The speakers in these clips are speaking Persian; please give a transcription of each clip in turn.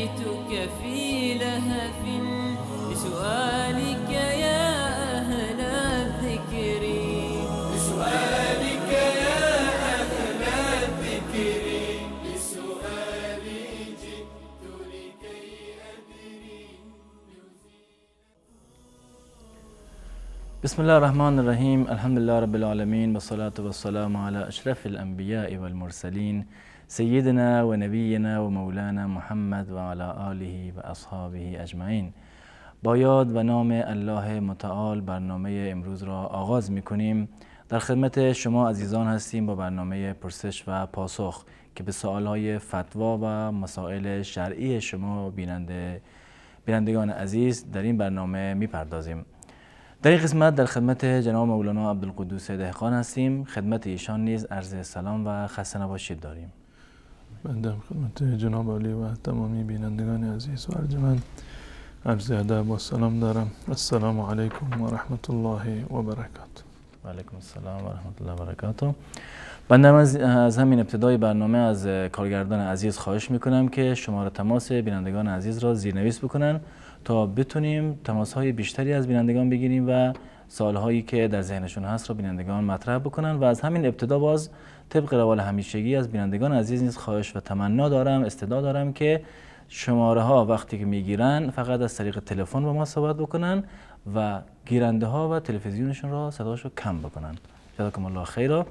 جئتك في لهف لسؤالك يا أهل الذكر، لسؤالك يا أهل الذكر، لسؤالي جئت لكي أدري. بسم الله الرحمن الرحیم. الحمد لله رب العالمین والصلاة والسلام على اشرف الانبیاء والمرسلین سیدنا و نبینا و مولانا محمد و علی آله و اصحابه اجمعین. با یاد و نام الله متعال برنامه امروز را آغاز می کنیم. در خدمت شما عزیزان هستیم با برنامه پرسش و پاسخ که به سوالهای فتوا و مسائل شرعی شما بینندگان عزیز در این برنامه می پردازیم. در این قسمت در خدمت جناب مولانا عبدالقدوس دهقان هستیم. خدمت ایشان نیز عرض سلام و خسته نباشید داریم. بنده خدمت جناب عالی و تمامی بینندگان عزیز و ارجمند عرض ادب و سلام دارم. السلام علیکم و رحمت الله و برکاته. و علیکم السلام و رحمت الله و برکاته. بنده از همین ابتدای برنامه از کارگردان عزیز خواهش میکنم که شماره تماس بینندگان عزیز را زیرنویس بکنن تا بتونیم تماس‌های بیشتری از بینندگان بگیریم و سوال‌هایی که در ذهنشون هست را بینندگان مطرح بکنن. و از همین ابتدا باز طبق روال همیشگی از بینندگان عزیز نیز خواهش و تمنا دارم، استدعا دارم که شماره ها وقتی که میگیرن فقط از طریق تلفن با ما صحبت بکنن و گیرنده ها و تلویزیونشون را صداشو کم بکنن. جزاکم الله خیرا.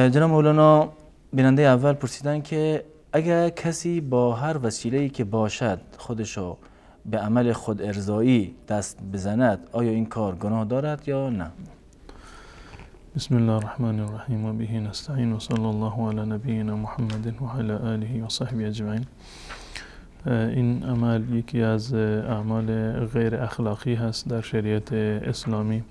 جناب مولانا، بیننده اول پرسیدن که اگر کسی با هر وسیله‌ای که باشد خودشو به عمل خود ارضایی دست بزند، آیا این کار گناه دارد یا نه؟ بسم الله الرحمن الرحیم و به نستعین و صلی الله علی نبینا محمد و علی آله و صحبه اجمعین. این عمل یکی از اعمال غیر اخلاقی هست در شریعت اسلامی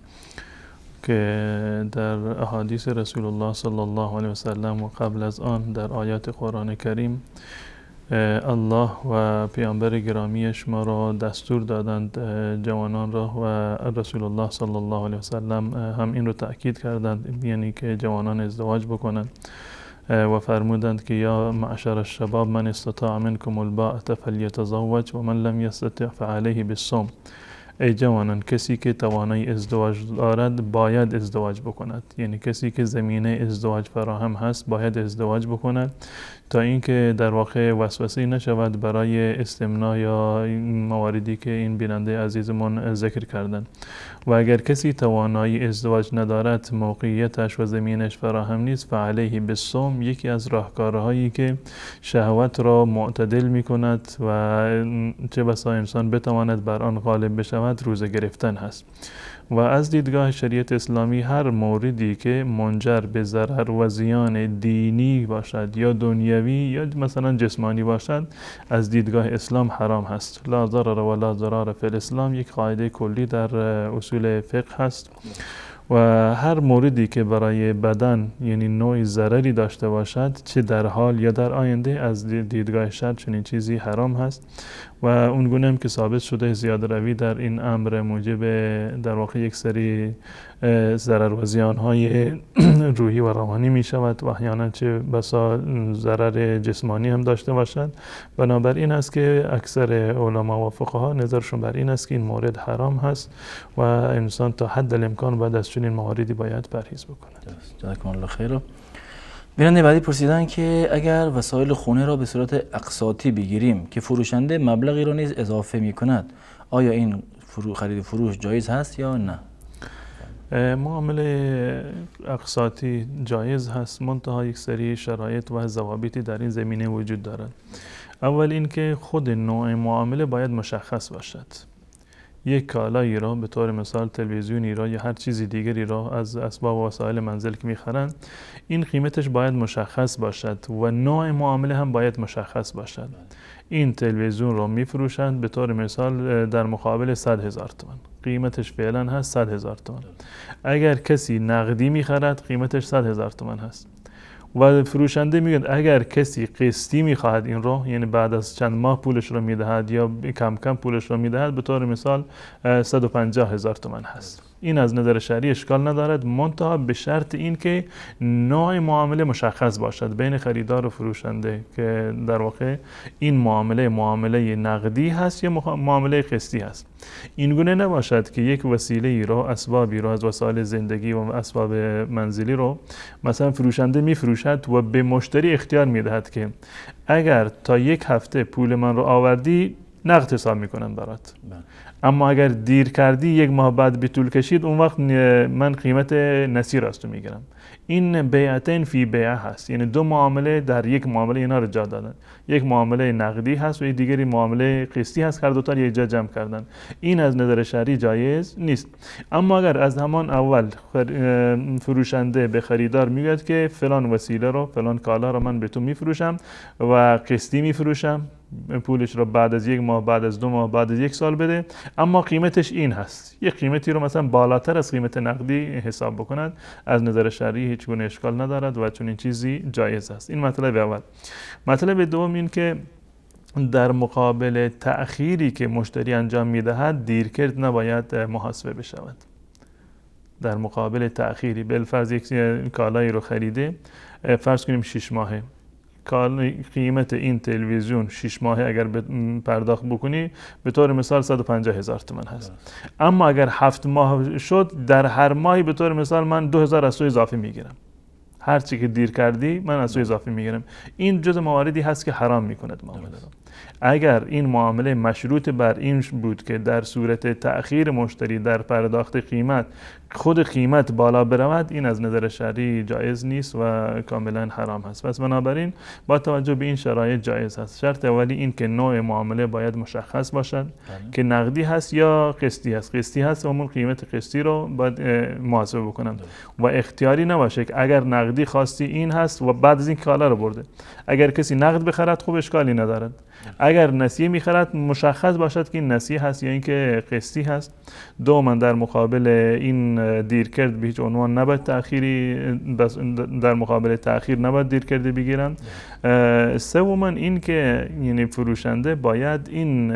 که در احادیث رسول الله صلی الله علیه و سلم و قبل از آن در آیات قرآن کریم الله و پیامبر گرامیش ما را دستور دادند جوانان را و رسول الله صلی الله علیه و سلم هم این رو تأکید کردند، یعنی که جوانان ازدواج بکنند و فرمودند که یا معشر الشباب من استطاع منکم الباءة فلیتزوج و من لم یستطع فعلیه بالصوم. ای جوانان، کسی که توانایی ازدواج دارد باید ازدواج بکند، یعنی کسی که زمینه ازدواج فراهم هست باید ازدواج بکند تا اینکه در واقع وسوسه نشود برای استمناء یا مواردی که این بیننده عزیزمون ذکر کردن. و اگر کسی توانایی ازدواج ندارد، موقعیتش و زمینش فراهم نیست، فعلیه بالصوم، یکی از راهکارهایی که شهوت را معتدل می کند و چه بسا انسان بتواند بر آن غالب بشود، روزه گرفتن هست. و از دیدگاه شریعت اسلامی هر موردی که منجر به ضرر و زیان دینی باشد یا دنیوی یا مثلا جسمانی باشد، از دیدگاه اسلام حرام هست. لا ضرر و لا ضرار فی الاسلام یک قاعده کلی در اصول فقه هست و هر موردی که برای بدن یعنی نوع ضرری داشته باشد، چه در حال یا در آینده، از دیدگاه شرع چنین چیزی حرام هست. و اونگونه هم که ثابت شده زیاده روی در این امر موجب در واقع یک سری ضرر و زیانهای روحی و روانی می شود و احیانا چه بسا ضرر جسمانی هم داشته باشد. بنابراین است که اکثر علما و فقها نظرشون بر این است که این مورد حرام هست و انسان تا حد الامکان بعد از چنین مواردی باید پرهیز بکند. جزاکم الله خیر. بیننده بعدی پرسیدن که اگر وسایل خونه را به صورت اقساطی بگیریم که فروشنده مبلغی را نیز اضافه می کند، آیا این خرید فروش جایز هست یا نه؟ معامله اقساطی جایز هست، منتها یک سری شرایط و ضوابطی در این زمینه وجود دارد. اول اینکه خود نوع معامله باید مشخص باشد. یک کالایی را به طور مثال تلویزیونی را یا هر چیزی دیگری را از اسباب و وسایل منزل که می‌خرند، این قیمتش باید مشخص باشد و نوع معامله هم باید مشخص باشد. این تلویزیون را می‌فروشند به طور مثال در مقابل 100,000 تومان، قیمتش فعلا هست 100,000 تومان. اگر کسی نقدی می‌خرد قیمتش 100,000 تومان هست و فروشنده میگه اگر کسی قسطی میخواهد این رو، یعنی بعد از چند ماه پولش رو میدهد یا کم کم پولش رو میدهد، به طور مثال 150,000 تومان هست. این از نظر شرعی اشکال ندارد، منتها به شرط این که نوع معامله مشخص باشد بین خریدار و فروشنده که در واقع این معامله نقدی هست یا معامله قسطی هست. این گونه نباشد که یک وسیله رو، اسبابی رو از وسایل زندگی و اسباب منزلی رو مثلا فروشنده میفروشد و به مشتری اختیار میدهد که اگر تا 1 هفته پول من رو آوردی نقد حساب میکنم برات، اما اگر دیر کردی 1 ماه بعد به طول کشید اون وقت من قیمت نصیر از تو میگیرم. این بیعتین فی بیعه هست، یعنی 2 معامله در یک معامله اینا رو جا دادن. یک معامله نقدی هست و دیگری معامله قسطی هست، هر دوتا یک جا جمع کردن. این از نظر شرعی جایز نیست. اما اگر از همان اول فروشنده به خریدار میگه که فلان وسیله رو، فلان کالا رو من به تو میفروشم و قسطی میفروشم، پولش رو بعد از 1 ماه، بعد از 2 ماه، بعد از 1 سال بده، اما قیمتش این هست، یک قیمتی رو مثلا بالاتر از قیمت نقدی حساب بکنند، از نظر شرعی هیچ گونه اشکال ندارد و چون این چیزی جایز است. این مطلب اول. مطلب دوم این که در مقابل تأخیری که مشتری انجام میدهد دیرکرد نباید محاسبه بشود. در مقابل تأخیری، بالفرض یک کالایی رو خریده، فرض کنیم 6 ماهه، قیمت این تلویزیون 6 ماهه اگر پرداخت بکنی به طور مثال 150,000 تومان هست. اما اگر 7 ماه شد، در هر ماهی به طور مثال من 2,000 از تو اضافه میگیرم. هر چی که دیر کردی من از تو اضافه میگیرم. این جز مواردی هست که حرام میکند معامله را. اگر این معامله مشروط بر این بود که در صورت تأخیر مشتری در پرداخت قیمت خود قیمت بالا برود، این از نظر شرعی جایز نیست و کاملا حرام هست. پس بنابراین با توجه به این شرایط جایز هست. شرط اولی این که نوع معامله باید مشخص باشد که نقدی هست یا قسطی هست. قسطی هست و من قیمت قسطی رو باید محاسبه بکنم و اختیاری نباشه که اگر نقدی خواستی این هست و بعد از این کالا رو برده. اگر کسی نقد بخرد خوب اشکالی ندارد. اگر نسیه میخرد مشخص باشد که این نسیه هست یا اینکه قسطی هست. دوما در مقابل این دیرکرد به هیچ عنوان نباید تأخیری، در مقابل تأخیر نباید دیرکرد بگیرن. سوما این که یعنی فروشنده باید این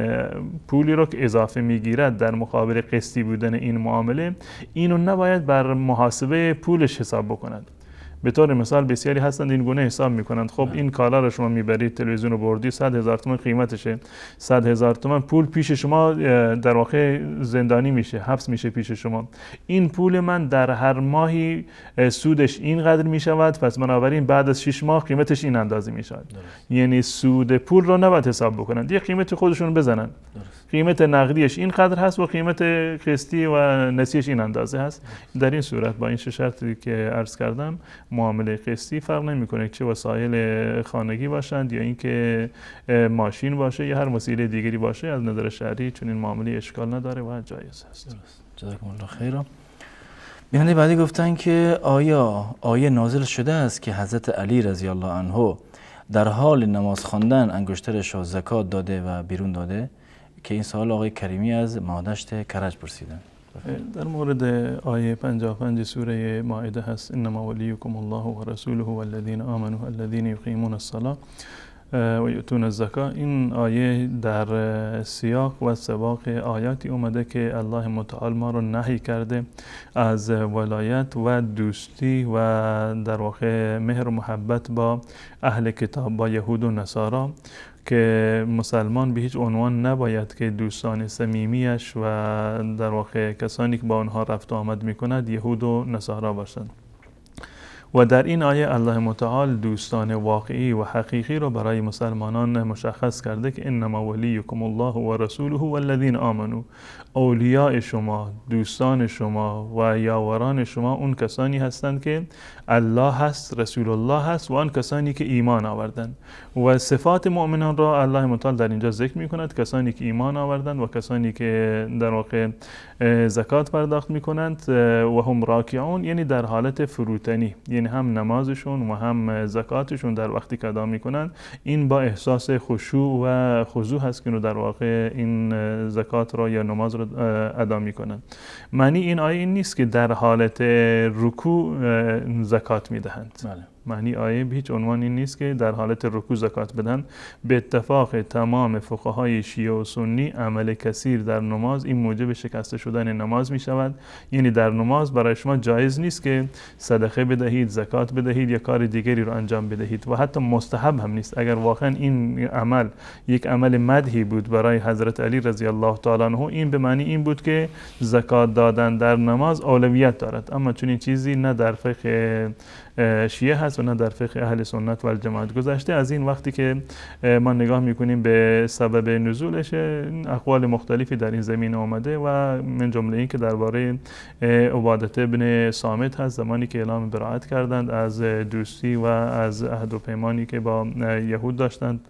پولی رو که اضافه میگیرد در مقابل قسطی بودن این معامله، اینو نباید بر محاسبه پولش حساب بکند. به طور مثال بسیاری هستند این گونه حساب میکنند. خب این کالا رو شما میبرید، تلویزیون رو بردی، 100,000 تومان قیمتشه، 100,000 تومان پول پیش شما در واقع زندانی میشه، حبس میشه پیش شما. این پول من در هر ماهی سودش اینقدر میشود، پس بنابراین بعد از 6 ماه قیمتش این اندازه میشود. یعنی سود پول رو نباید حساب بکنند، یه قیمت خودشون بزنن. قیمت نقدیش اینقدر هست و قیمت قسطی و نسیهش این اندازه هست. در این صورت با این 6 شرطی که عرض کردم معامله قسطی فرق نمیکنه چه وسایل خانگی باشند یا اینکه ماشین باشه یا هر وسیله دیگری باشه، از نظر شرعی چون این معامله اشکال نداره و جایز است. جزاکم الله خیر. بیننده بعدی گفتن که آیا آیه نازل شده است که حضرت علی رضی الله عنه در حال نماز خواندن انگشترش را زکات داده و بیرون داده؟ که این سوال آقای کریمی از مادشت کرج پرسیدن. در مورد آیه 55 سوره مائده هست: انما ولیکم الله و رسوله والذین آمنوا الذین یقیمون الصلاة و یؤتون الزکاة. این آیه در سیاق و سباق آیاتی اومده که الله متعال ما رو نهی کرده از ولایت و دوستی و در واقع مهر و محبت با اهل کتاب، با یهود و نصارا، که مسلمان به هیچ عنوان نباید که دوستان صمیمیش و در واقع کسانی که با آنها رفت و آمد میکند یهود و نصارا باشند. و در این آیه الله متعال دوستان واقعی و حقیقی رو برای مسلمانان مشخص کرده که انما ولیکم الله و رسوله والذین آمنوا. اولیاء شما، دوستان شما و یاوران شما اون کسانی هستند که الله هست، رسول الله هست و آن کسانی که ایمان آوردند. و صفات مؤمنان را الله متعال در اینجا ذکر می کند: کسانی که ایمان آوردند و کسانی که در واقع زکات پرداخت می کنند و هم راکعون، یعنی در حالت فروتنی، یعنی هم نمازشون و هم زکاتشون در وقتی که ادا می کنند این با احساس خشوع و خضوع هست که در واقع این زکات را یا نماز را ادا می کنند. معنی این آیه این نیست که در حالت رکوع زکات می دهند. معنی آیه به هیچ عنوان این نیست که در حالت رکوع زکات بدن. به اتفاق تمام فقهای شیعه و سنی عمل کثیر در نماز این موجب شکسته شدن نماز می شود. یعنی در نماز برای شما جایز نیست که صدقه بدهید، زکات بدهید یا کار دیگری رو انجام بدهید و حتی مستحب هم نیست. اگر واقعا این عمل یک عمل مدحی بود برای حضرت علی رضی الله تعالی عنه، این به معنی این بود که زکات دادن در نماز اولویت دارد، اما چون این چیزی نه در فقه شیعه هست و نه در فقه اهل سنت و الجماعت گذشته. از این وقتی که ما نگاه میکنیم به سبب نزولش، اقوال مختلفی در این زمینه آمده و من جمله این که درباره عبادت ابن صامت هست، زمانی که اعلام برائت کردند از دوستی و از عهد و پیمانی که با یهود داشتند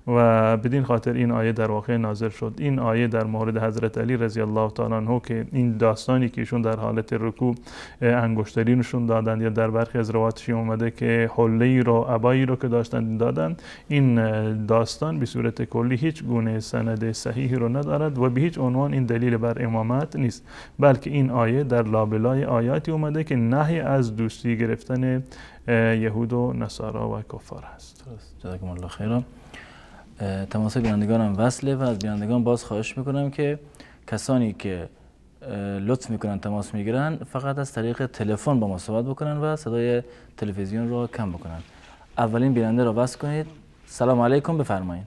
و بدین خاطر این آیه در واقع نازل شد. این آیه در مورد حضرت علی رضی الله تعالی عنه که این داستانی که ایشون در حالت رکوع انگشتری نشون دادند یا در برخی از روایات اومده که حله‌ای رو، عبایی رو که داشتند دادند، این داستان به صورت کلی هیچ گونه سند صحیحی رو ندارد و به هیچ عنوان این دلیل بر امامت نیست، بلکه این آیه در لابلای آیاتی اومده که نهی از دوستی گرفتن یهود و نصارا و کفار هست. جزاکم الله خیرا. تماس بینندگانم وصله و از بینندگان باز خواهش میکنم که کسانی که لطف میکنن تماس میگیرن فقط از طریق تلفن با ما صحبت بکنن و صدای تلویزیون رو کم بکنن. اولین بیننده رو وصل کنید. سلام علیکم، بفرمایید.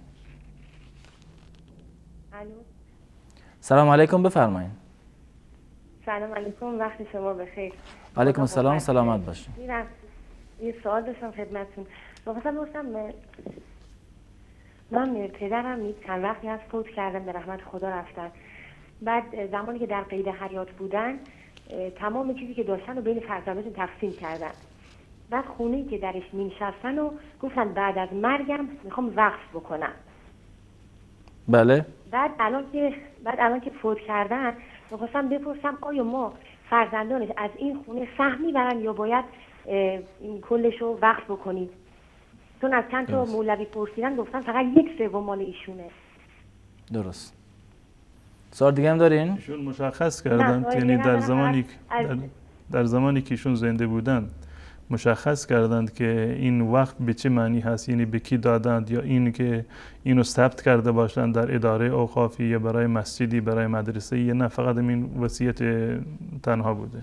الو. سلام علیکم، بفرمایید. سلام علیکم، وقت شما بخیر. علیکم السلام، سلامت باشید. یه سوال داشتم خدمتتون. گفتم من پدرم چند وقتی از فوت کردن، به رحمت خدا رفتن. بعد زمانی که در قید حیات بودن تمام چیزی که داشتن رو بین فرزندانشون تقسیم کردن. بعد خونه‌ای که درش می‌نشستن و گفتن بعد از مرگم میخوام وقف بکنم. بله. بعد الان که فوت کردن می‌خواستم بپرسم آیا ما فرزندانش از این خونه سهمی برن یا باید این کلش رو وقف بکنید؟ چون از چند تا مولوی پرسیدن گفتن فقط 1/3 مال ایشونه. درست. سوال دیگه هم دارین؟ ایشون مشخص کردند، یعنی در زمانی که ایشون زنده بودند مشخص کردند که این وقت به چه معنی هست، یعنی به کی دادند، یا این که اینو ثبت کرده باشند در اداره اوقافی یا برای مسجدی، برای مدرسه، یا نه فقط این وصیت تنها بوده؟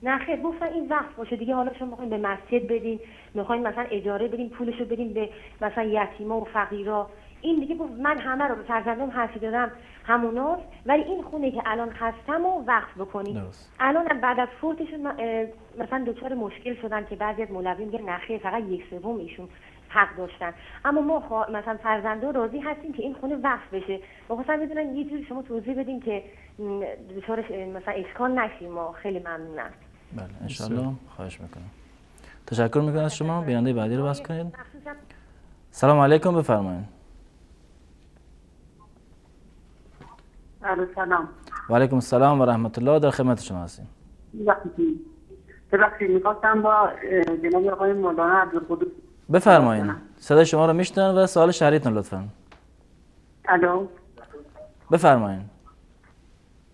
نه خیر، گفتن این وقت باشه دیگه. حالا شما میخواین به مسجد بدین، میخواین مثلا اجاره بدین، پولشو بدین به مثلا یتیما و فقیرا، این دیگه من همه رو به فرزندم حرفی دادم هموناست، ولی این خونه که الان هستم رو وقف بکنید. الان بعد از فوتشون مثلا دچار مشکل شدن که بعضی از مولوی میگن نه خیر فقط 1/3 ایشون حق داشتن، اما ما مثلا فرزندا راضی هستیم که این خونه وقف بشه. می‌خواستم بدونم یه جوری شما توضیح بدین که دچار مثلا اشکال نشیم. ما خیلی ممنونم. بله انشالله، خواهش میکنم. تشکر میکنم از شما. بیننده بعدی رو بس کنید. سلام علیکم، بفرمایید. سلام. و علیکم السلام و رحمت الله، در خدمت شما هستیم. ببخشید می‌خواستم با جناب آقای مولانا عبدالقدوس بفرمایید. صدای شما رو میشنوم و سوال شهریتون لطفاً. الو. بفرمایید.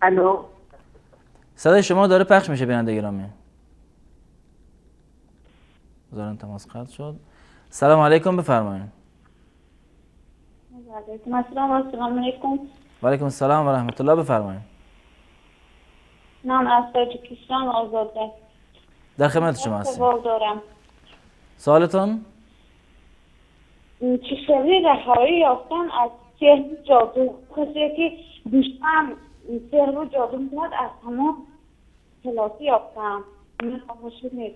الو. صدای شما داره پخش میشه بیننده گرامی. بذارن تماس قطع شد. سلام علیکم، بفرمایید. علیکم السلام و السلام علیکم. و علیکم السلام و رحمت الله، بفرمایید. من از تاجیکستان آزاده. در خدمت شما هستیم. سوال دارم. سوالتون؟ چطوری رهایی یافتن از سحر جادو؟ کسی که دوستم سحر و جادو می‌کند از تمام خلاصی یافتم. میخوام شدید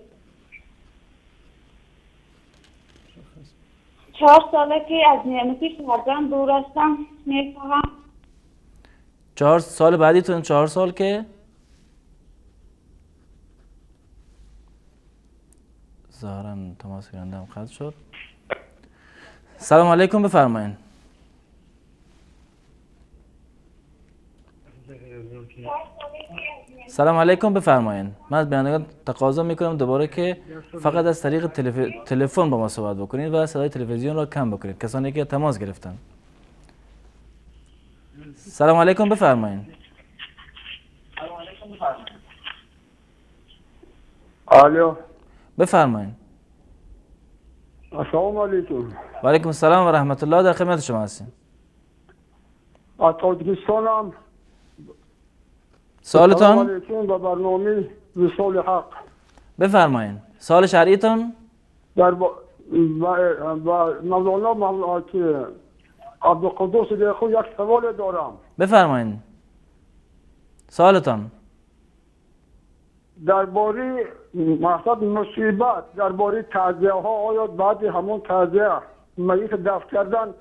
4 ساله که از نعمتی فرزند دور هستم. میخوام 4 سال بعدیتون 4 سال که ظاهراً تماس گیرندم قطع شد. سلام علیکم، بفرمایید. سلام علیکم، بفرمایید. من از بینندگان تقاضا میکنم دوباره که فقط از طریق تلفن با ما صحبت بکنید و صدای تلویزیون را کم بکنید، کسانی که تماس گرفتن. سلام علیکم، بفرمایید. الو. بفرمایید. السلام علیکم. و علیکم السلام و رحمت الله، در خدمت شما هستیم. از تاجیکستانم. سوالتان؟ سلام علیکم و برنامه وصال حق. بفرمایید. سوال شرعیتان؟ در مولانا که عبدالقدوس دیخو یک سوال دارم. بفرمایید. سوالتان؟ درباره مقصد مصیبت، درباره تعزیه ها، آیا بعد همون تعزیه میت دفن کردن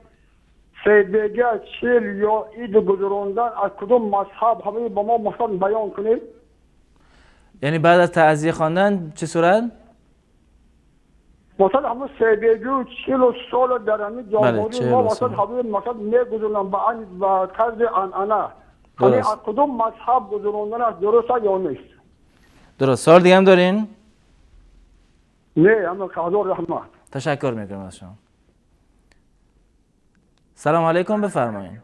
سیدگی، چیل یا عید گذراندن از کدوم مذهب همه با ما مثلا بیان کنید؟ یعنی بعد از تعزیه خواندن چه صورت؟ مثلا همون سیدگی و 40 سال در همین جمهوری ما مثلا همه مثلا میگذارن با طرز انعنه. همه از کدوم مذهب گذراندن است، درست یا نیست؟ درست. سوال دیگه هم دارین؟ نه، اما خدا رحمت. تشکر میکنم از شما. سلام علیکم، بفرمایید.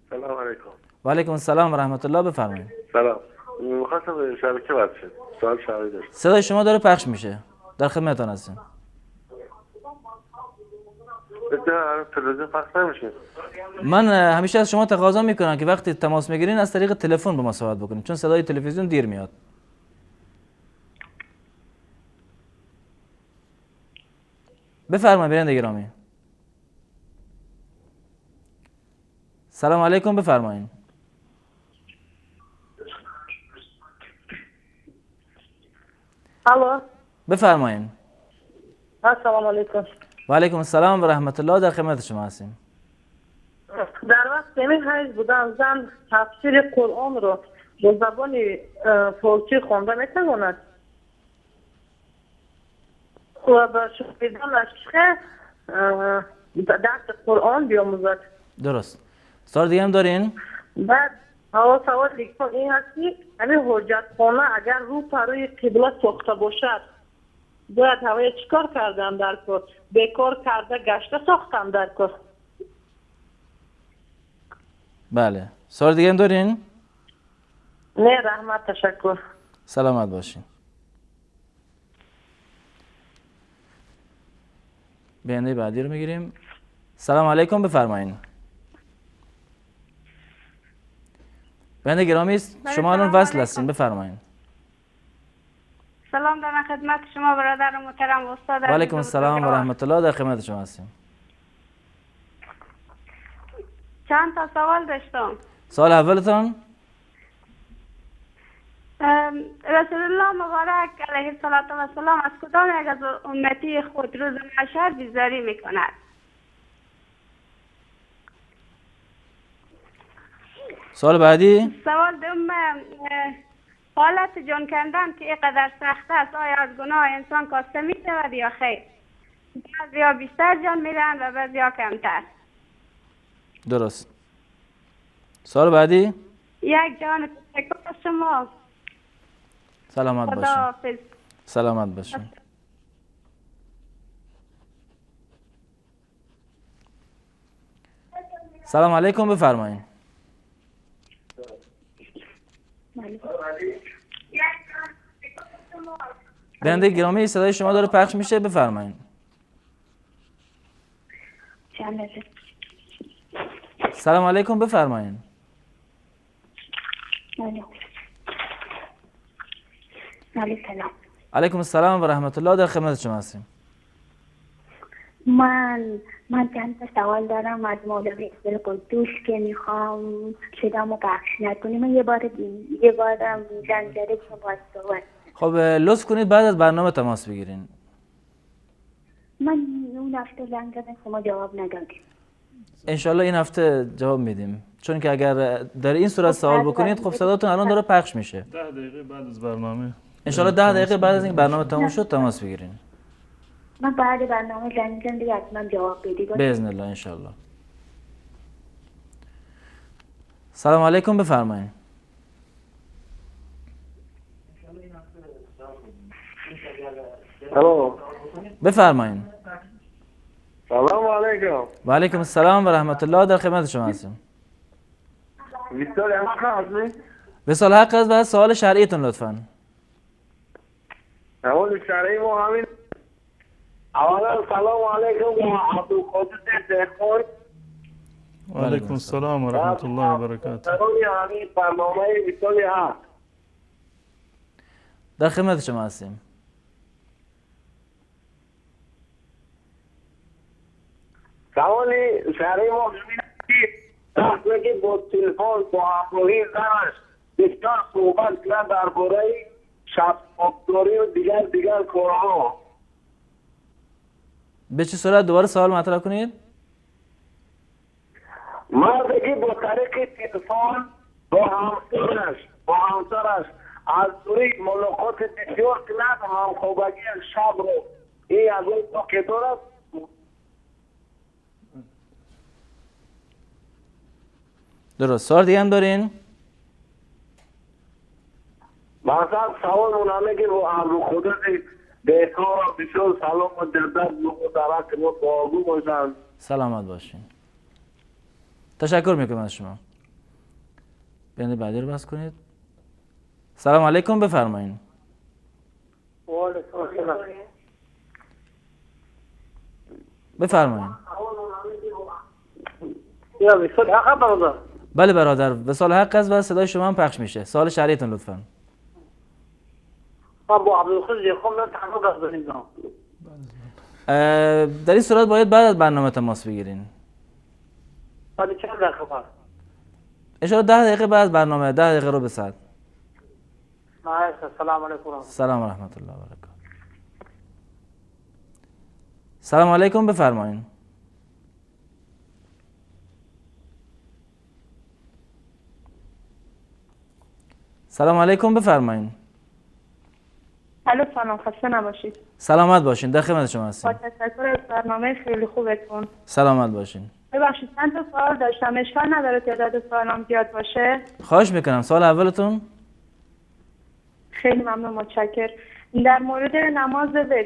سلام علیکم. و علیکم السلام و رحمت الله، بفرمایید. سلام. می‌خواستم شبکه وصل شه. سوال شرعی داشتم. صدای شما داره پخش میشه. در خدمتتان هستیم. تلویزیون پخش نمیشه. من همیشه از شما تقاضا میکنم که وقتی تماس میگیرین از طریق تلفن با ما صحبت بکنید، چون صدای تلویزیون دیر میاد. بفرمایید بیننده گرامی. سلام علیکم، بفرمایید. الو. بفرمایید. السلام علیکم. و علیکم السلام و رحمت الله، در خدمت شما هستیم. در وقت همین حیض بودم، زن تفسیر قرآن رو به زبان فارسی خونده میتواند و به شاگردانش درس قرآن بیاموزد. درست. سوال دیگه هم دارین؟ بعد سوال دیگه این هست که همین حجت خانه اگر رو پروی قبله ساخته باشد باید هوای چیکار کردم در کار؟ بیکار کرده گشته ساختم در کار. بله. سوال دیگه هم دارین؟ نه رحمت، تشکر. سلامت باشین. بیننده بعدی رو میگیریم. سلام علیکم، بفرمایید. بیننده گرامی است، شما الان وصل هستین، بفرمایید. سلام در خدمت شما برادر محترم استاد. و علیکم السلام و رحمت الله، در خدمت شما هستیم. چند تا سوال داشتم. سوال اولتان؟ رسول الله مبارک علیه السلام از کدام یک از امتی خود روز محشر بیزاری میکند؟ سوال بعدی؟ سوال دوم، حالت جان کندن که اینقدر سخت است، آیا از گناه انسان کاسته میشود یا خیر؟ بعضیا بیشتر جان میدن و بعضیا کمتر. درست. سوال بعدی؟ یک جان تشکر از شما. سلامت باشین. خداحافظ. سلامت باشین. سلام علیکم، بفرمایید. بیننده گرامی صدای شما داره پخش میشه، بفرمایید. سلام علیکم، بفرمایید. علیکم السلام و رحمت الله، در خدمت شما هستیم. من چند تا سوال دارم از مولوی عبدالقدوس که میخوام صدامو پخش نکنیم. من یه بارم زنگ زده که باید صحبت. خب لطف کنید بعد از برنامه تماس بگیرین. من اون هفته زنگ زدم شما جواب ندادیم. انشالله این هفته جواب میدیم، چون که اگر در این صورت سوال بکنید خب صداتون الان داره پخش میشه. 10 دقیقه بعد از برنامه انشالله 10 دقیقه بعد از این برنامه تموم شد تماس بگیرین. من بعد برنامه زنگ زدم دیگه حتما جواب بدید. باذن الله انشالله. سلام علیکم، بفرمایید. الو. بفرمایید. سلام علیکم. و علیکم السلام و رحمت الله، در خدمت شما هستیم. وصال حق هستی؟ وصال حق است. و سوال شرعیتون لطفاً. سوال شرعی ما همین اولا سلام علیکم و عبدالقادر دهخان. و علیکم السلام و رحمت الله و برکاته. همین برنامه مثالی هست. در خدمت شما هستیم. سوالی شهری ما ببینید که با تلفن با همراهی زنش بسیار صحبت کرد درباره شفاف‌داری و دیگر کارها. به چه صورت دوباره سوال مطرح کنید؟ مردی که با طریق تلفن با همسرش از طریق ملاقات بسیار کرد همخوابگی شب رو این از اون تا که دارد. درست. سوال دیگه هم دارین؟ مثلا سوال مونمه که با عبدالقادر دهخان بسیار سلام و جدد مبارک و باقو باشند. سلامت باشین. تشکر میکنم از شما. بینده بعدی رو بس کنید. سلام علیکم، بفرمایین. و علیکم السلام. بفرمایین. یا وصال حق برادر. بله برادر، وصال حق است و صدای شما هم پخش میشه. سوال شرعیتون لطفا. من با عبدالقادر دهخان تنها بحث داریم. در این صورت باید بعد از برنامه تماس بگیرین. بعد چند دقیقه بعد؟ اشاره 10 دقیقه بعد از برنامه، 10 دقیقه رو به ساعت. سلام علیکم. سلام و رحمت الله و برکاته. سلام علیکم، بفرمایین. سلام علیکم، بفرمایین. الو سلام، خسته نباشید. سلامت باشین، در خدمت شما هستیم. با تشکر از برنامه خیلی خوبتون. سلامت باشین. ببخشید چند تا سوال داشتم، اشکال نداره تعداد سوالام زیاد باشه؟ خواهش میکنم. سوال اولتون؟ خیلی ممنون، متشکر. در مورد نماز وتر،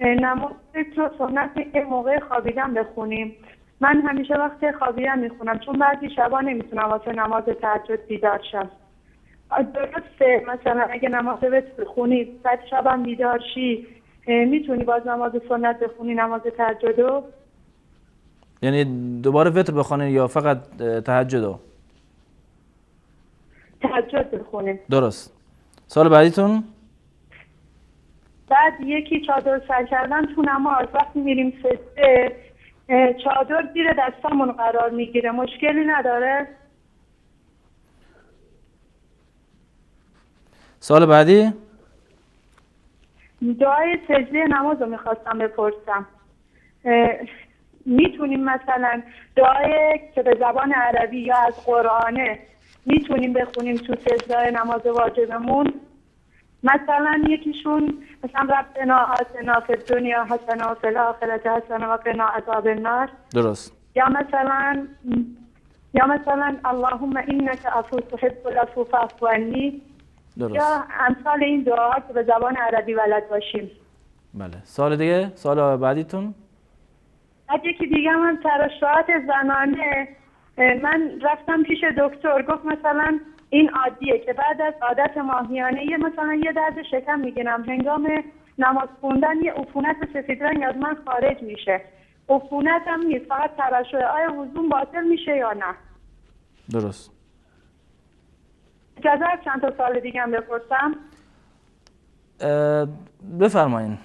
نماز وتر رو سنتی که موقع خوابیدن بخونیم. من همیشه وقت خوابیدن میخونم چون بعضی شبا نمیتونم واسه نماز تهجد بیدار شم. درسته مثلا اگه نماز وتر بخونی بعد شبم بیدار شی میتونی باز نماز سنت بخونی نماز تهجدو؟ یعنی دوباره وتر بخونین یا فقط تهجدو؟ تهجد بخونیم. درست. سوال بعدیتون؟ بعد یکی چادر سر کردن تو نماز، وقتی میریم سجده چادر زیر دستامون قرار میگیره، مشکلی نداره؟ سوال بعدی؟ دعای سجده نماز رو میخواستم بپرسم. میتونیم مثلا دعای که به زبان عربی یا از قرآنه میتونیم بخونیم تو سجده نماز واجبمون؟ مثلا یکیشون مثلا ربنا آتنا فی الدنیا حسنه و فی الاخرة حسنه و قنا عذاب النار. درست. یا مثلا اللهم انک عفو تحب العفو فاعف عنی. درست. یا امثال این دعاها که به زبان عربی بلد باشیم. بله. سوال دیگه؟ سوال بعدیتون؟ بعد یکی دیگه هم ترشحات زنانه، من رفتم پیش دکتر گفت مثلا این عادیه که بعد از عادت ماهیانه یه درد شکم میگیرم، هنگام نماز خوندن یه عفونت سفید رنگ از من خارج میشه. عفونت هم نیست، فقط ترشح. آیا وضوم باطل میشه یا نه؟ درست. اجازه هست چند تا سوال دیگه هم بپرسم؟ بفرمایین.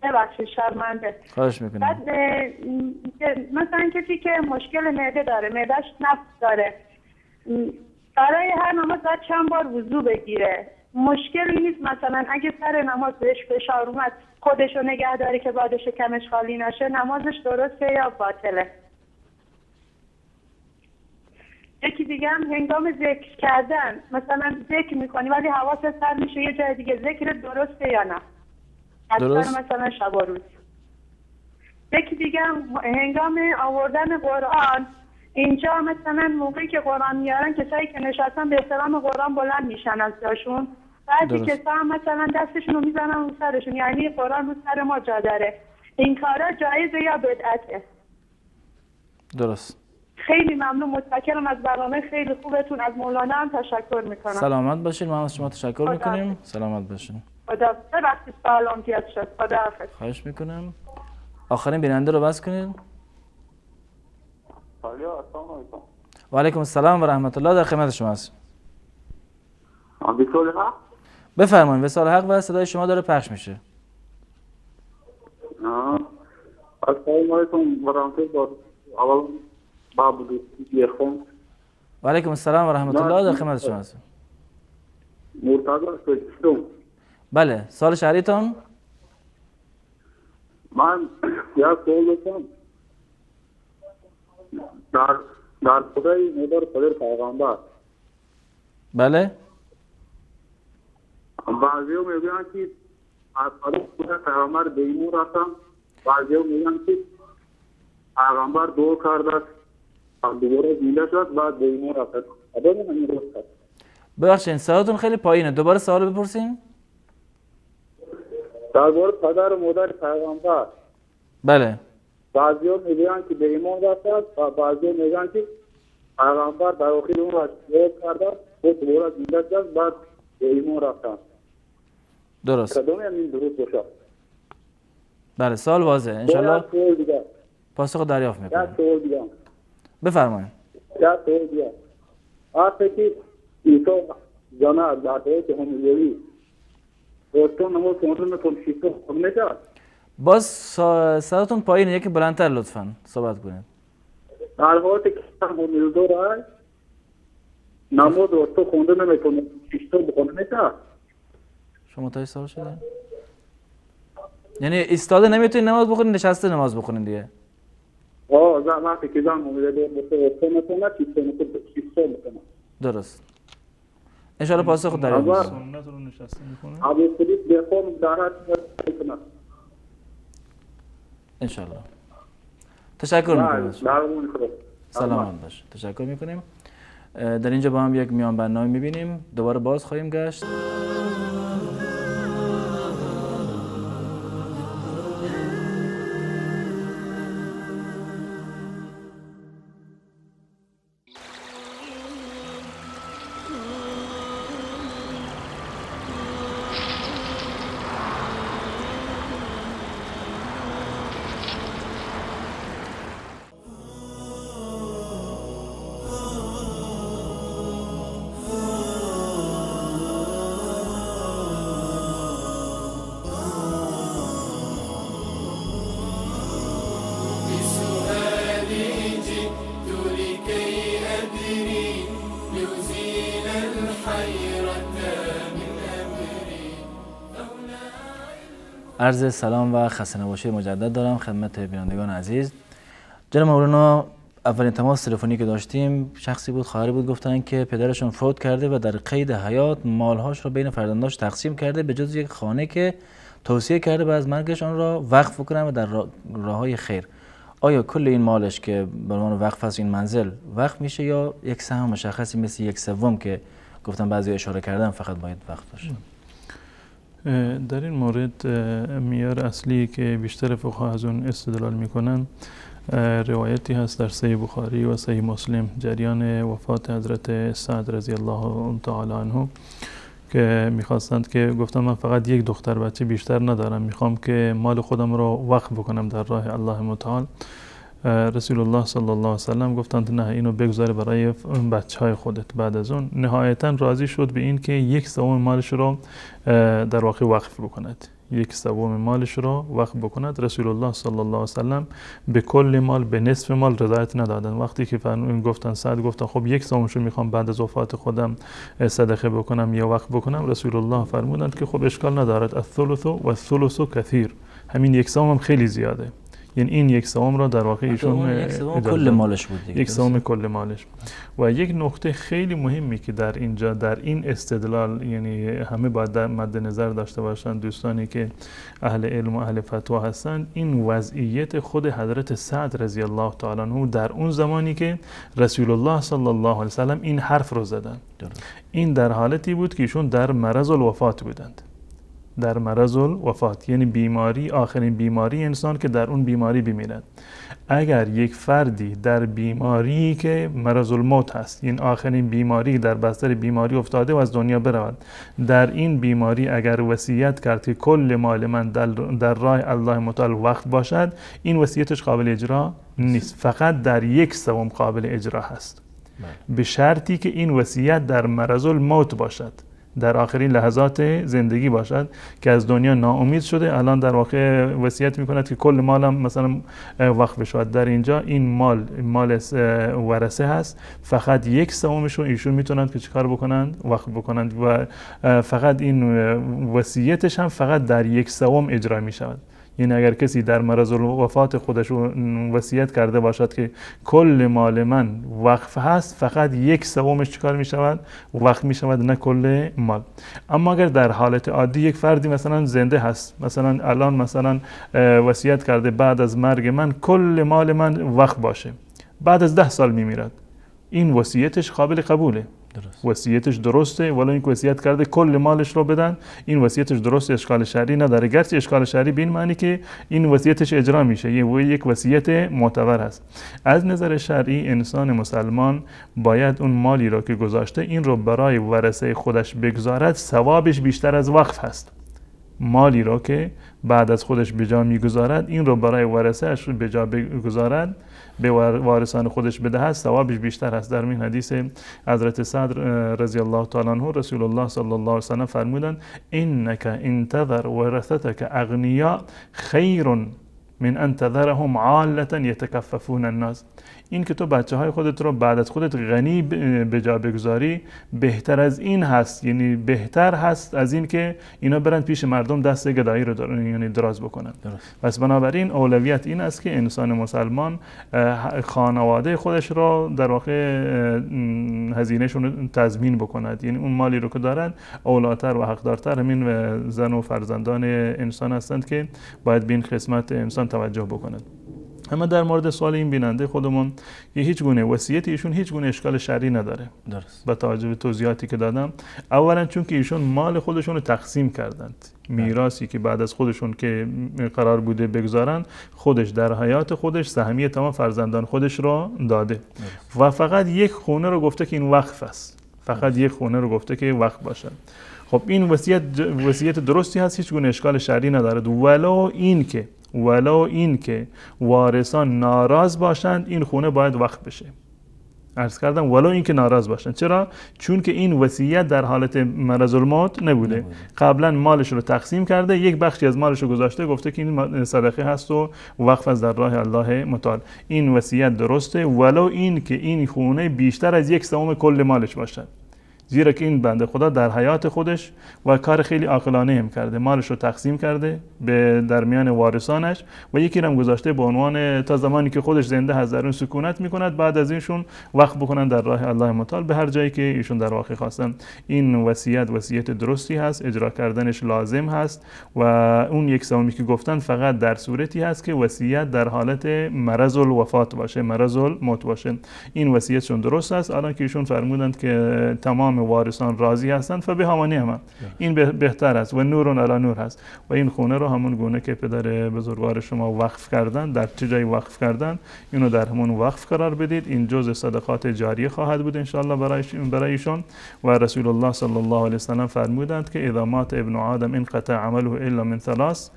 ببخشید شرمنده. خواهش میکنم. بعد مثلا کسی که مشکل معده داره، معدهش نفت داره، برای هر نماز باید چند بار وضو بگیره. مشکلی نیست مثلا اگه سر نماز بهش فشار اومد خودشو نگه داره که بعد شکمش خالی نشه، نمازش درسته یا باطله؟ یکی دیگه هم هنگام ذکر کردن، مثلا ذکر میکنی ولی حواست سر میشه یه جای دیگه، ذکر درسته یا نه؟ درست. مثلا شب و روز. یکی دیگه هم هنگام آوردن قرآن، اینجا مثلا موقعی که قرآن میارن کسایی که نشستن به احترام قرآن بلند میشن از جاشون، بعضی کسا هم مثلا دستشون رو میزنن رو سرشون، یعنی قرآن رو سر ما جا داره. این کارا جایزه یا بدعته؟ درست. خیلی ممنون، متشکرم از برنامه خیلی خوبتون. از مولانا هم تشکر میکنم. سلامت باشین. ما از شما تشکر میکنیم. سلامت باشین. خدا ببخشید سلامتیت شد. خداحافظ. خواهش میکنم. آخرین بیننده رو بس کنید. السلام علیکم. و علیکم السلام و رحمت الله. در خدمت شما هستم. وصال حق. بفرمایید. وصال حق و صدای شما داره پخش میشه. السلام علیکم و رحمت الله. اول باب دوستی خون. و علیکم السلام و رحمت الله. در خدمت شما هستم. مرتضی هستم. بله، سال شهریتان؟ من یک سوال داشتم در خدای مادر پدر پیغمبر. بله. بعضی ها میگن که از پدر پیغمبر به ایمان رفتم، بعضی ها میگن که پیغمبر دعا کرد دوباره زنده شد بعد به ایمان رفت. آدم همین روز کرد. ببخشید صداتون خیلی پایینه. دوباره سوال بپرسین. درباره پدر و مادر پیغمبر. بله. بعضی ها میگن که به ایمان رفت و بعضی ها میگن که پیغمبر در آخر اون را دعا کرد و دوباره زنده شد بعد به ایمان رفتن. درست. کدومی همین درست باشه؟ بله، سوال واضحه. انشالله سوال دیگه. پاسخ دریافت میکنم. یک سوال دیگه. بفرمایید. یک سوال دیگه. وقتی که عیسی جانه در حیات همیلی وقتون نماز خوندن میتون شیطان خود نشد. باز صداتون پایینه. یکی بلندتر لطفاً صحبت کنید. در حالت که همیلی داره نماز وقتون خوندن نمیتون شیطان بخونده نشد. شما متوجه سوال شدین؟ یعنی ایستاده نمیتونید نماز بخونید، نشسته نماز بخونید دیگه. وقتی که زن همیلی وقتون میتونه شیطان بخونه. درست. انشالله پاسخ دریافت میکنم. سنت رو نشسته میکنه. ابو سعید بخون دارد میکنه. انشالله. تشکر میکنم. سلام باش. تشکر میکنیم. در اینجا با هم یک میان برنامه میبینیم. دوباره باز خواهیم گشت. عرض سلام و خسته نباشید مجدد دارم خدمت بینندگان عزیز. جناب مولانا اولین تماس تلفنی که داشتیم شخصی بود، خواهری بود، گفتن که پدرشون فوت کرده و در قید حیات مالهاش رو بین فرزنداش تقسیم کرده به جز یک خانه که توصیه کرده بعد از مرگش آن را وقف کنن و در راههای خیر. آیا کل این مالش که به عنوان وقف از این منزل وقف میشه یا یک سهم مشخصی مثل یک سوم که گفتن بعضی اشاره کردن فقط باید وقف باشه؟ در این مورد معیار اصلی که بیشتر فقها از اون استدلال میکنن روایتی هست در صحیح بخاری و صحیح مسلم جریان وفات حضرت سعد رضی الله تعالی عنه که میخواستند که گفتم من فقط یک دختر بچه بیشتر ندارم، میخوام که مال خودم رو وقف بکنم در راه الله متعال. رسول الله صلی الله علیه و سلم گفتند نه، اینو بگذار برای بچهای خودت. بعد از اون نهایتا راضی شد به این که یک سوم مالش رو در واقع وقف بکند، یک سوم مالش رو وقف بکند. رسول الله صلی الله علیه و سلم به کل مال، به نصف مال رضایت ندادن. وقتی که گفتن سعد گفتن خب یک سومش رو میخوام بعد از وفات خودم صدقه بکنم یا وقف بکنم، رسول الله فرمودند که خب اشکال ندارد، الثلث و الثلث کثیر، همین یک سوم هم خیلی زیاده. یعنی این یک سوم را در واقع ایشون کل مالش بود دیگه. یک سوم کل مالش بود. و یک نکته خیلی مهمی که در اینجا در این استدلال یعنی همه باید مد نظر داشته باشند دوستانی که اهل علم و اهل فتوا هستند، این وضعیت خود حضرت سعد رضی الله تعالی عنه در اون زمانی که رسول الله صلی الله علیه و سلم این حرف رو زدن. این در حالتی بود که ایشون در مرض الوفات بودند. در مرض الوفات، یعنی بیماری، آخرین بیماری انسان که در اون بیماری بمیرد. اگر یک فردی در بیماری که مرض الموت هست، این آخرین بیماری در بستر بیماری افتاده و از دنیا برود، در این بیماری اگر وصیت کرد که کل مال من در راه الله متعال وقف باشد، این وصیتش قابل اجرا نیست، فقط در 1/3 قابل اجرا هست، به شرطی که این وصیت در مرض الموت باشد، در آخرین لحظات زندگی باشد که از دنیا ناامید شده، الان در واقع وصیت میکند که کل مالم مثلا وقف بشود. در اینجا این مال ورثه هست، فقط 1/3 رو ایشون میتونند که چیکار بکنند؟ وقف بکنند و فقط این وصیتش هم فقط در 1/3 اجرا میشود. یعنی اگر کسی در مرض الوفات خودش وصیت کرده باشد که کل مال من وقف هست، فقط 1/3 چیکار می شود؟ وقف می شود، نه کل مال. اما اگر در حالت عادی یک فردی مثلا زنده هست، مثلا الان مثلا وصیت کرده بعد از مرگ من کل مال من وقف باشه، بعد از 10 سال می میرد، این وصیتش قابل قبوله، وصیتش درسته، ولی این وصیت کرده کل مالش رو بدن، این وصیتش درسته، اشکال شرعی نداره، گرچه اشکال شرعی به این معنی که این وصیتش اجرا میشه، یک وصیت معتبر است. از نظر شرعی انسان مسلمان باید اون مالی رو که گذاشته این رو برای ورثه خودش بگذارد، ثوابش بیشتر از وقف هست. مالی رو که بعد از خودش به جا میگذارد، این رو برای ورثه‌اش به جا بگذارد، به وارثان خودش بدهد، ثوابش بیشتر است. در این حدیث حضرت سعد رضی الله تعالی عنه رسول الله صلی الله علیه و سلم فرمودند: انک انتظر ورثتک اغنیاء خیر من ان تذرهم عالة یتکففون الناس. این که تو بچه های خودت رو بعد از خودت غنی به جا بگذاری بهتر از این هست، یعنی بهتر هست از این که اینا برن پیش مردم دست گدایی رو یعنی دراز بکنن. پس بنابراین اولویت این است که انسان مسلمان خانواده خودش رو در واقع هزینهشون رو تضمین بکند، یعنی اون مالی رو که دارن اولاتر و حقدارتر همین زن و فرزندان انسان هستند که باید به این قسمت انسان توجه بکند. اما در مورد سوال این بیننده خودمون که هیچ گونه وصیت ایشون هیچ گونه اشکال شرعی نداره، درست، با توجه به توضیحاتی که دادم. اولا چون که ایشون مال خودشون رو تقسیم کردند، میراثی که بعد از خودشون که قرار بوده بگذارن، خودش در حیات خودش سهمیه تمام فرزندان خودش رو داده و فقط یک خونه رو گفته که این وقف است، فقط یک خونه رو گفته که وقف باشد. خب این وصیت درستی هست، هیچ گونه اشکال شرعی نداره، ولو این که وارثان ناراض باشند این خونه باید وقف بشه. عرض کردم ولو این که ناراض باشند. چرا؟ چون که این وصیت در حالت مرض الموت نبوده، قبلا مالش رو تقسیم کرده، یک بخشی از مالش رو گذاشته، گفته که این صدقه هست و وقف از در راه الله متعال. این وصیت درسته ولو این که این خونه بیشتر از 1/3 کل مالش باشد، زیرا که این بنده خدا در حیات خودش و کار خیلی عاقلانه هم کرده، مالش رو تقسیم کرده به در میان وارثانش و یکی رو هم گذاشته به عنوان تا زمانی که خودش زنده هست در اون سکونت میکند، بعد از اینشون وقف بکنن در راه الله متعال به هر جایی که ایشون در واقع خواستن. این وصیت درستی هست، اجرا کردنش لازم هست و اون 1/3 که گفتن فقط در صورتی هست که وصیت در حالت مرض الوفات باشه، مرض الموت باشه. این وصیتشون درست است. الان که ایشون فرمودند که تمام وارثان راضی هستند، فبه همانی هم این بهتر است و نور علی نور هست. و این خونه رو همون گونه که پدر بزرگوار شما وقف کردن، در چه جایی وقف کردن، اینو در همون وقف قرار بدید. این جزء صدقات جاریه خواهد بود ان شاء الله برای ایشون. و رسول الله صلی الله علیه و سلم فرمودند که اذا مات ابن آدم انقطع عمله الا من ثلاث،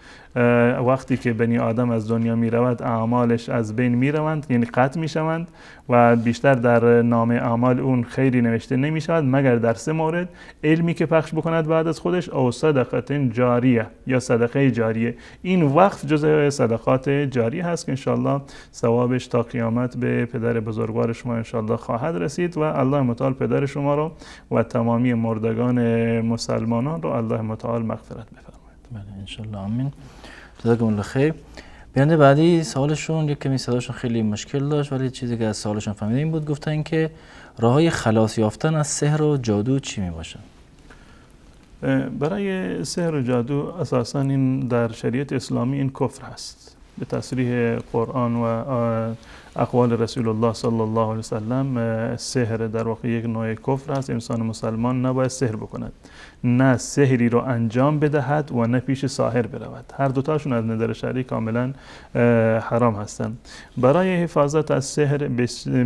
وقتی که بنی آدم از دنیا می رود اعمالش از بین می روند، یعنی قطع می شوند و بیشتر در نامه اعمال اون خیری نوشته نمی شود مگر در 3 مورد: علمی که پخش بکند بعد از خودش، او صدقه جاریه یا صدقه جاریه. این وقف جزء صدقات جاریه هست که انشاءالله ثوابش تا قیامت به پدر بزرگوار شما انشاءالله خواهد رسید و الله متعال پدر شما رو و تمامی مردگان مسلمانان رو الله متعال مغفرت بفرماید. بله انشاءالله آمین. جزاکم الله خیر. بیننده بعدی سوالشون یک کمی صداشون خیلی مشکل داشت، ولی چیزی که از سوالشون فهمیدیم بود، گفتن که راههای خلاص یافتن از سحر و جادو چی می باشه؟ برای سحر و جادو اساسا این در شریعت اسلامی این کفر هست، به تصریح قرآن و اقوال رسول الله صلی الله علیه وسلم سحر در واقع یک نوع کفر است. انسان مسلمان نباید سحر بکند، نه سحری رو انجام بدهد و نه پیش ساحر برود. هر دوتاشون از نظر شرعی کاملا حرام هستند. برای حفاظت از سحر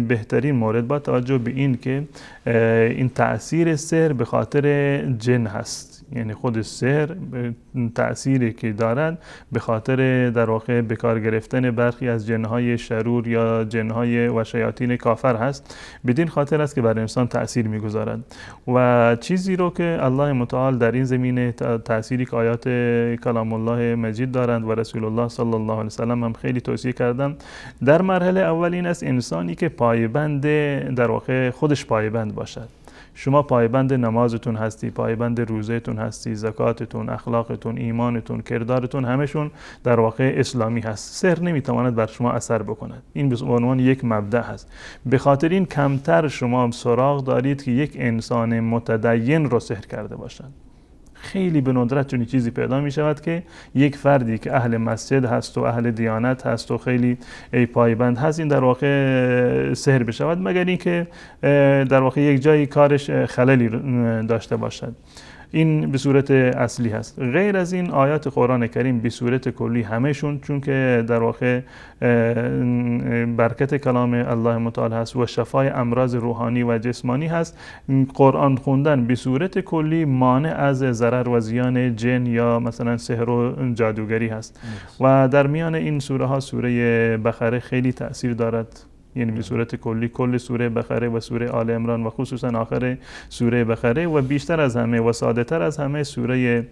بهترین مورد با توجه به این که این تأثیر سحر به خاطر جن هست، یعنی خود سحر تأثیری که دارد به خاطر در واقع به کار گرفتن برخی از جنهای شرور یا جنهای و شیاطین کافر هست. بدین خاطر است که بر انسان تأثیر میگذارد و چیزی رو که الله متعال در این زمینه تأثیری که آیات کلام الله مجید دارند و رسول الله صلی الله علیه وسلم هم خیلی توصیه کردن. در مرحله اول این است انسانی که پایبند در واقع خودش پایبند باشد. شما پایبند نمازتون هستی، پایبند روزهتون هستی، زکاتتون، اخلاقتون، ایمانتون، کردارتون همشون در واقع اسلامی هست. سحر نمیتواند بر شما اثر بکند. این به عنوان یک مبدأ هست. به خاطر این کمتر شما سراغ دارید که یک انسان متدین رو سحر کرده باشد. خیلی به ندرت چنین چیزی پیدا می شود که یک فردی که اهل مسجد هست و اهل دیانت هست و خیلی پایبند هست این در واقع سحر بشود، مگر اینکه در واقع یک جایی کارش خللی داشته باشد. این به صورت اصلی هست. غیر از این آیات قرآن کریم به صورت کلی همهشون، چون که در واقع برکت کلام الله متعال هست و شفای امراض روحانی و جسمانی هست، قرآن خوندن به صورت کلی مانع از ضرر و زیان جن یا مثلا سحر و جادوگری هست. و در میان این سوره ها سوره بقره خیلی تأثیر دارد، یعنی به صورت کلی کل سوره بقره و سوره آل عمران و خصوصا آخر سوره بقره و بیشتر از همه و ساده تر از همه سوره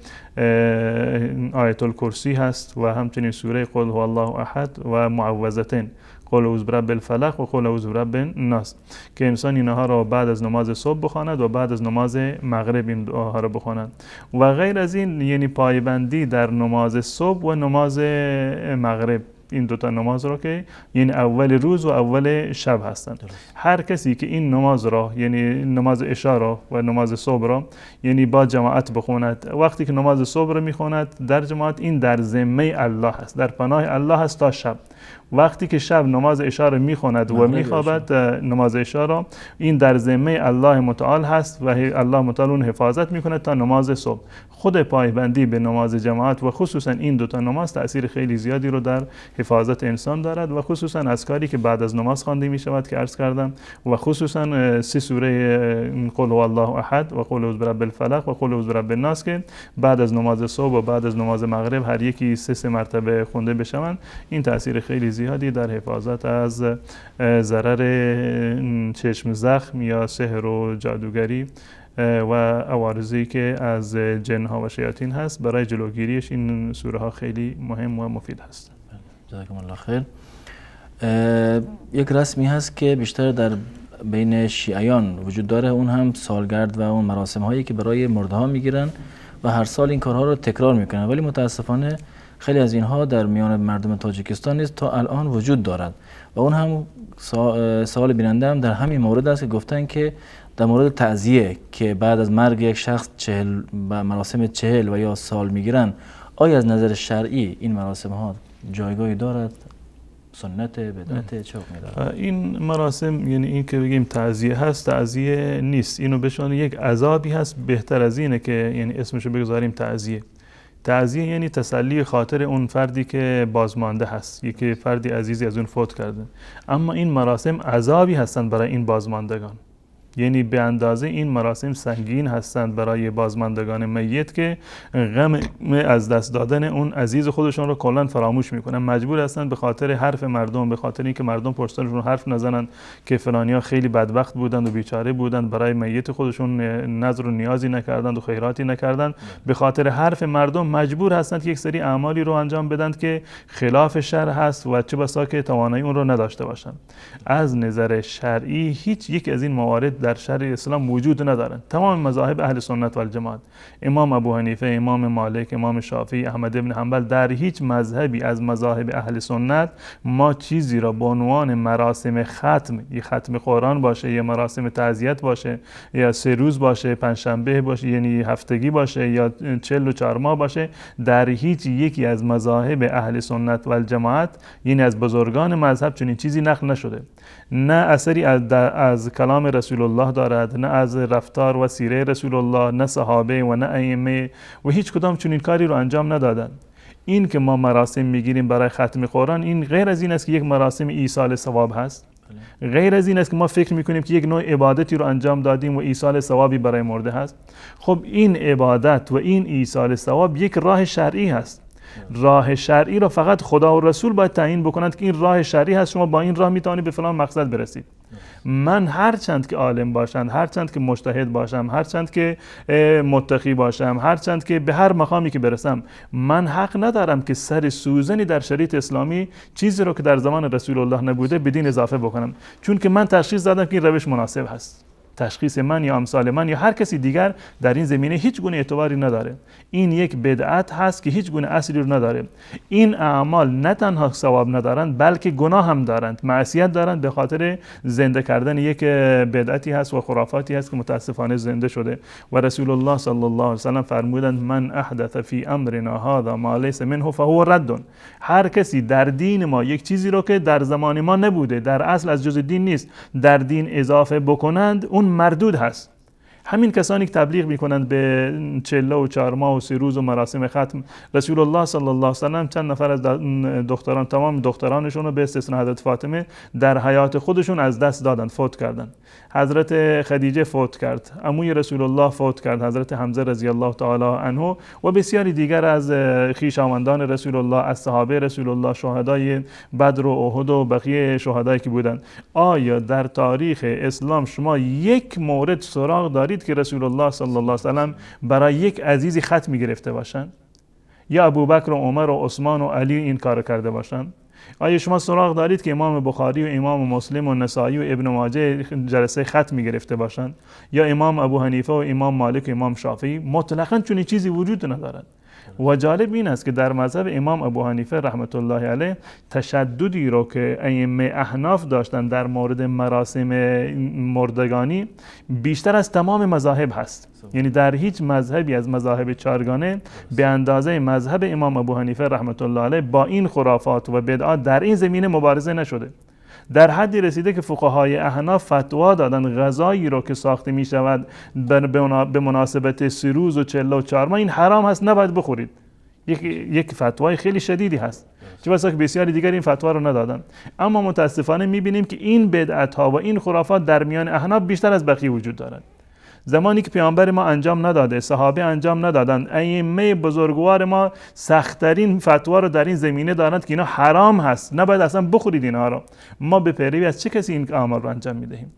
آیت الکرسی هست و همچنین سوره قل هو الله احد و معوذتین، قل اعوذ برب الفلق و قل اعوذ برب الناس، که انسان اینها را بعد از نماز صبح بخواند و بعد از نماز مغرب این دعاها را بخواند. و غیر از این یعنی پایبندی در نماز صبح و نماز مغرب، این دوتا نماز را که یعنی اول روز و اول شب هستند. هر کسی که این نماز را یعنی نماز عشا را و نماز صبح را یعنی با جماعت بخواند، وقتی که نماز صبح را میخواند در جماعت، این در ذمه الله است، در پناه الله است تا شب. وقتی که شب نماز عشا را میخواند و میخوابد نماز عشا را، این در ذمه الله متعال هست و الله متعال اون حفاظت میکند تا نماز صبح. خود پایبندی به نماز جماعت و خصوصا این دوتا نماز تأثیر خیلی زیادی رو در حفاظت انسان دارد و خصوصا از کاری که بعد از نماز خوانده می شود که عرض کردم و خصوصا 3 سوره قل هو الله احد و قل اعوذ برب الفلق و قل اعوذ برب الناس که بعد از نماز صبح و بعد از نماز مغرب هر یکی 3 مرتبه خونده بشوند، این تأثیر خیلی زیادی در حفاظت از ضرر چشم زخم یا سحر و جادوگری و عوارضی که از جنها و شیاطین هست، برای جلوگیریش این سوره ها خیلی مهم و مفید هست. جزاکم الله خیر. یک رسمی هست که بیشتر در بین شیعیان وجود داره، اون هم سالگرد و اون مراسم هایی که برای مرده ها میگیرن و هر سال این کارها رو تکرار میکنن، ولی متاسفانه خیلی از اینها در میان مردم تاجیکستان نیست تا الان وجود دارد و اون هم سوال بیننده هم در همین مورد است که گفتن که در مورد تعزیه که بعد از مرگ یک شخص مراسم 40 و یا سال میگیرن، آیا از نظر شرعی این مراسم ها جایگاهی دارد؟ سنت، بدعت، چه حکمی دارد؟ این مراسم یعنی این که بگیم تعزیه هست، تعزیه نیست، اینو بهشون یک عذابی هست. بهتر از اینه که یعنی اسمشو بگذاریم تعزیه. تعزیه یعنی تسلی خاطر اون فردی که بازمانده هست، یکی فردی عزیزی از اون فوت کرده. اما این مراسم عذابی هستند برای این بازماندگان، یعنی به اندازه این مراسم سنگین هستند برای بازماندگان میت که غم از دست دادن اون عزیز خودشون رو کلا فراموش میکنن. مجبور هستند به خاطر حرف مردم، به خاطر اینکه مردم پشتشون حرف نزنن که فلانیا خیلی بدبخت بودند و بیچاره بودند، برای میت خودشون نظر و نیازی نکردند و خیراتی نکردند، به خاطر حرف مردم مجبور هستند که یک سری اعمالی رو انجام بدن که خلاف شرع هست و چه بسا که توانایی اون رو نداشته باشند. از نظر شرعی هیچ یک از این موارد در شرع اسلام وجود ندارند. تمام مذاهب اهل سنت و الجماعت، امام ابو حنیفه، امام مالک، امام شافعی، احمد ابن حنبل، در هیچ مذهبی از مذاهب اهل سنت ما چیزی را به عنوان مراسم ختم، یا ختم قرآن باشه یا مراسم تعزیت باشه یا 3 روز باشه، پنجشنبه باشه یعنی هفتگی باشه یا 44 ماه باشه، در هیچ یکی از مذاهب اهل سنت و الجماعت یعنی از بزرگان مذهب چنین چیزی نقل نشده. نه اثری از کلام رسول الله دارد، نه از رفتار و سیره رسول الله، نه صحابه و نه ائمه و هیچ کدام چنین کاری رو انجام ندادند. این که ما مراسم میگیریم برای ختم قرآن، این غیر از این است که یک مراسم ایصال ثواب هست، غیر از این است که ما فکر میکنیم که یک نوع عبادتی رو انجام دادیم و ایصال ثوابی برای مرده هست. خب این عبادت و این ایصال ثواب یک راه شرعی هست. راه شرعی را فقط خدا و رسول باید تعیین بکنند که این راه شرعی هست، شما با این راه میتونید به فلان مقصد برسید. من هرچند که عالم باشم، هرچند که مجتهد باشم، هرچند که متقی باشم، هرچند که به هر مقامی که برسم، من حق ندارم که سر سوزنی در شریعت اسلامی چیزی رو که در زمان رسول الله نبوده بدین اضافه بکنم، چون که من تشخیص دادم که این روش مناسب هست. تشخیص من یا امثال من یا هر کسی دیگر در این زمینه هیچ گونه اعتباری نداره. این یک بدعت هست که هیچ گونه اصلی رو نداره. این اعمال نه تنها ثواب ندارند بلکه گناه هم دارند، معصیت دارند، به خاطر زنده کردن یک بدعتی هست و خرافاتی هست که متاسفانه زنده شده. و رسول الله صلی الله علیه و سلم فرمودند من احدث فی امرنا هذا ما لیس منه فهو رد. هر کسی در دین ما یک چیزی رو که در زمان ما نبوده، در اصل از جز دین نیست، در دین اضافه بکنند، اون مردود هست. همین کسانی که تبلیغ میکنند به 44 ماه و 3 روز و مراسم ختم، رسول الله صلی الله علیه و سلم چند نفر از دختران، تمام دخترانشون رو به استثناء حضرت فاطمه در حیات خودشون از دست دادند، فوت کردند. حضرت خدیجه فوت کرد، عموی رسول الله فوت کرد، حضرت حمزه رضی الله تعالی عنه و بسیاری دیگر از خویشاوندان رسول الله، از صحابه رسول الله، شهدای بدر و احد و بقیه شهدایی که بودند. آیا در تاریخ اسلام شما یک مورد سراغ دارید که رسول الله صلی الله علیه و سلم برای یک عزیزی ختم گرفته باشند یا ابوبکر و عمر و عثمان و علی این کار کرده باشند؟ آیا شما سراغ دارید که امام بخاری و امام مسلم و نسائی و ابن ماجه جلسه ختم گرفته باشند یا امام ابو حنیفه و امام مالک و امام شافعی؟ مطلقاً چنین چیزی وجود ندارد. و جالب این است که در مذهب امام ابو حنیفه رحمت الله علیه تشددی رو که ائمه احناف داشتن در مورد مراسم مردگانی بیشتر از تمام مذاهب هست. یعنی در هیچ مذهبی از مذاهب چهارگانه به اندازه مذهب امام ابو حنیفه رحمت الله علیه با این خرافات و بدعات در این زمینه مبارزه نشده. در حدی رسیده که فقهای احناف فتوا دادن غذایی رو که ساخته می شود به مناسبت 3 روز و 44 ماه این حرام هست، نباید بخورید. یک فتوای خیلی شدیدی هست، چه بسا که بسیاری دیگر این فتوا رو ندادن. اما متاسفانه می بینیم که این بدعت ها و این خرافات در میان احناف بیشتر از بقیه وجود دارد. زمانی که پیامبر ما انجام نداده، صحابه انجام ندادند، ائمه بزرگوار ما سخت‌ترین فتوا رو در این زمینه دارند که اینا حرام هست، نباید اصلا بخورید اینها رو. ما به پیروی از چه کسی این اعمال رو انجام میدهیم؟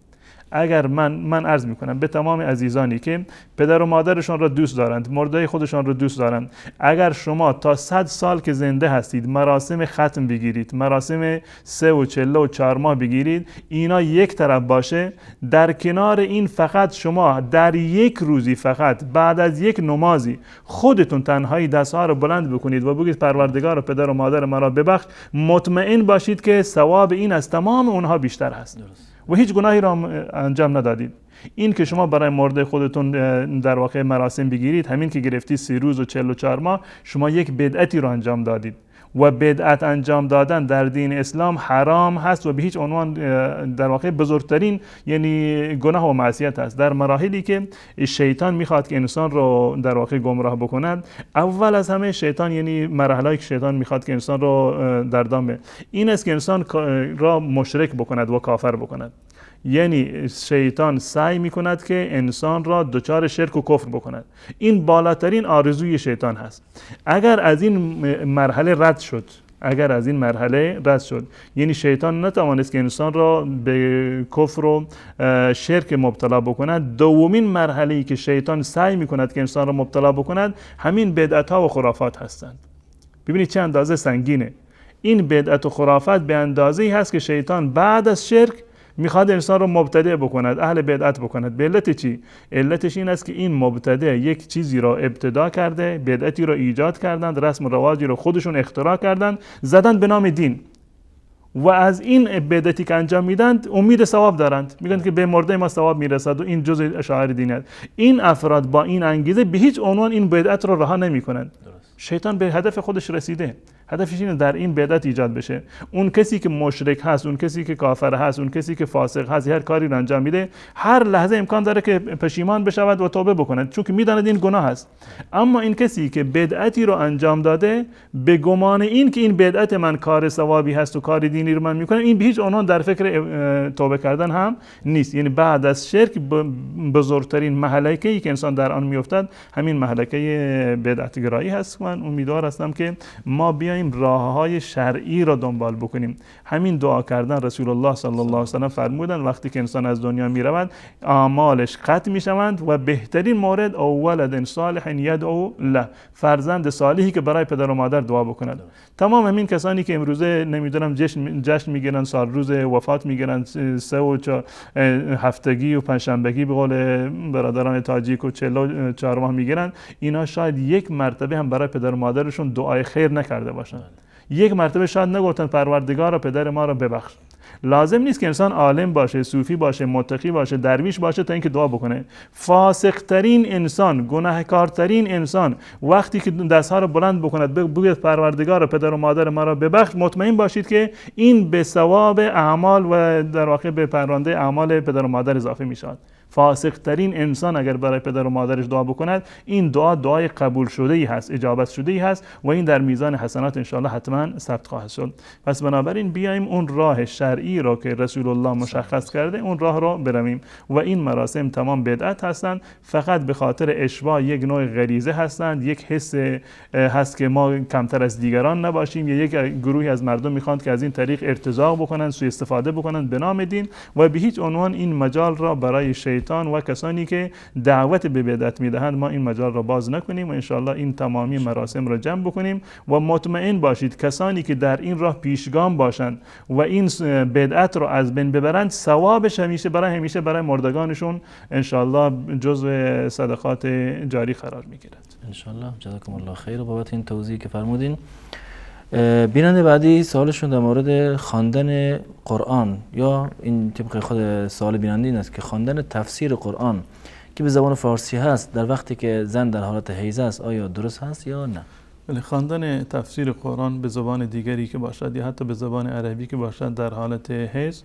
اگر من عرض میکنم به تمام عزیزانی که پدر و مادرشان را دوست دارند، مرده خودشان را دوست دارند، اگر شما تا 100 سال که زنده هستید مراسم ختم بگیرید، مراسم 3 و 44 ماه بگیرید، اینا یک طرف باشه، در کنار این فقط شما در یک روزی فقط بعد از یک نمازی خودتون تنهایی دستها رو بلند بکنید و بگید پروردگار و پدر و مادر مرا ببخش، مطمئن باشید که ثواب این از تمام اونها بیشتر هست و هیچ گناهی را انجام ندادید. این که شما برای مرده خودتون در واقع مراسم بگیرید، همین که گرفتید 3 روز و 44 ماه، شما یک بدعتی را انجام دادید و بدعت انجام دادن در دین اسلام حرام هست و به هیچ عنوان در واقع بزرگترین یعنی گناه و معصیت است. در مراحلی که شیطان میخواد که انسان رو در واقع گمراه بکند، اول از همه شیطان یعنی مرحله‌ای که شیطان میخواد که انسان رو در دام این است که انسان را مشرک بکند و کافر بکند. یعنی شیطان سعی میکند که انسان را دچار شرک و کفر بکند. این بالاترین آرزوی شیطان هست. اگر از این مرحله رد شد، یعنی شیطان نتوانست که انسان را به کفر و شرک مبتلا بکند، دومین مرحله‌ای که شیطان سعی میکند که انسان را مبتلا بکند همین بدعت‌ها و خرافات هستند. ببینید چه اندازه سنگینه. این بدعت و خرافات به اندازه‌ای هست که شیطان بعد از شرک میخواد انسان رو مبتدع بکند، اهل بدعت بکند. به علت چی؟ علتش این است که این مبتدع یک چیزی را ابتدا کرده، بدعتی را ایجاد کردند، رسم و رواجی را خودشون اختراع کردند، زدن به نام دین و از این بدعتی که انجام میدند امید ثواب دارند، میگن که به مرده ما ثواب میرسد و این جزء شعائر دین است. این افراد با این انگیزه به هیچ عنوان این بدعت را رها نمیکنند. شیطان به هدف خودش رسیده، هدفش اینه در این بدعت ایجاد بشه. اون کسی که مشرک هست، اون کسی که کافر هست، اون کسی که فاسق هست، هر کاری رو انجام میده، هر لحظه امکان داره که پشیمان بشود و توبه بکند، چون که میداند این گناه است. اما این کسی که بدعتی رو انجام داده به گمان این که این بدعت من کار ثوابی هست و کار دینی رو من میکنم، این به هیچ عنوان در فکر توبه کردن هم نیست. یعنی بعد از شرک بزرگترین مهلکه‌ای که انسان در آن میافتد همین مهلکه بدعت گرایی هست. من امیدوار هستم که ما بیایم راههای شرعی را دنبال بکنیم. همین دعا کردن رسول الله صلی الله علیه و سلم فرمودند وقتی که انسان از دنیا میرود اعمالش ختم میشوند و بهترین مورد او ولد صالح یدعو له، فرزند صالحی که برای پدر و مادر دعا بکند. تمام همین کسانی که امروزه نمیدونم جشن میگیرن، سال روز وفات میگیرن، 3 و 4 هفتگی و پنجشنبگی به قول برادران تاجیک و 44 ماه میگیرن، اینا شاید یک مرتبه هم برای پدر و مادرشون دعای خیر نکرده باشند. یک مرتبه شاید نگفتن پروردگارا پدر ما را ببخش. لازم نیست که انسان عالم باشه، صوفی باشه، متقی باشه، درویش باشه تا اینکه دعا بکنه. فاسق ترین انسان، گناهکارترین انسان وقتی که دستها رو بلند بکند بگوید پروردگارا پدر و مادر ما را ببخش، مطمئن باشید که این به ثواب اعمال و در واقع به پرونده اعمال پدر و مادر اضافه میشود. فاسق ترین انسان اگر برای پدر و مادرش دعا بکند، این دعای قبول شده ای هست، اجابت شده ای هست و این در میزان حسنات ان شاء الله حتما ثبت خواهد شد. پس بنابراین بیایم اون راه شرعی را که رسول الله مشخص کرده اون راه را برویم و این مراسم تمام بدعت هستند، فقط به خاطر اشباع یک نوع غریزه هستند، یک حس هست که ما کمتر از دیگران نباشیم، یا یک گروهی از مردم میخواند که از این طریق ارتزاق بکنند، سوء استفاده بکنند به نام دین و به هیچ عنوان این مجال را برای شیطان و کسانی که دعوت به بدعت میدهند ما این مجال را باز نکنیم و انشاءالله این تمامی مراسم را جمع بکنیم و مطمئن باشید کسانی که در این راه پیشگام باشند و این بدعت را از بین ببرند، ثوابش همیشه برای مردگانشون انشاءالله جزو صدقات جاری قرار میگیرد. انشاءالله. جزاکم الله خیر بابت این توضیحی که فرمودین. بیننده بعدی سوالشون در مورد خواندن قرآن، یا این طبق خود سوال بیننده این است که خواندن تفسیر قرآن که به زبان فارسی هست در وقتی که زن در حالت حیض است آیا درست هست یا نه؟ ولی خواندن تفسیر قرآن به زبان دیگری که باشد یا حتی به زبان عربی که باشد در حالت حیض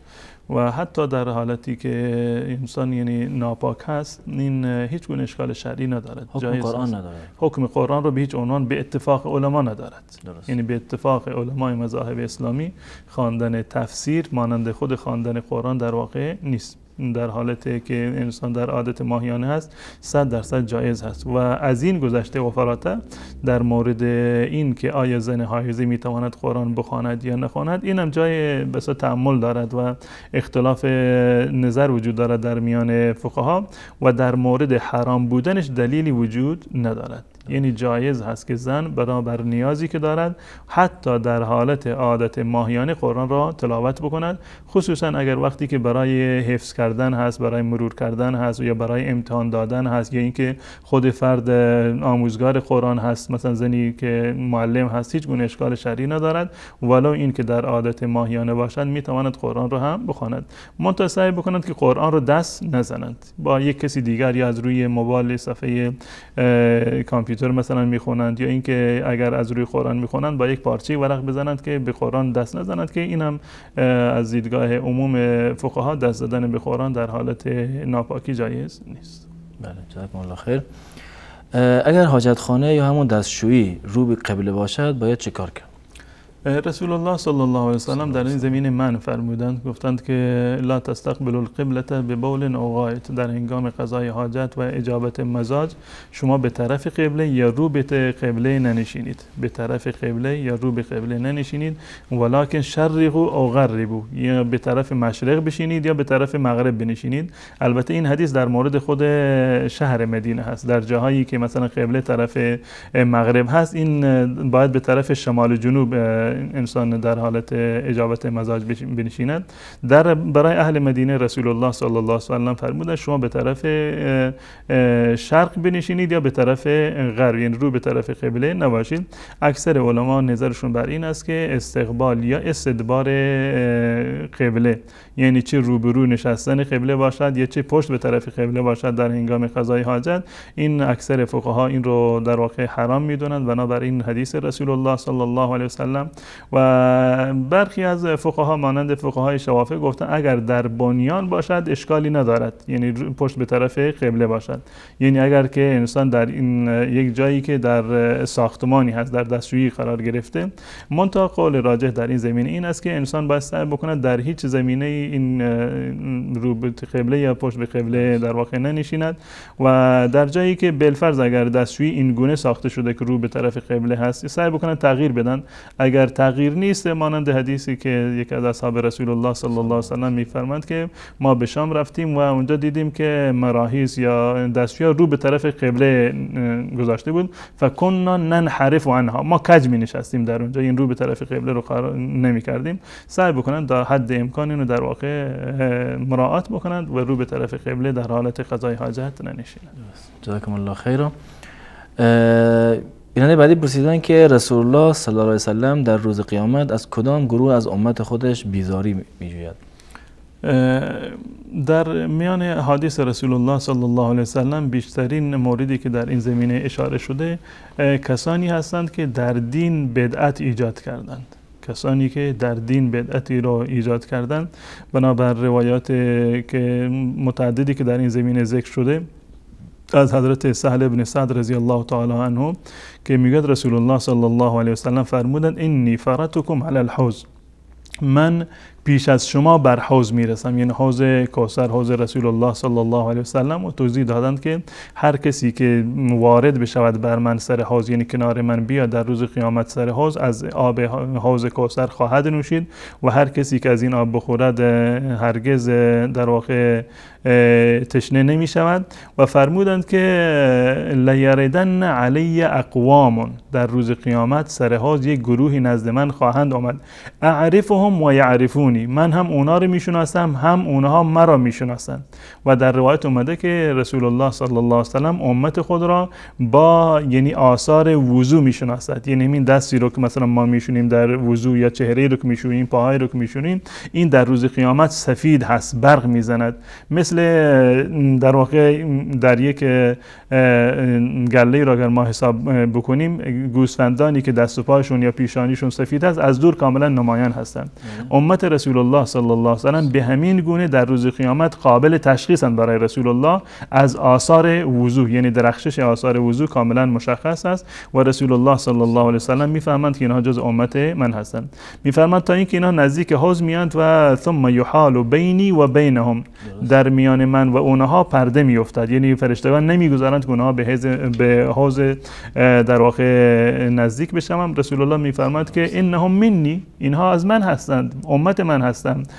و حتی در حالتی که انسان یعنی ناپاک هست، این هیچ گونه اشکال شرعی ندارد. حکم قرآن ندارد. حکم قرآن رو به هیچ عنوان به اتفاق علما ندارد. درست. یعنی به اتفاق علمای مذاهب اسلامی خواندن تفسیر مانند خود خواندن قرآن در واقع نیست. در حالتی که انسان در عادت ماهیانه هست 100% جایز هست. و از این گذشته و فراتر در مورد این که آیا زن حایضه میتواند قرآن بخواند یا نخواند، این هم جای بس تأمل دارد و اختلاف نظر وجود دارد در میان فقها و در مورد حرام بودنش دلیلی وجود ندارد. یعنی جایز هست که زن برابر نیازی که دارد حتی در حالت عادت ماهیانه قرآن را تلاوت بکند، خصوصا اگر وقتی که برای حفظ کردن هست، برای مرور کردن هست یا برای امتحان دادن هست یا اینکه خود فرد آموزگار قرآن هست، مثلا زنی که معلم هست، هیچ گونه اشکال شرعی ندارد. ولو این که در عادت ماهیانه باشد میتواند قرآن را هم بخواند، منتها سعی بکنند که قرآن را دست نزنند، با یک کسی دیگر یا از روی موبایل صفحه کامپیوتر مثلا میخونند یا اینکه اگر از روی قرآن میخونند با یک پارچه ورق بزنند که به قرآن دست نزنند، که این هم از دیدگاه عموم فقها دست زدن به قرآن در حالت ناپاکی جایز نیست. بله، جزاکم الله خیر. اگر حاجتخانه یا همون دستشویی رو به قبله باشد باید چه کار کرد؟ رسول الله صلی الله علیه و سلم در این زمینه منع فرمودند، گفتند که لا تستقبلوا القبلة ببول او غائط، در هنگام قضای حاجت و اجابت مزاج شما به طرف قبله یا رو به قبله ننشینید، به طرف قبله یا رو به قبله ننشینید، ولکن شرقوا او غربوا، یا به طرف مشرق بشینید یا به طرف مغرب بنشینید. البته این حدیث در مورد خود شهر مدینه هست، در جاهایی که مثلا قبله طرف مغرب هست این باید به طرف شمال جنوب انسان در حالت اجابت مزاج بنشیند. برای اهل مدینه رسول الله صلی الله علیه و سلم فرمودند شما به طرف شرق بنشینید یا به طرف غرب، یعنی رو به طرف قبله نباشید. اکثر علما نظرشون بر این است که استقبال یا استدبار قبله، یعنی چه روبرو نشستن قبله باشد یا چه پشت به طرف قبله باشد در هنگام قضای حاجت، این اکثر فقها این رو در واقع حرام میدونند بنابراین حدیث رسول الله صلی الله علیه و سلم. و برخی از فقها مانند فقهای شوافع گفتن اگر در بنیان باشد اشکالی ندارد، یعنی پشت به طرف قبله باشد. یعنی اگر که انسان در این یک جایی که در ساختمانی هست در دستشویی قرار گرفته، منتها قول راجح در این زمینه این است که انسان باید سعی بکند در هیچ زمینه این رو به قبله یا پشت به قبله در واقع ننشیند و در جایی که بالفرض اگر دستشویی این گونه ساخته شده که رو به طرف قبله هست سعی بکنند تغییر بدن. اگر تغییر نیست مانند حدیثی که یکی از اصحاب رسول الله صلی الله علیه و سلم میفرماند که ما به شام رفتیم و اونجا دیدیم که مراحیض یا دستشویی رو به طرف قبله گذاشته بود، فکنا ننحرف عنها، ما کج می نشستیم در اونجا، این رو به طرف قبله رو قرار نمی کردیم. سعی بکنند تا حد امکان اینو در واقع مراعات بکنند و رو به طرف قبله در حالت قضای حاجت ننشینند. جزاکم الله خیر. بیننده بعدی پرسیدن که رسول الله صلی الله علیه و سلم در روز قیامت از کدام گروه از امت خودش بیزاری میجوید؟ در میان حدیث رسول الله صلی الله علیه و سلم بیشترین موردی که در این زمینه اشاره شده کسانی هستند که در دین بدعت ایجاد کردند، کسانی که در دین بدعتی را ایجاد کردند. بنابر روایات که متعددی که در این زمینه ذکر شده از حضرت سهل ابن سعد رضی الله تعالی عنه که میگوید رسول الله صلی الله علیه و سلم فرمودند انی فرطکم علی الحوض، من پیش از شما بر حوض میرسم، یعنی حوض کوثر، حوض رسول الله صلی الله علیه و سلم. و توضیح دادند که هر کسی که وارد بشود بر من سر حوض، یعنی کنار من بیاد در روز قیامت سر حوض، از آب حوض کوثر خواهد نوشید و هر کسی که از این آب بخورد هرگز در واقع تشنه نمی شود. و فرمودند که لیردن علی اقوام، در روز قیامت سر حوض یک گروهی نزد من خواهند آمد، اعرفهم و یعرفونی، من هم اونا رو میشناسم هم اونها مرا میشناسند. و در روایت اومده که رسول الله صلی الله علیه و سلم امت خود را با یعنی آثار وضو میشناسد، یعنی این دستی رو که مثلا ما میشونیم در وضو یا چهره رو که میشونیم، پاهای رو که میشونیم، این در روز قیامت سفید هست، برق میزند، مثل در واقع در یک گله را اگر ما حساب بکنیم گوسفندانی که دست و پایشون یا پیشانیشون سفید است از دور کاملا نمایان هستند. امت رسول الله صلی الله علیه و سلم به همین گونه در روز قیامت قابل تشخیصند برای رسول الله از آثار وضو، یعنی درخشش آثار وضو کاملا مشخص است و رسول الله صلی الله علیه و سلم میفهمند که اینها جز امت من هستند. میفرماند تا اینکه اینها نزدیک حوض میاند و ثم یحال بینی و بینهم، در میان من و اونها پرده میافتد، یعنی فرشتگان نمیگذارند که اونها به حوض در واقع نزدیک بشوم. رسول الله میفرماید که انهم منی، اینها از من هستند، امت من هستند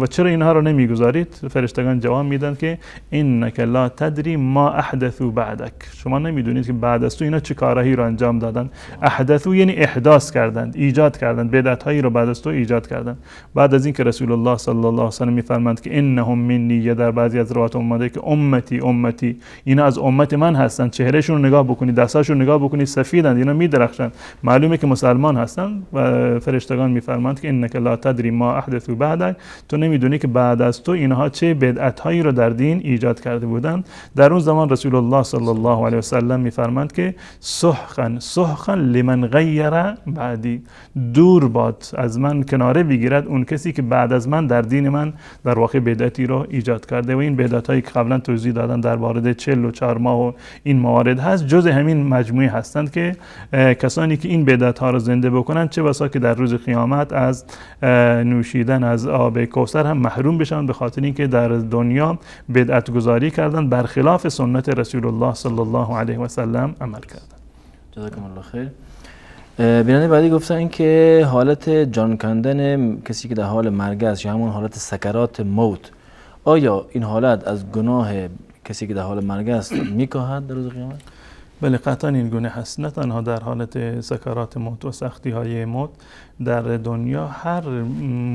و چرا اینها رو نمیگذارید؟ فرشتگان جواب میدن که انک لا تدری ما احدثوا بعدک، شما نمیدونید که بعد از تو اینا چه کارهایی رو انجام دادن. احدثوا یعنی احداث کردند، ایجاد کردند، بدعت هایی رو بعد از تو ایجاد کردند. بعد از اینکه رسول الله صلی الله علیه و سلم میفرماند که انهم منی، یا در بعضی از روایات اومده که امتی امتی، اینا از امت من هستند، چهرهشون رو نگاه بکنید، دستاشون رو نگاه بکنید سفیدند، اینا میدرخشند، معلومه که مسلمان هستند. و فرشتگان میفرماند که انک لا تدری ما احدثوا بعدک، تو نمیدونی که بعد از تو اینها چه بدعت هایی رو در دین ایجاد کرده بودند. در اون زمان رسول الله صلی الله علیه و سلم میفرماند که سحقا سحقا لمن غیر بعدی، دور باد از من کناره بگیرد اون کسی که بعد از من در دین من در واقع بدعتی رو ایجاد کرده. و این بدعت هایی که قبلا توضیح دادن در مورد 44 ماه و این موارد هست، جز همین مجموعه هستند که کسانی که این بدعت ها رو زنده بکنن چه بسا که در روز قیامت از نوشیدن از آب کوثر هم محروم بشن، به خاطر اینکه در دنیا بدعت گذاری کردن، برخلاف سنت رسول الله صلی الله علیه و سلم عمل کردن. جزاکم الله خیر. بیننده بعدی گفتن که حالت جان کندن کسی که در حال مرگ است یا همون حالت سکرات موت، آیا این حالت از گناه کسی که در حال مرگ است میکاهد در روز قیامت؟ بله قطعا این گونه هست. نه تنها در حالت سکرات موت و سختی های موت، در دنیا هر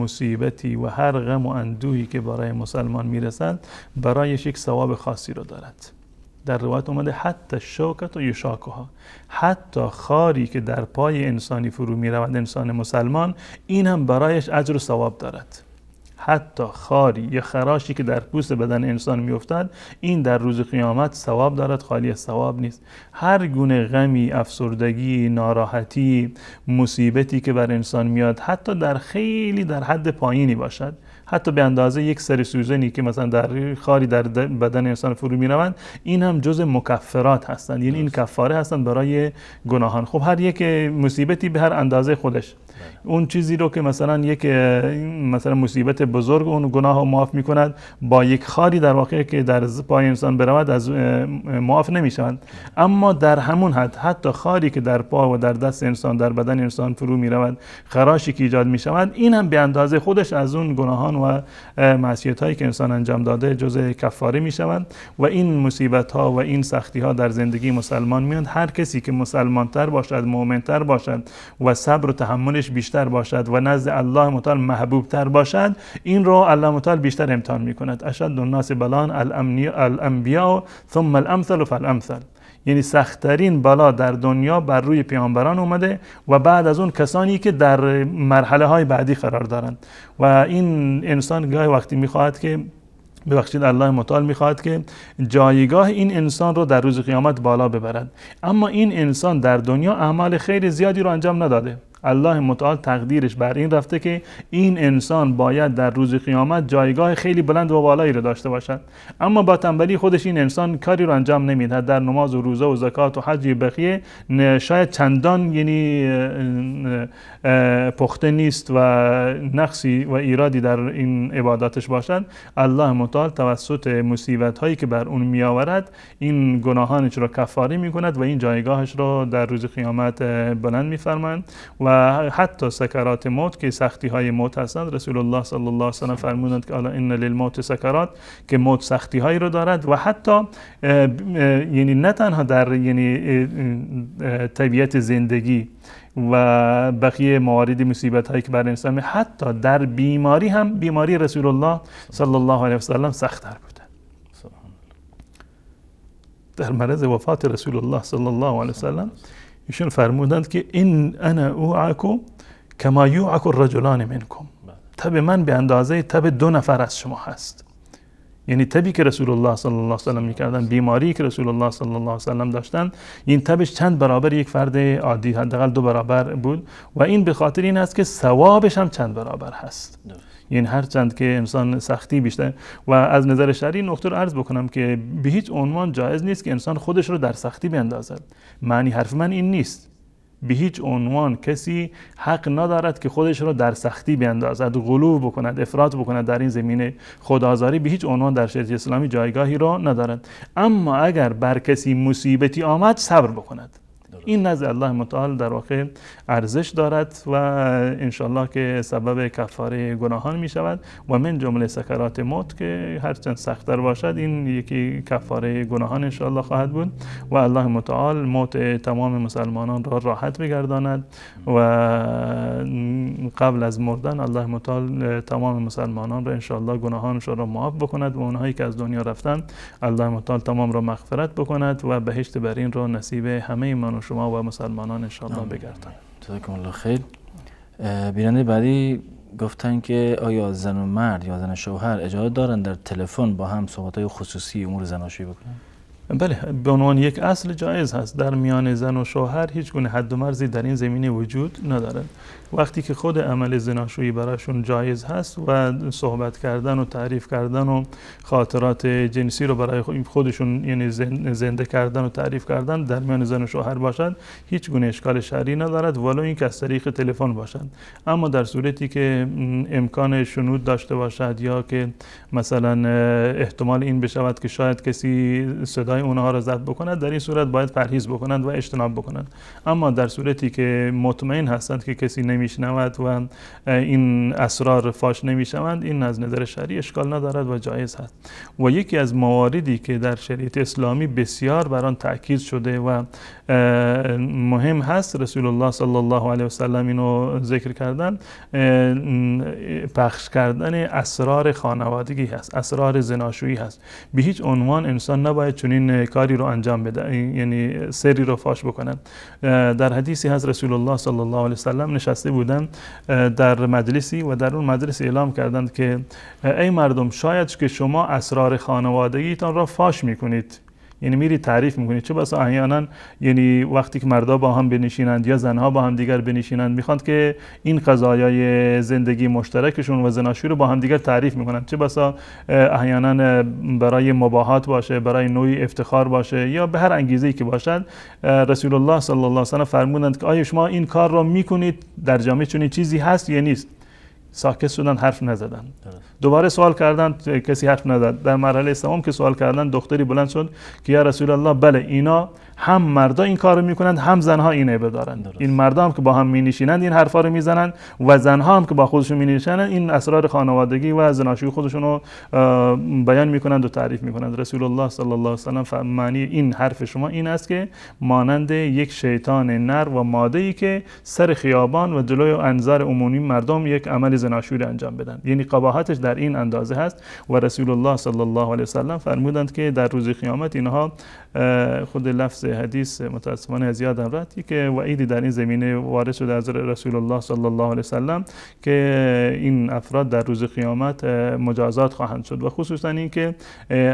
مصیبتی و هر غم و اندوهی که برای مسلمان میرسد برایش یک ثواب خاصی رو دارد. در روایت اومده حتی شوکت و یشاکها، حتی خاری که در پای انسانی فرو میرود، انسان مسلمان، این هم برایش اجر و ثواب دارد. حتی خاری یا خراشی که در پوست بدن انسان میافتد، این در روز قیامت ثواب دارد، خالی از ثواب نیست. هر گونه غمی، افسردگی، ناراحتی، مصیبتی که بر انسان میاد، حتی در خیلی در حد پایینی باشد، حتی به اندازه یک سر سوزنی که مثلا در خاری در بدن انسان فرو میروند، این هم جز مکفرات هستند، یعنی این کفاره هستند برای گناهان. خب هر یک مصیبتی به هر اندازه خودش، اون چیزی رو که مثلا یک مثلا مصیبت بزرگ اون گناه رو معاف میکند، با یک خاری در واقع که در پای انسان برود از معاف نمیشوند. اما در همون حد حتی خاری که در پا و در دست انسان، در بدن انسان فرو میرود، خراشی که ایجاد میشود، این هم به اندازه خودش از اون گناهان و معصیت هایی که انسان انجام داده جز کفاره میشوند. و این مصیبت ها و این سختی ها در زندگی مسلمان میاد. هر کسی که مسلمان تر باشد، مؤمن تر باشد و صبر و تحملش بیشتر باشد و نزد الله متعال محبوب تر باشد، این رو الله متعال بیشتر امتحان میکند. اشد الناس بلاء الانبیاء ثم الامثل فالامثل، یعنی سخت‌ترین بلا در دنیا بر روی پیامبران اومده و بعد از اون کسانی که در مرحله های بعدی قرار دارند. و این انسان گاهی وقتی میخواهد که ببخشید الله متعال میخواهد که جایگاه این انسان رو در روز قیامت بالا ببرد، اما این انسان در دنیا اعمال خیر زیادی رو انجام نداده. الله متعال تقدیرش بر این رفته که این انسان باید در روز قیامت جایگاه خیلی بلند و بالایی رو داشته باشد، اما با تنبلی خودش این انسان کاری رو انجام نمیده. در نماز و روزه و زکات و حج بقیه شاید چندان یعنی پخته نیست و نقصی و ایرادی در این عباداتش باشد. الله متعال توسط مصیبت هایی که بر اون می آورد این گناهانش رو کفاره می کند و این جایگاهش رو در روز قیامت بلند می فرمایند. و حتی سکرات موت که سختی های موت هستند، رسول الله صلی الله علیه و سلم فرمودند که الا ان للموت سکرات، که موت سختی هایی رو دارد. و حتی یعنی نه تنها در یعنی طبیعت زندگی و بقیه موارد مصیبت هایی که بر انسان، حتی در بیماری هم بیماری رسول الله صلی الله علیه و سلم سخت‌تر بوده. در مرض وفات رسول الله صلی الله علیه و سلم ایشون فرمودند که این انا اوعکم کما یوعک الرجلان منکم، تب من به اندازه تب 2 نفر از شما هست. یعنی تبی که رسول الله صلی الله علیه و سلم میکردن، بیماری که رسول الله صلی الله علیه و سلم داشتن، این تبش چند برابر یک فرد عادی، حداقل 2 برابر بود. و این به خاطر این است که ثوابش هم چند برابر هست. یعنی هر چند که انسان سختی بیشتر. و از نظر شرعی نقطه رو عرض بکنم که به هیچ عنوان جایز نیست که انسان خودش رو در سختی بیندازد. معنی حرف من این نیست. به هیچ عنوان کسی حق ندارد که خودش رو در سختی بیندازد، غلو بکند، افراط بکند در این زمینه. خودآزاری به هیچ عنوان در شریعت اسلامی جایگاهی رو ندارد. اما اگر بر کسی مصیبتی آمد صبر بکند، این نزد الله متعال در واقع ارزش دارد و انشالله که سبب کفاره گناهان می شود. و من جمله سکرات موت که هرچند سخت‌تر باشد، این یکی کفاره گناهان انشالله خواهد بود. و الله متعال موت تمام مسلمانان را راحت بگرداند و قبل از مردن الله متعال تمام مسلمانان را انشالله گناهانشان را معاف بکند و اونهایی که از دنیا رفتن الله متعال تمام را مغفرت بکند و بهشت برین را نصیب همه من و شما و مسلمانان انشالله بگردن. جزاکم الله خیر. بیننده بعدی گفتن که آیا زن و مرد یا زن و شوهر اجازه دارن در تلفن با هم صحبت‌های خصوصی امور زناشویی بکنن؟ بله، به عنوان یک اصل جایز هست. در میان زن و شوهر هیچ گونه حد و مرزی در این زمینه وجود ندارد. وقتی که خود عمل زناشویی براشون جایز هست و صحبت کردن و تعریف کردن و خاطرات جنسی رو برای خودشون یعنی زنده کردن و تعریف کردن در میان زن و شوهر باشد، هیچ گونه اشکال شرعی ندارد، ولو اینکه از طریق تلفن باشد. اما در صورتی که امکان شنود داشته باشد یا که مثلا احتمال این بشود که شاید کسی صدا صدای اونها را ضبط بکنند، در این صورت باید پرهیز بکنند و اجتناب بکنند. اما در صورتی که مطمئن هستند که کسی نمیشنود و این اسرار فاش نمیشوند، این از نظر شرعی اشکال ندارد و جایز هست. و یکی از مواردی که در شریعت اسلامی بسیار بر آن تاکید شده و مهم هست، رسول الله صلی الله علیه و سلم اینو ذکر کردن، پخش کردن اسرار خانوادگی هست، اسرار زناشویی هست. به هیچ عنوان انسان نباید چنین کاری رو انجام بده، یعنی سری رو فاش بکنن. در حدیثی هست رسول الله صلی الله علیه و سلم نشسته بودن در مجلسی و در اون مجلس اعلام کردند که ای مردم، شاید که شما اسرار خانوادگیتان را فاش میکنید، یعنی میری تعریف میکنید. چه بسا احیانا یعنی وقتی که مردا با هم بنشینند یا زنها با هم دیگر بنشینند، میخواند که این قضایای زندگی مشترکشون و زناشویی رو با هم دیگر تعریف میکنند. چه بسا احیانا برای مباهات باشه، برای نوعی افتخار باشه، یا به هر انگیزه‌ای که باشد. رسول الله صلی الله علیه و سلم فرمودند که آیا شما این کار را میکنید در جامعه چنین چیزی هست یا نیست؟ ساکت شدن، حرف نزدن. دوباره سوال کردن، کسی حرف نزد. در مرحله سوم که سوال کردن، دختری بلند شد که یا رسول الله، بله اینا هم مردا این کارو میکنند، هم زنها اینه بدارند. این مردا هم که با هم مینشینند این حرفا رو میزنند و زنها هم که با خودشون مینشینند این اسرار خانوادگی و زناشویی خودشون رو بیان میکنند و تعریف میکنند. رسول الله صلی الله علیه و سلم معنی این حرف شما این است که مانند یک شیطان نر و ماده‌ای که سر خیابان و جلوی انظار عمومی مردم یک عمل زناشویی رو انجام بدن. یعنی قباحتش در این اندازه هست. و رسول الله صلی الله علیه و سلم فرمودند که در روز قیامت اینها، خود لفظ حدیث متاسفانه از یادم رفت که وعیدی در این زمینه وارد شده از رسول الله صلی الله علیه و سلم که این افراد در روز قیامت مجازات خواهند شد، و خصوصا این که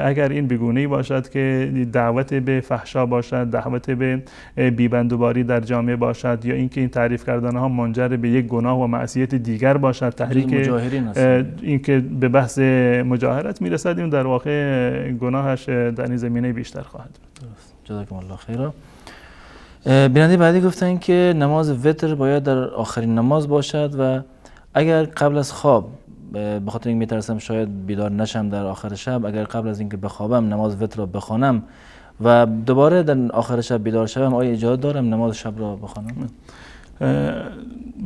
اگر این بگونه‌ای باشد که دعوت به فحشا باشد، دعوت به بیبندوباری در جامعه باشد، یا اینکه این تعریف کردن ها منجر به یک گناه و معصیت دیگر باشد، تحریک اینکه به بحث مجاهرت میرسد، این در واقع گناهش در این زمینه بیشتر خواهد. جزاکم الله خیرا. بیننده بعدی گفتن که نماز وتر باید در آخرین نماز باشد و اگر قبل از خواب، به خاطر اینکه میترسم شاید بیدار نشم در آخر شب، اگر قبل از اینکه بخوابم نماز وتر را بخوانم و دوباره در آخر شب بیدار شوم، آیا اجازه دارم نماز شب را بخوانم؟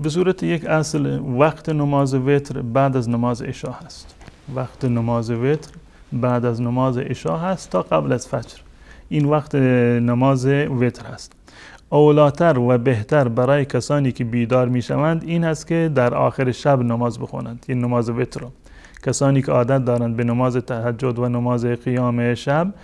به صورت یک اصل وقت نماز وتر بعد از نماز عشا هست. وقت نماز وتر بعد از نماز عشا هست تا قبل از فجر. این وقت نماز وتر هست. اولاتر و بهتر برای کسانی که بیدار می شوند این هست که در آخر شب نماز بخونند، این نماز وتر رو. کسانی که عادت دارند به نماز تهجد و نماز قیام شب،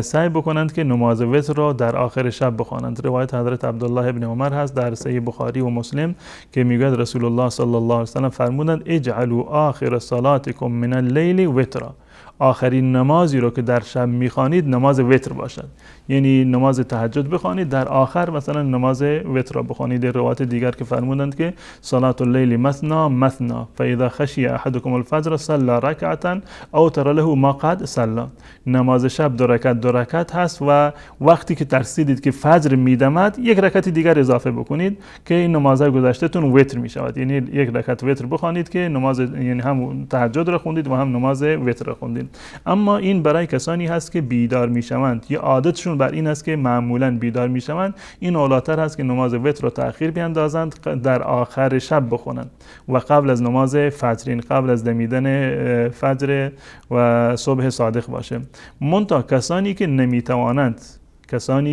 سعی بکنند که نماز وتر را در آخر شب بخوانند. روایت حضرت عبدالله ابن عمر هست در صحیح بخاری و مسلم که میگوید رسول الله صلی الله علیه و سلم فرمودند اجعلوا آخر صلاتکم من اللیل وترا. آخرین نمازی رو که در شب میخوانید نماز وتر باشد، یعنی نماز تهجد بخوانید، در آخر مثلا نماز وتر را بخوانید. روایت دیگر که فرمودند که صلات اللیل مثنا مثنا فاذا خشی احدکم الفجر صلى رکعتا او تر له ما قد صلى. نماز شب دو رکعت هست و وقتی که ترسیدید که فجر میدمد یک رکعت دیگر اضافه بکنید که این نماز گذشتهتون وتر میشود. یعنی یک رکعت وتر بخوانید که نماز، یعنی هم تهجد را خوندید و هم نماز وتر را خوندید. اما این برای کسانی هست که بیدار میشوند یا عادتشون بر این است که معمولا بیدار میشوند، این اولاتر هست که نماز وتر را تأخیر بیندازند، در آخر شب بخونند و قبل از نماز فجر، قبل از دمیدن فجر و صبح صادق باشه. منتها کسانی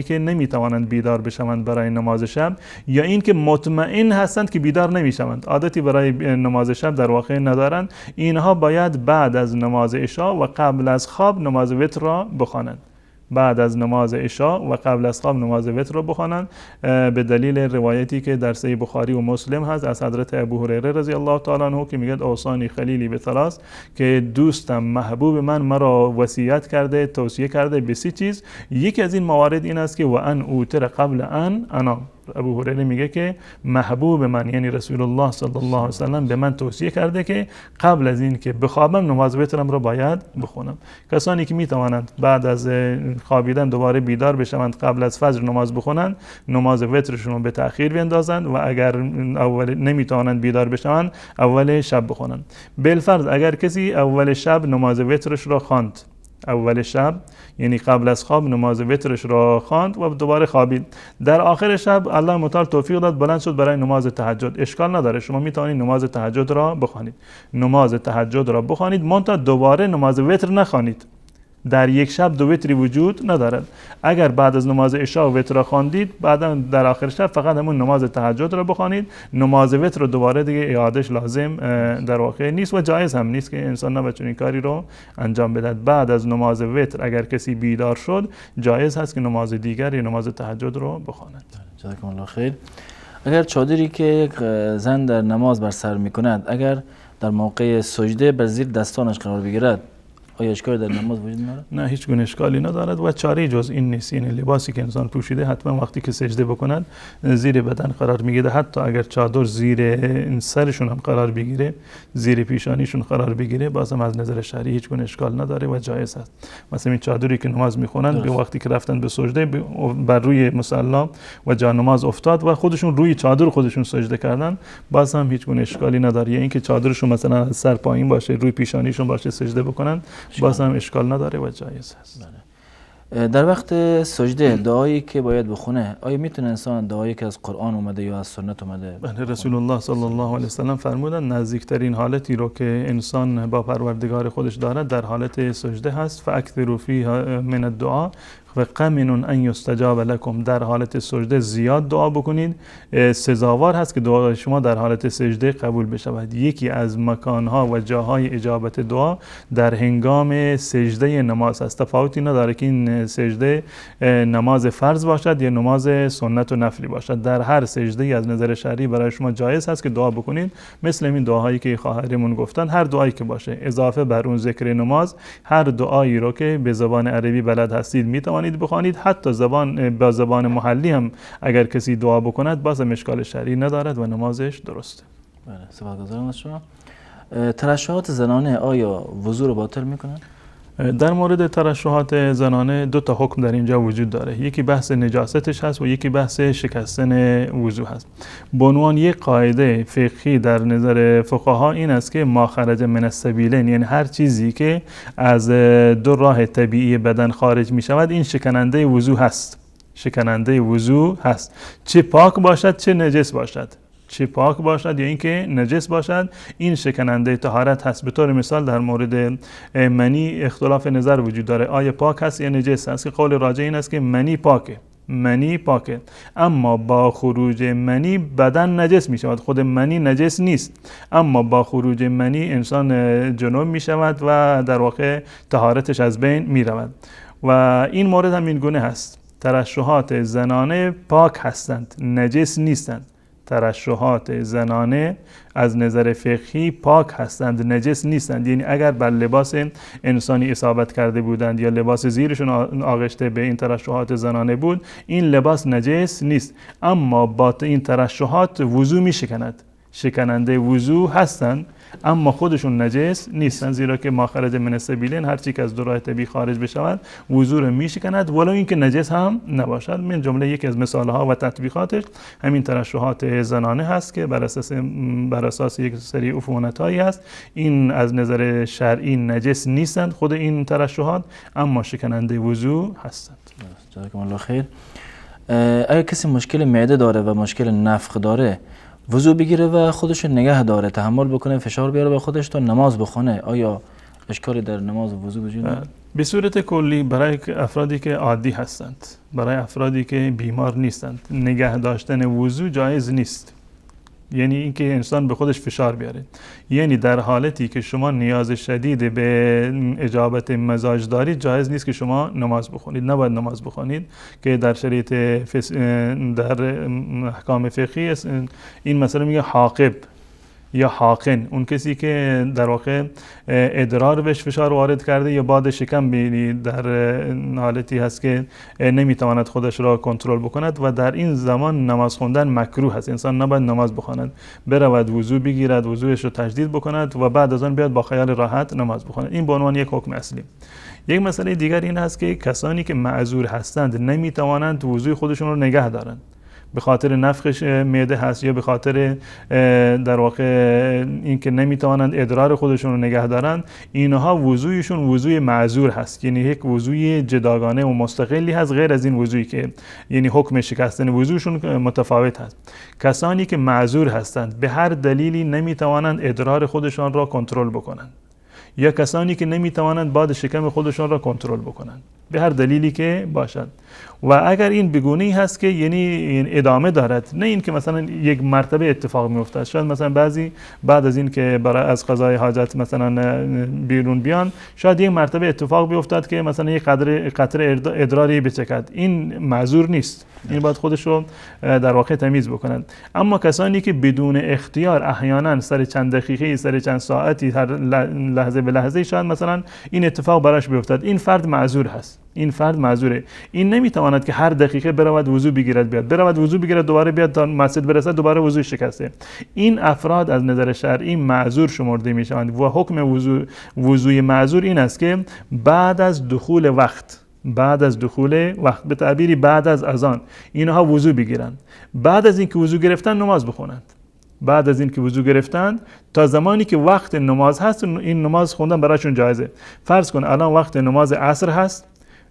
که نمیتوانند بیدار بشوند برای نماز شب، یا این که مطمئن هستند که بیدار نمیشوند، عادتی برای نماز شب در واقع ندارند، اینها باید بعد از نماز عشا و قبل از خواب نماز وتر را بخوانند. بعد از نماز عشا و قبل از خواب نماز وتر را بخوانند، به دلیل روایتی که در صحیح بخاری و مسلم هست از حضرت ابو هریره رضی الله تعالی عنه که میگه اوصانی خلیلی به ثلاث، که دوستم محبوب من مرا وصیت کرده، توصیه کرده به 3 چیز. یکی از این موارد این است که و ان اوتر قبل ان انام. ابو هریره میگه که محبوب من یعنی رسول الله صلی الله علیه و سلم به من توصیه کرده که قبل از این که بخوابم نماز وترم را باید بخونم. کسانی که میتوانند بعد از خوابیدن دوباره بیدار بشوند قبل از فجر نماز بخونند، نماز وترشون رو به تأخیر بیندازند و اگر اول نمیتوانند بیدار بشوند اول شب بخونند. بالفرض اگر کسی اول شب نماز وترش را خواند اول شب یعنی قبل از خواب نماز وترش را خواند و دوباره خوابید. در آخر شب الله متعال توفیق داد بلند شد برای نماز تهجد. اشکال نداره، شما میتونید نماز تهجد را بخوانید. نماز تهجد را بخوانید، منتها دوباره نماز وتر نخوانید. در یک شب دو وتری وجود ندارد. اگر بعد از نماز عشاء و وتر را خواندید، بعدا در آخر شب فقط همون نماز تهجد را بخوانید. نماز وتر رو دوباره دیگه اعادهش لازم در واقع نیست و جایز هم نیست که انسان نباید چنین کاری رو انجام بدهد. بعد از نماز وتر اگر کسی بیدار شد، جایز هست که نماز دیگر یا نماز تهجد رو بخواند. جزاکم الله خیر. اگر چادری که یک زن در نماز بر سر میکند اگر در موقع سجده بر زیر دستانش قرار بگیرد، آیا اشکالی در نماز وجود ندارد؟ نه، هیچ گونه اشکالی ندارد و چاره جز این نیست. این لباسی که انسان پوشیده حتما وقتی که سجده بکند زیر بدن قرار میگیره. حتی اگر چادر زیر سرشون هم قرار بگیره، زیر پیشانیشون قرار بگیره، بازم از نظر شرعی هیچ گونه اشکال نداره و جایز است. مثلا این چادری که نماز میخونند به وقتی که رفتن به سجده بر روی مصلی و جا نماز افتاد و خودشون روی چادر خودشون سجده کردن، بازم هیچ گونه اشکالی نداره. یا اینکه چادرشون مثلا از سر پایین باشه، روی پیشانیشون باشه، سجده بکنن، باز هم اشکال نداره و جایز هست. در وقت سجده دعایی که باید بخونه، آیا میتونه انسان دعایی که از قرآن اومده یا از سنت اومده؟ بله، رسول الله صلی الله علیه و سلم فرمودن نزدیکترین حالتی رو که انسان با پروردگار خودش دارد در حالت سجده هست. فاکثروا فیها من الدعاء و قمن ان یستجاب لکم. در حالت سجده زیاد دعا بکنید، سزاوار هست که دعا شما در حالت سجده قبول بشود. یکی از مکانها و جاهای اجابت دعا در هنگام سجده نماز است. تفاوتی نداره که این سجده نماز فرض باشد یا نماز سنت و نفلی باشد. در هر سجده از نظر شرعی برای شما جایز هست که دعا بکنید، مثل این دعاهایی که خواهرمون گفتن. هر دعایی که باشه اضافه بر اون ذکر نماز، هر دعایی رو که به زبان عربی بلد هستید میتونید بخوانید. حتی با زبان محلی هم اگر کسی دعا بکند باز اشکال شرعی ندارد و نمازش درسته. بله، سپاسگزارم از شما. ترشحات زنانه آیا وضو رو باطل میکنن؟ در مورد ترشحات زنانه دو تا حکم در اینجا وجود داره. یکی بحث نجاستش هست و یکی بحث شکستن وضو هست. به عنوان یک قاعده فقهی در نظر فقها این است که ما خرج من السبیلین، یعنی هر چیزی که از دو راه طبیعی بدن خارج می شود، این شکننده وضو هست. شکننده وضو هست، چه پاک باشد چه نجس باشد. چه پاک باشد یا اینکه نجس باشد، این شکننده طهارت هست. به طور مثال در مورد منی اختلاف نظر وجود داره، آیا پاک هست یا نجس هست، که قول راجح این است که منی پاکه. منی پاکه، اما با خروج منی بدن نجس می شود. خود منی نجس نیست، اما با خروج منی انسان جنوب می شود و در واقع طهارتش از بین می رود. و این مورد هم این گونه هست. ترشحات زنانه پاک هستند، نجس نیستند. ترشحات زنانه از نظر فقهی پاک هستند، نجس نیستند. یعنی اگر بر لباس انسانی اصابت کرده بودند یا لباس زیرشون آغشته به این ترشحات زنانه بود، این لباس نجس نیست. اما با این ترشحات وضو می شکند، شکننده وضو هستند، اما خودشون نجس نیستن، زیرا که ما خرج من السبیلین، هر چی که از دو راه طبیعی خارج بشود وضو رو میشکند، ولو اینکه نجس هم نباشد. من جمله یکی از مثالها و تطبیقاتش همین ترشحات زنانه هست که بر اساس یک سری عفونتایی هست. این از نظر شرعی نجس نیستند خود این ترشحات، اما شکننده وضو هستند. جزاکم الله خیر. اگر کسی مشکل معده داره و مشکل نفخ داره، وضو بگیره و خودش نگه داره، تحمل بکنه، فشار بیاره به خودش تا نماز بخونه، آیا اشکالی در نماز و وضو وجود داره؟ به صورت کلی برای افرادی که عادی هستند، برای افرادی که بیمار نیستند، نگه داشتن وضو جایز نیست. یعنی اینکه انسان به خودش فشار بیاره. یعنی در حالتی که شما نیاز شدید به اجابت مزاج دارید، جایز نیست که شما نماز بخونید، نباید نماز بخونید، که در شریعت در احکام فقهی این مسئله میگه حاقب یا حاقن، اون کسی که در واقع ادرار بهش فشار وارد کرده یا باد شکم در حالتی هست که نمیتواند خودش را کنترل بکند و در این زمان نماز خوندن مکروه هست. انسان نباید نماز بخواند، برود وضو بگیرد، وضوش رو تجدید بکند و بعد از آن بیاد با خیال راحت نماز بخواند. این به عنوان یک حکم اصلی. یک مسئله دیگر این هست که کسانی که معذور هستند نمیتوانند وضوی خودشون رو نگه دارند. به خاطر نفخ معده هست یا به خاطر در واقع اینکه نمیتوانند ادرار خودشون رو نگه دارند، اینها وضویشون وضوی معذور هست، یعنی یک وضوی جداگانه و مستقلی هست غیر از این وضویی که یعنی حکم شکستن وضوشون متفاوت هست. کسانی که معذور هستند به هر دلیلی نمیتوانند ادرار خودشان را کنترل بکنند، یا کسانی که نمیتوانند باد شکم خودشان را کنترل بکنند به هر دلیلی که باشد. و اگر این بگونه‌ای هست که یعنی ادامه دارد، نه این که مثلا یک مرتبه اتفاق میافتد، شاید مثلا بعضی بعد از این که برای از قضای حاجت مثلا بیرون بیان شاید یک مرتبه اتفاق بیفتد که مثلا یک قطره ادراری بچکد، این معذور نیست، این باید خودش رو در واقع تمیز بکنند. اما کسانی که بدون اختیار احیانا سر چند دقیقه سر چند ساعتی هر لحظه به لحظه شاید مثلا این اتفاق براش بیفتد، این فرد معذور هست، این فرد معذوره. این نمیتواند که هر دقیقه برود وضو بگیرد بیاد، برود وضو بگیرد دوباره بیاد تا مسجد برسد دوباره وضو شکسته. این افراد از نظر شرعی معذور شمرده میشوند و حکم وضوی معذور این است که بعد از دخول وقت به تعبیری بعد از اذان اینها وضو بگیرند، بعد از اینکه وضو گرفتن نماز بخونند، بعد از اینکه وضو گرفتند تا زمانی که وقت نماز هست این نماز خوندن برایشون جایزه. فرض کن الان وقت نماز عصر هست،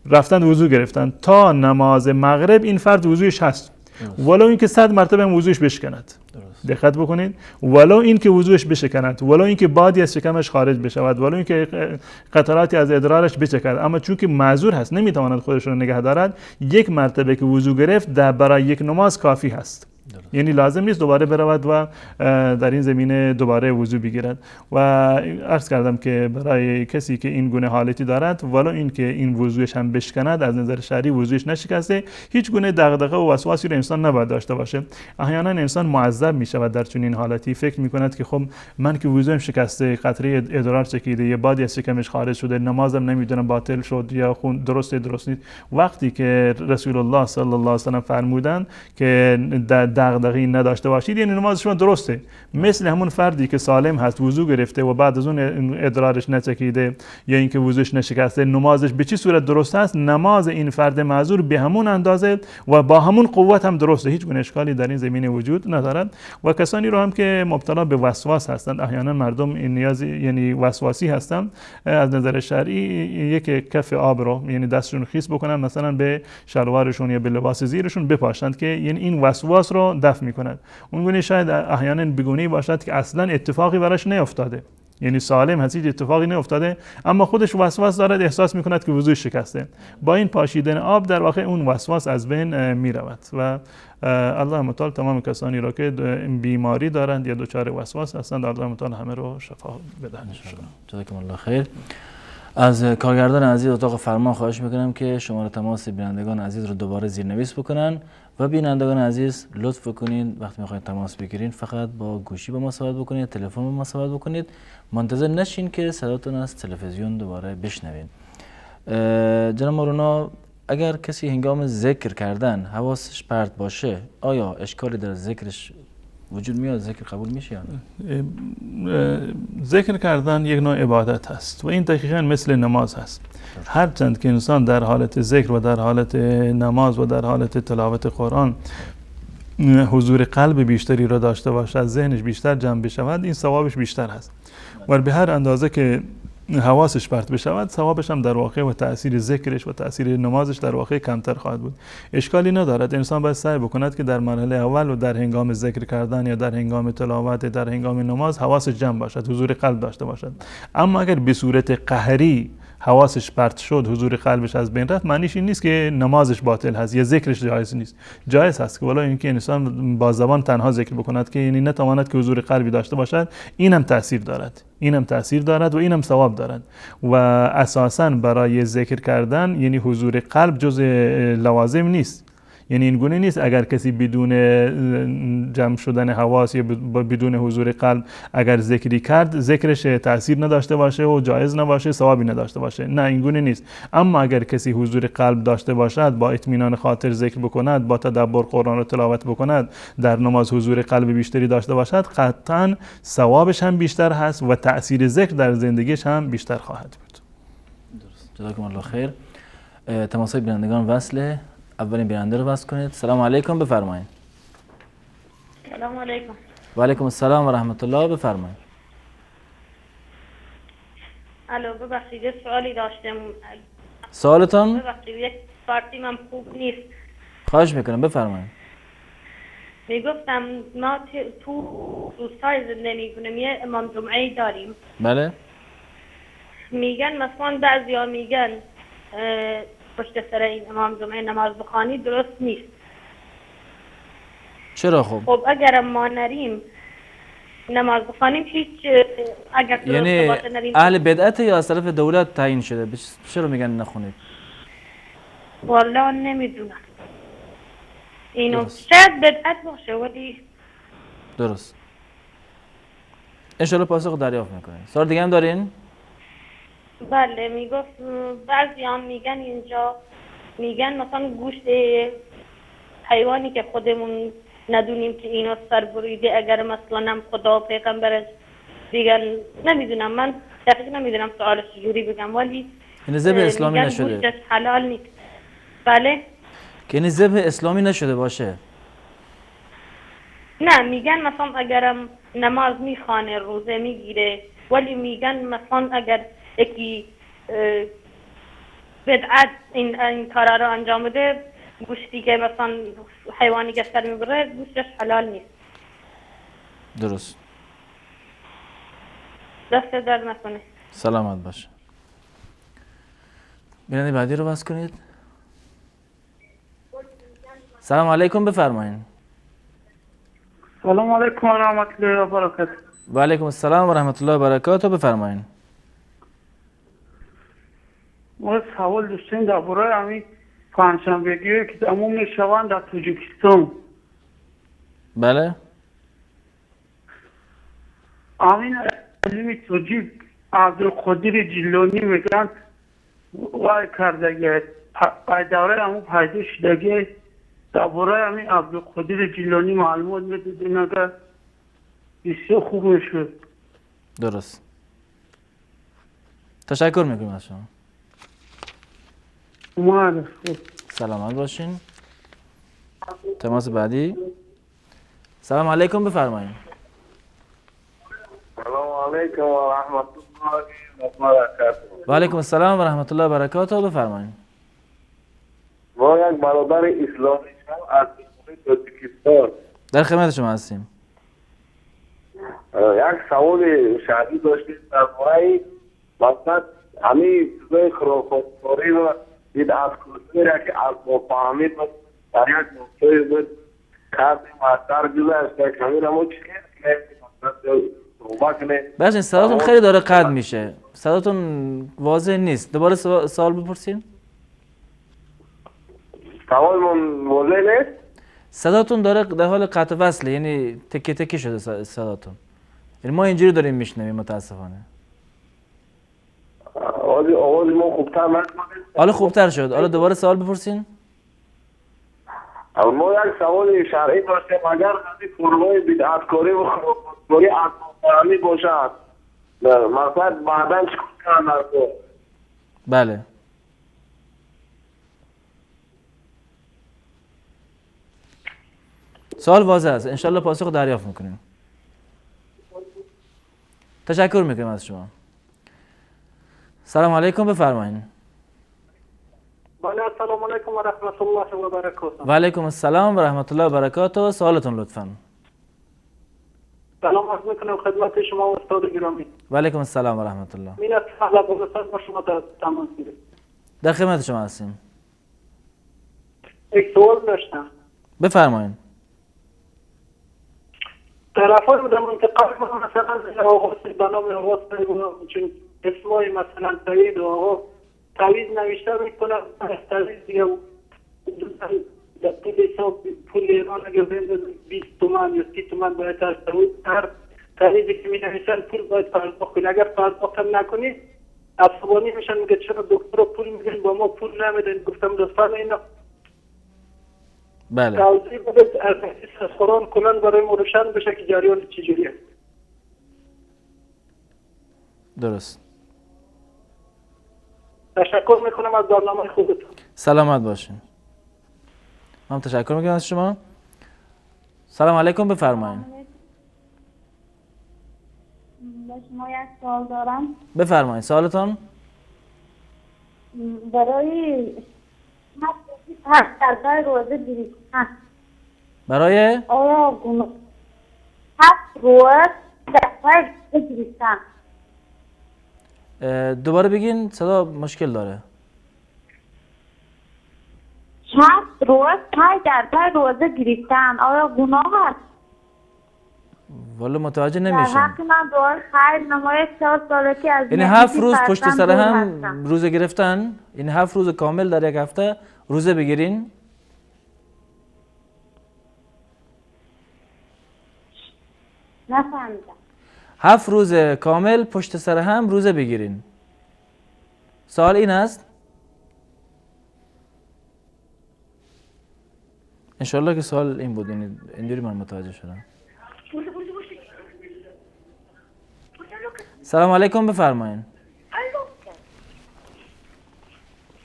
رفتن وضو گرفتن تا نماز مغرب این فرد وضویش هست، ولو اینکه 100 مرتبه وضویش بشکند. دقت بکنید، ولو اینکه وضویش بشکند، ولو اینکه بادی از شکمش خارج بشود، ولو اینکه قطراتی از ادرارش بچکد، اما چون که معذور هست نمیتواند خودش رو نگه دارد، یک مرتبه که وضو گرفت برای یک نماز کافی هست. یعنی لازم نیست دوباره برود و در این زمینه دوباره وضو بگیرد. و عرض کردم که برای کسی که این گونه حالتی دارد ولو این که این وضویش هم بشکند از نظر شرعی وضویش نشکسته، هیچ گونه دغدغه و وسواسی رو انسان نباید داشته باشه. احیانا انسان معذب می شود در چنین حالتی، فکر می کند که خب من که وضویم شکسته، قطره ادرار چکیده، یه بادی از شکمش خارج شده، نمازم نمیدونم باطل شد یا خون درست نیست. وقتی که رسول الله صلی الله علیه و سلم فرمودند که دغدغه‌ای نداشته باشید یعنی نماز شما درسته، مثل همون فردی که سالم هست وضو گرفته و بعد از اون ادرارش نچکیده یا اینکه وضوش نشکسته، نمازش به چه صورت درست است؟ نماز این فرد معذور به همون اندازه و با همون قوت هم درسته، هیچ گونه اشکالی در این زمینه وجود ندارد. و کسانی رو هم که مبتلا به وسواس هستند، احیانا مردم این نیاز یعنی وسواسی هستند، از نظر شرعی یک کف آب رو یعنی دستشون خیس بکنن مثلا به شلوارشون یا به لباس زیرشون بپاشند که یعنی این وسواس رو دفع میکند. اون گونه شاید احیانا بگونه‌ای باشد که اصلا اتفاقی براش نیفتاده، یعنی سالم هست، هیچ اتفاقی نیفتاده، اما خودش وسواس دارد، احساس میکند که وضوش شکسته. با این پاشیدن آب در واقع اون وسواس از بین میرود. و الله متعال تمام کسانی را که بیماری دارند یا دچار وسواس هستند الله متعال همه رو شفا بدهد. جزاکم الله خیر. از کارگردان عزیز اتاق فرمان خواهش میکنم که شماره تماس بینندگان عزیز رو دوباره زیرنویس بکنن و بینندگان عزیز لطف کنید وقتی میخواید تماس بگیرین فقط با گوشی با ما صحبت بکنید، تلفن با ما صحبت بکنید، منتظر نشین که صداتون از تلویزیون دوباره بشنوین. جناب مولانا، اگر کسی هنگام ذکر کردن حواسش پرت باشه آیا اشکالی در ذکرش وجود میاد؟ ذکر قبول میشه یا نه؟ ذکر کردن یک نوع عبادت هست و این دقیقاً مثل نماز هست. هرچند که انسان در حالت ذکر و در حالت نماز و در حالت تلاوت قرآن حضور قلب بیشتری را داشته باشد، ذهنش بیشتر جمع بشود، این ثوابش بیشتر هست. و به هر اندازه که حواسش پرت بشود ثوابش هم در واقع و تأثیر ذکرش و تأثیر نمازش در واقع کمتر خواهد بود. اشکالی ندارد، انسان باید سعی بکند که در مرحله اول و در هنگام ذکر کردن یا در هنگام تلاوت در هنگام نماز حواسش جمع باشد، حضور قلب داشته باشد. اما اگر به صورت قهری حواسش پرت شد، حضور قلبش از بین رفت، معنیش این نیست که نمازش باطل هست یا ذکرش جایز نیست. جایز هست که والا اینکه انسان با زبان تنها ذکر بکند که یعنی نتواند که حضور قلبی داشته باشد، اینم تاثیر دارد، اینم تاثیر دارد و اینم ثواب دارد. و اساساً برای ذکر کردن یعنی حضور قلب جز لوازم نیست. یعنی این گونه نیست اگر کسی بدون جمع شدن حواس یا بدون حضور قلب اگر ذکری کرد ذکرش تاثیر نداشته باشه و جایز نباشه، ثوابی نداشته باشه. نه، این گونه نیست. اما اگر کسی حضور قلب داشته باشد، با اطمینان خاطر ذکر بکند، با تدبر قرآن رو تلاوت بکند، در نماز حضور قلب بیشتری داشته باشد، قطعاً ثوابش هم بیشتر هست و تأثیر ذکر در زندگیش هم بیشتر خواهد بود. درست. جزاکم الله خیر. تماس‌های بینندگان وصله. اولین بیننده رو وصل کنید. سلام علیکم، بفرمایید. سلام علیکم. و علیکم السلام و رحمت الله. بفرمایید. الو ببخشید یه سوالی داشتم. سوالتان؟ ببخشید یک پارتی من خوب نیست. خواهش میکنم بفرمایید. میگفتم ما تو روستای زنده میکنیم یه امام جمعه داریم. بله. میگن مثلا بعضیا میگن پشت سر این امام جمعه نماز بخوانی درست نیست. چرا خب؟ خب اگر ما نریم نماز بخوانیم هیچ اگر درست یعنی باشه نریم. اهل بدعت یا از طرف دولت تعیین شده؟ چرا میگن نخونید؟ والا نمیدونم. اینو شاید بدعت باشه ولی درست. انشالله پاسخ دریافت میکنید. سوال دیگه هم دارین؟ بله میگفت بعضی هم میگن اینجا میگن مثلا گوشت حیوانی که خودمون ندونیم که اینو سر بریده اگر مثلا هم خدا و پیغمبرش دیگن نمیدونم من دقیق نمیدونم سوالش چجوری بگم ولی یعنی ذبح اسلامی میگن نشده. گوشتش حلال نیست. بله که یعنی ذبح اسلامی نشده باشه. نه میگن مثلا اگرم نماز میخوانه روزه میگیره ولی میگن مثلا اگر یکی بدعت این کارا رو انجام بده گوشتی که مثلا حیوانی که سر میبره گوشتش حلال نیست. درست. دست درد نکنه. سلامت باشه. بیننده بعدی رو بس کنید. سلام علیکم بفرمایید. سلام علیکم و رحمت الله و برکاته. و علیکم السلام و رحمت الله و برکاته. بفرمایید. ما سوال داشتیم درباره همین پنجشنبگی که تموم میشوند در تاجیکستان. بله. همین علمی تاجیک عبدالقادر جیلانی میگن وای کردگی دوره همون پیدا شدگی درباره همین عبدالقادر جیلانی معلومات میدادین اگر بسیار خوب میشد. درست. تشکر میکنم از شما. سلامت باشین. تماس بعدی. سلام علیکم بفرمایید. سلام علیکم و رحمت الله و برکاته. و علیکم السلام و رحمت الله و برکاته. بفرمایید. ما یک برادر اسلامی از تاجیکستان در خدمت شما هستیم. یک سوال شدید داشتیم درباره مثلا همین چیزای خرافات‌کاری و بدعت کاری را که از مفاهمه در یک نقطه بود کردیم و در گذشت که همین همون چیزی باشین صداتون خیلی داره قطع میشه. صداتون واضح نیست. دوباره سوال بپرسین. سوال من واضح نیست؟ صداتون داره در حال قطع وصله، یعنی تکه تکه شده صداتون. یعنی ما اینجوری داریم میشنویم متاسفانه. آواز ما خوبتر نکنید. حالا خوبتر شد. حالا دوباره سوال بپرسین. ما یک سوال شرعی داشتیم اگر همین فرمای بدعتکاری و خرافاتکاری از مفاهمی باشد مثلا بعدا چکار کردن؟ بله. سوال واضح است. انشالله پاسخ دریافت میکنیم. تشکر میکنیم از شما. سلام علیکم بفرمایید. بله سلام علیکم و رحمت الله و برکاته. و علیکم السلام و رحمت الله و برکاته. سوالتون لطفاً. سلام عرض میکنم خدمت شما استاد گرامی. و علیکم السلام و رحمت الله. میرم سلام با شما در تماس میگیرم. در خدمت شما هستیم. یک سوال داشتم. بفرمایید. طرفای در منطقه ما مثلا آقا بنام آقا چون اسمای مثلا تایید و آقا تعویض نوشته میکنم از تعویض دیگه در طول حساب پول ایران اگر بندازم 20 تومن یا 30 تومن باید از هر تعویضی که می نویسن پول باید پرداخت کنی. اگر پرداخت نکنی عصبانی میشن میگه چرا دکتر پول میدین با ما پول نمیدین. گفتم لطفا اینا بله. توضیح بدید از قرآن کنن برای ما روشن بشه که جریان چجوریه. درست. تشکر میکنم از برنامه خودتون. سلامت باشین. من تشکر میکنم از شما. سلام علیکم بفرمایید. به شما یک سوال دارم. بفرمایید سوالتون. برای 7 روزه گرفتن برای آیا گناه 7 روز در گرفتن دوباره بگین صدا مشکل داره. 7 روز در روزه گرفتن آیا گناه است؟ والا متوجه در نمیشم. حق من دعای خیر نماید 4 ساله که از یعنی 7 روز پشت سر هم روزه گرفتن؟ یعنی 7 روز کامل در یک هفته روزه بگیرین؟ نفهمیدم. 7 روز کامل پشت سر هم روزه بگیرین. سوال این است؟ انشالله که سوال این بود، یعنی اینجوری من متوجه شدم. سلام علیکم بفرمایین.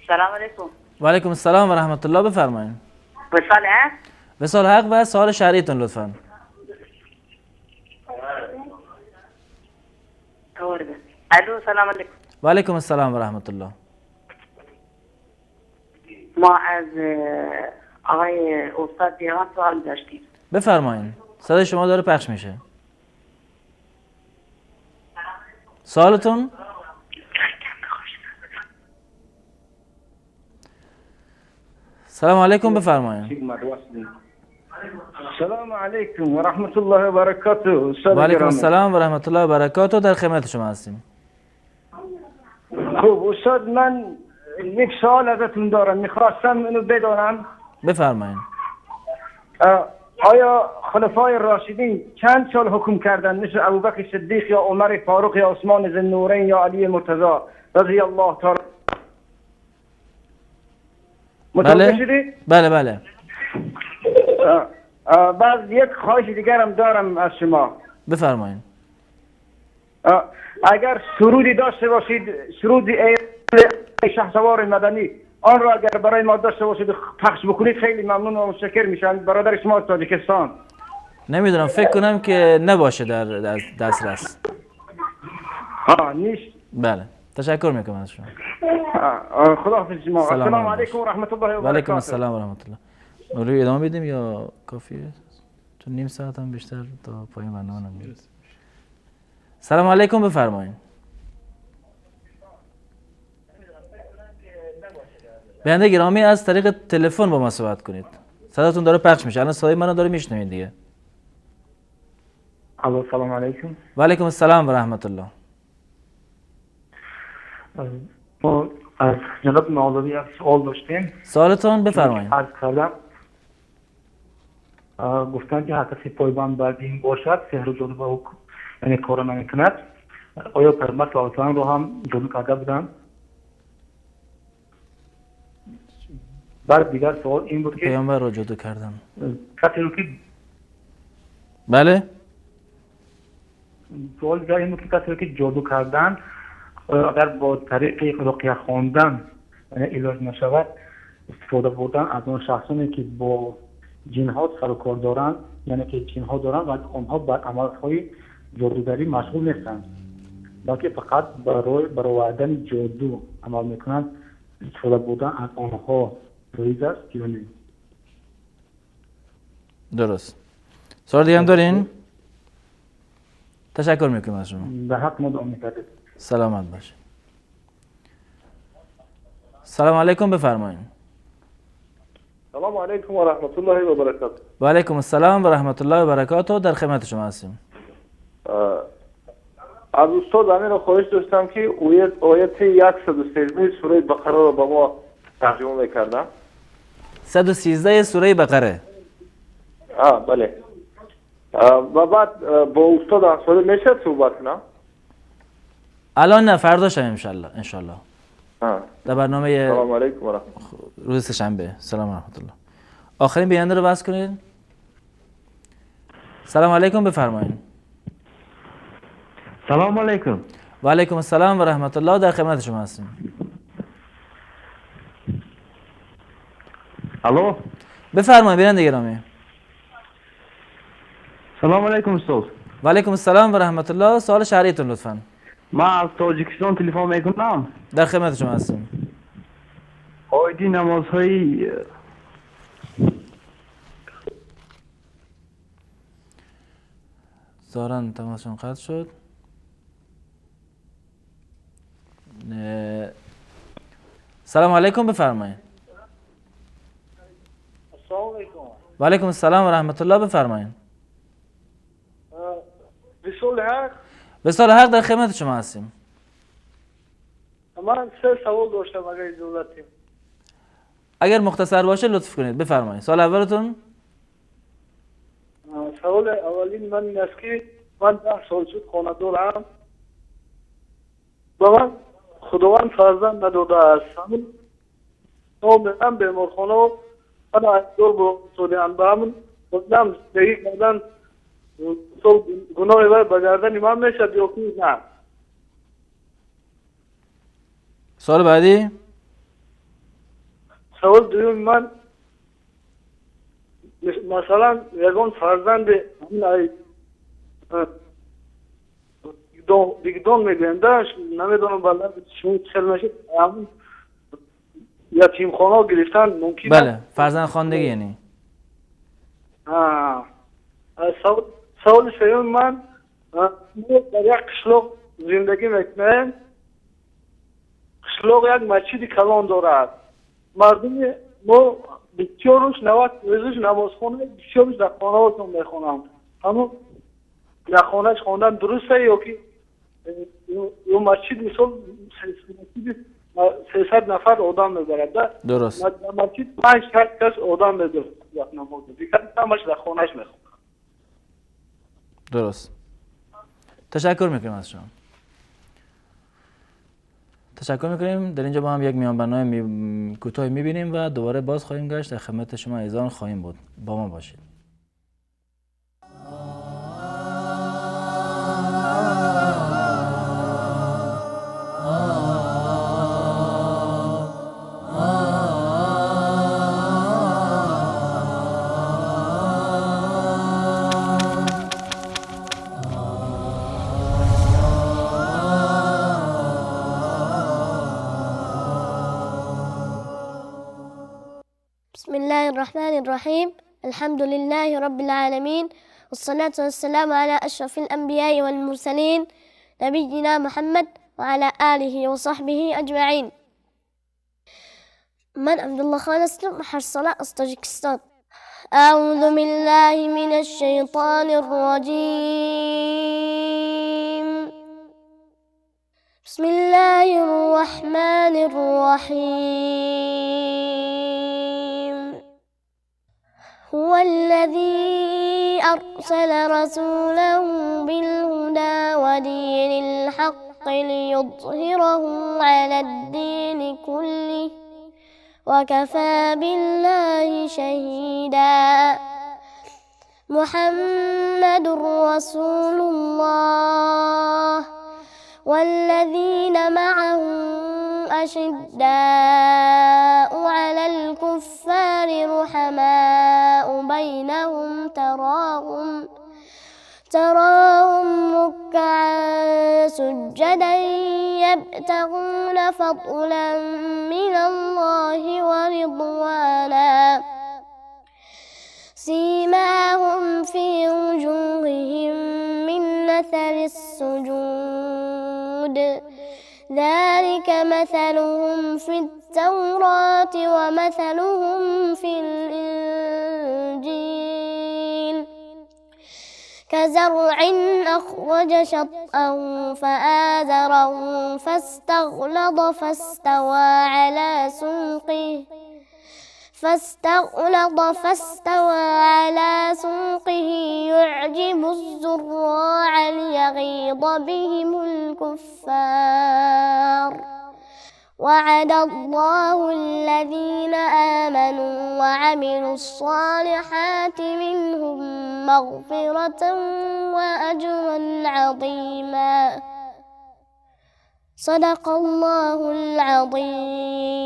سلام علیکم. و علیکم السلام و رحمت الله بفرمایین. وصال حق؟ وصال حق و سوال شرعیتون لطفاً. الو سلام علیکم. و علیکم السلام و رحمت الله. ما از آقای استاد دیوان سوال داشتیم. بفرمایین. صدای شما داره پخش میشه. سوالتون؟ سلام علیکم بفرمایین. سلام علیکم و رحمت الله و برکاته. و علیکم السلام و رحمت الله و برکاته. در خدمت شما هستیم. خب استاد من یک سوال ازتون دارم، میخواستم اینو بدانم. بفرمایین. آیا خلفای راشدین چند سال حکم کردن، مثل ابوبکر صدیق یا عمر فاروق یا عثمان ذی النورین یا علی مرتضی رضی الله تعالی؟ متوجه شدی؟ بله بله. بعد یک خواهش دیگرم دارم از شما. بفرمایین. اگر سرودی داشته باشید، سرود شهسوار مدنی، آن را اگر برای ما داشته باشید پخش بکنید خیلی ممنون و متشکر میشم. برادر شما از تاجیکستان. نمیدونم، فکر کنم که نباشه در دسترس. نیست. بله تشکر میکنم از شما. خداحافظ شما. السلام علیکم و رحمت الله و برکاته. و علیکم السلام و رحمت الله. روی ادامه بدیم یا کافیه؟ چون نیم ساعت هم بیشتر تا پایین برنامه نمیرسه. سلام علیکم بفرمایید. بنده گرامی از طریق تلفن با ما صحبت کنید. صداتون داره پخش میشه. الان صدای منو داره میشنوید دیگه. الو سلام علیکم. و علیکم السلام و رحمت الله. ما از جناب مولوی یک سوال داشتیم. سوالتون بفرمایید. عرض کردم گفتن که هر کسی پایبند بر دین باشد سحر و جادو به حکم یعنی کار نمیکند. آیا پیامبر صلی الله علیه و آله رو هم جادو کرده بودن؟ بعد دیگر سوال این بود که پیامبر رو جادو کردن کسی رو که بله سوال دیگر این بود که کسی رو که جادو کردن اگر با طریق رقیه خواندن علاج نشود استفاده بردن از اون شخصانی که با جنها سر و کار دارن، یعنی که جنها دارن و اونها بر عملهای جادوگری مشغول نیستن بلکه فقط برای برآوردن جادو عمل میکنن، استفاده بردن از آنها جایز است یا نه؟ درست. سوال دیگه هم دارین؟ تشکر میکنم از شما. به حق ما دعا میکردید. سلامت باشید. سلام علیکم بفرمایید. سلام علیکم و رحمت الله و برکاته. و علیکم السلام و رحمت الله و برکاته. در خدمت شما هستیم. از استاد امین رو خواهش داشتم که آیت 113 سوره بقره رو با ما ترجمه میکردم. 113 سوره بقره. بله. و بعد با استاد انصاری میشه صحبت نه؟ الان نه، فردا شب انشالله. در برنامه سلام علیکم و رحمت روز سه‌شنبه. سلام رحمت الله. آخرین بیانده رو بس کنید. سلام علیکم بفرمایید. سلام علیکم. و علیکم السلام و رحمت الله. در خدمت شما هستیم. الو بفرمایید بیننده گرامی. سلام علیکم استاد. و علیکم السلام و رحمت الله. سوال شهریتون لطفاً. ما از تاجیکستان تلفن میکنم. در خدمت شما هستیم. آیدی نمازهای ظاهراً تماسشون قطع شد. سلام علیکم، بفرمایید. السلام علیکم. و علیکم السلام و رحمت الله، بفرمایید. رسول حق. رسول حق، در خدمت شما هستیم. من 3 سوال داشتم اگر اجازه بدید. اگر مختصر باشه لطف کنید، بفرمایید. سوال اولتون؟ سوال اولین من این است که من 10 سال شد خانه‌دارم. با من خداوند فرزند نداده است. همون من بیمارخانه و من از دور بودم به همون بودم زندگی کردن گناه وی به گردن من میشد یا که نه. سوال بعدی؟ سوال دوم من مثلا یگان فرزند همین دیگدان میگندش نمیدونم بلد شما چل نشد همون یتیمخانه گرفتن ممکنه؟ بله، فرزند خواندگی یعنی. سوال سوم من در یک قشلاق زندگی میکنم. قشلاق یک مسجد کلان دارد. مردم ما بسیار روش 90 روزش نمازخانه بسیار روش در خانه هاتون میخونم. همون در خانهش خواندن درسته یا که یه مسجد مثال 300 نفر آدم میبرد؟ درست. در مسجد 5-6 کس آدم میبرد یک نماز. دیگر همش در خانهش میخونم. درست. تشکر میکنیم از شما. تشکر میکنیم. در اینجا با هم یک میان برنامه کوتاه میبینیم و دوباره باز خواهیم گشت. در خدمت شما ایزان خواهیم بود. با ما باشید. بسم الله الرحمن الرحيم. الحمد لله رب العالمين، والصلاة والسلام على أشرف الأنبياء والمرسلين نبينا محمد وعلى آله وصحبه أجمعين. من عبد الله خان أسلم، محر صلاة طاجيكستان. أعوذ بالله من الشيطان الرجيم. بسم الله الرحمن الرحيم. هو الذي أرسل رسوله بالهدى ودين الحق ليظهره على الدين كله وكفى بالله شهيدا. محمد رسول الله والذين معه أشداء على الكفار رحماء بينهم تراهم ركعا سجدا يبتغون فضلا من الله ورضوانا. سيماهم في وجوههم من أثر السجود، ذلك مثلهم في التوراة ومثلهم في الإنجيل كزرع أخرج شطأه فآزره فاستغلظ فاستوى على سوقه يعجب الزراع ليغيظ بهم الكفار. وعد الله الذين آمنوا وعملوا الصالحات منهم مغفرة وأجرا عظيما. صدق الله العظيم.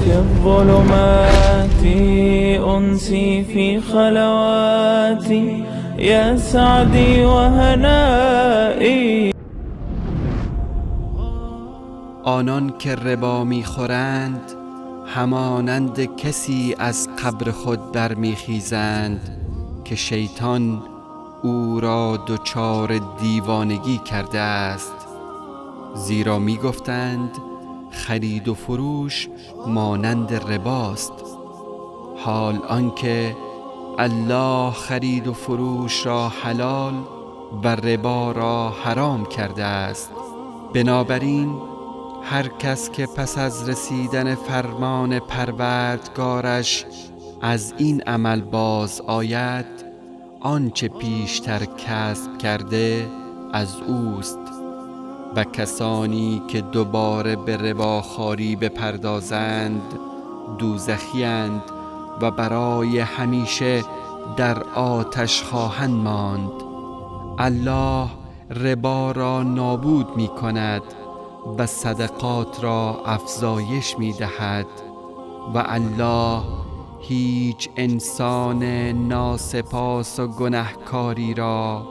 في الظلمات أنسي في خلواتي يا سعدي وهنائي. آنان که ربا میخورند همانند کسی از قبر خود برمیخیزند که شیطان او را دچار دیوانگی کرده است، زیرا میگفتند خرید و فروش مانند رباست، حال آنکه الله خرید و فروش را حلال و ربا را حرام کرده است. بنابراین هر کس که پس از رسیدن فرمان پروردگارش از این عمل باز آید، آنچه پیشتر کسب کرده از اوست، و کسانی که دوباره به رباخواری بپردازند دوزخی‌اند و برای همیشه در آتش خواهند ماند. الله ربا را نابود می کند و صدقات را افزایش می دهد و الله هیچ انسان ناسپاس و گنهکاری را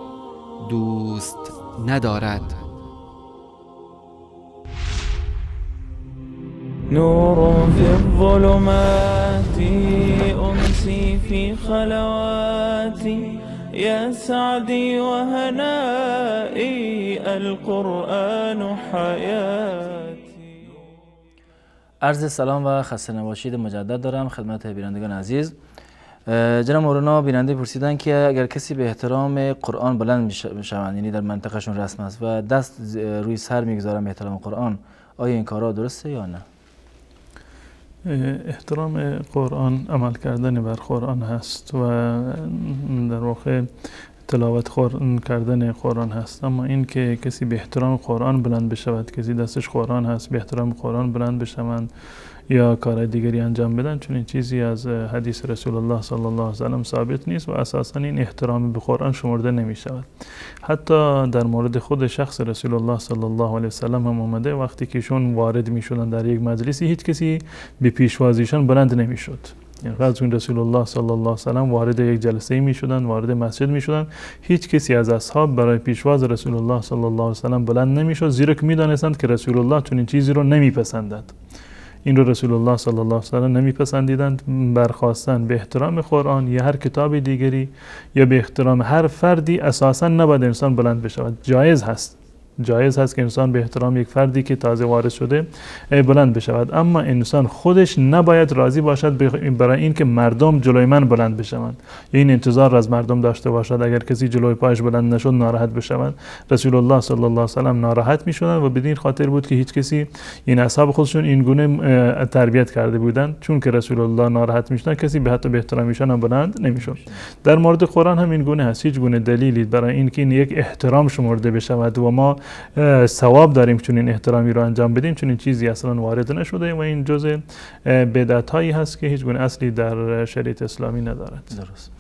دوست ندارد. نور في الظلمات أنسي في خلواتي يا سعدي وهنائي القرآن حياتي. عرض سلام و خسته نباشید مجدد دارم خدمت بینندگان عزیز. جناب مولانا بیننده پرسیدن که اگر کسی به احترام قرآن بلند میشوند، یعنی در منطقهشون رسم است و دست روی سر میگذارن به احترام قرآن، آیا این کارها درسته یا نه؟ احترام قرآن عمل کردن بر قرآن هست و در واقع تلاوت کردن قرآن هست، اما این که کسی به احترام قرآن بلند بشود، کسی دستش قرآن هست به احترام قرآن بلند بشوند یا کار دیگری انجام بدن، چون این چیزی از حدیث رسول الله صلی الله علیه و سلم ثابت نیست و اساسا این احترام به قرآن شمرده نمی شود. حتی در مورد خود شخص رسول الله صلی الله علیه و سلم هم اومده وقتی که ایشون وارد می شدن در یک مجلسی هیچ کسی به پیشوازیشان بلند نمی شد. یعنی از رسول الله صلی الله علیه و سلم وارد یک جلسه می شدن، وارد مسجد می شدن، هیچ کسی از اصحاب برای پیشواز رسول الله صلی الله علیه و سلم بلند نمی شد، زیرا که می دانستند که رسول الله چون این چیزی رو نمی پسندد. این رو رسول الله صلی الله علیه و سلم نمیپسندیدند. برخواستن به احترام قرآن یا هر کتاب دیگری یا به احترام هر فردی اساسا نباید انسان بلند بشود. جایز هست که انسان به احترام یک فردی که تازه وارد شده بلند بشود، اما انسان خودش نباید راضی باشد برای این که مردم جلوی من بلند بشوند یا این انتظار از مردم داشته باشد اگر کسی جلوی پایش بلند نشد ناراحت بشوند. رسول الله صلی الله علیه و سلم ناراحت میشدند و بدین خاطر بود که هیچ کسی این اصحاب خودشون این گونه تربیت کرده بودند، چون که رسول الله ناراحت میشدند کسی به حتی به احترام ایشان هم بلند نمیشد. در مورد قرآن هم این گونه هست، هیچ گونه دلیلی برای این که این یک احترام شمرده بشود و ما ثواب داریم چون این احترامی رو انجام بدیم، چون این چیزی اصلا وارد نشده و این جزء بدعت هایی هست که هیچ گونه اصلی در شریعت اسلامی ندارد. درست.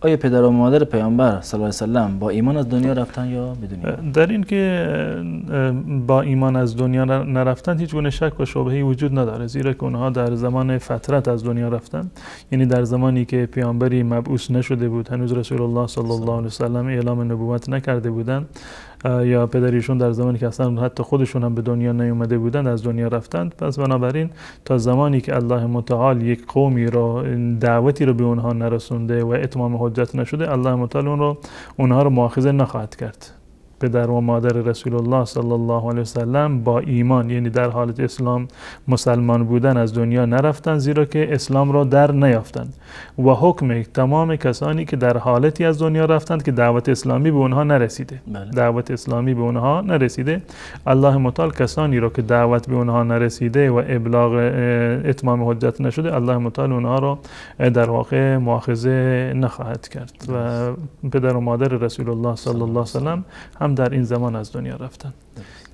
آیا پدر و مادر پیامبر صلی الله علیه و سلم با ایمان از دنیا رفتن یا بدون ایمان؟ در این که با ایمان از دنیا نرفتن هیچ گونه شک و شبهه‌ای وجود نداره، زیرا که اونها در زمان فترت از دنیا رفتن، یعنی در زمانی که پیامبری مبعوث نشده بود، هنوز رسول الله صلی الله علیه و سلم اعلام نبوت نکرده بودند، یا پدریشون در زمانی که اصلا حتی خودشون هم به دنیا نیومده بودند از دنیا رفتند. پس بنابراین تا زمانی که الله متعال یک قومی رو دعوتی رو به اونها نرسونده و اتمام حجت نشده، الله متعال اونها رو مؤاخذه نخواهد کرد. پدر و مادر رسول الله صلی الله علیه و سلم با ایمان، یعنی در حالت اسلام مسلمان بودن، از دنیا نرفتند، زیرا که اسلام را در نیافتند. و حکم تمام کسانی که در حالتی از دنیا رفتند که دعوت اسلامی به اونها نرسیده، دعوت اسلامی به اونها نرسیده، الله متعال کسانی را که دعوت به اونها نرسیده و ابلاغ اتمام حجت نشده، الله متعال اونها را در واقع مؤاخذه نخواهد کرد. و پدر و مادر رسول الله صلی الله علیه و سلم هم در این زمان از دنیا رفتند.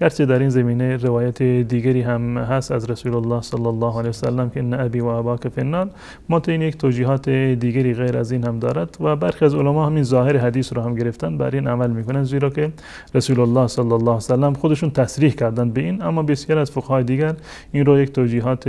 گرچه در این زمینه روایت دیگری هم هست از رسول الله صلی الله علیه وسلم که ان ابی و اباک فی النار، منتها این یک توجیهات دیگری غیر از این هم دارد و برخی از علما همین ظاهر حدیث رو هم گرفتن بر این عمل میکنن، زیرا که رسول الله صلی الله علیه وسلم خودشون تصریح کردن به این، اما بسیار از فقهای دیگر این رو یک توجیهات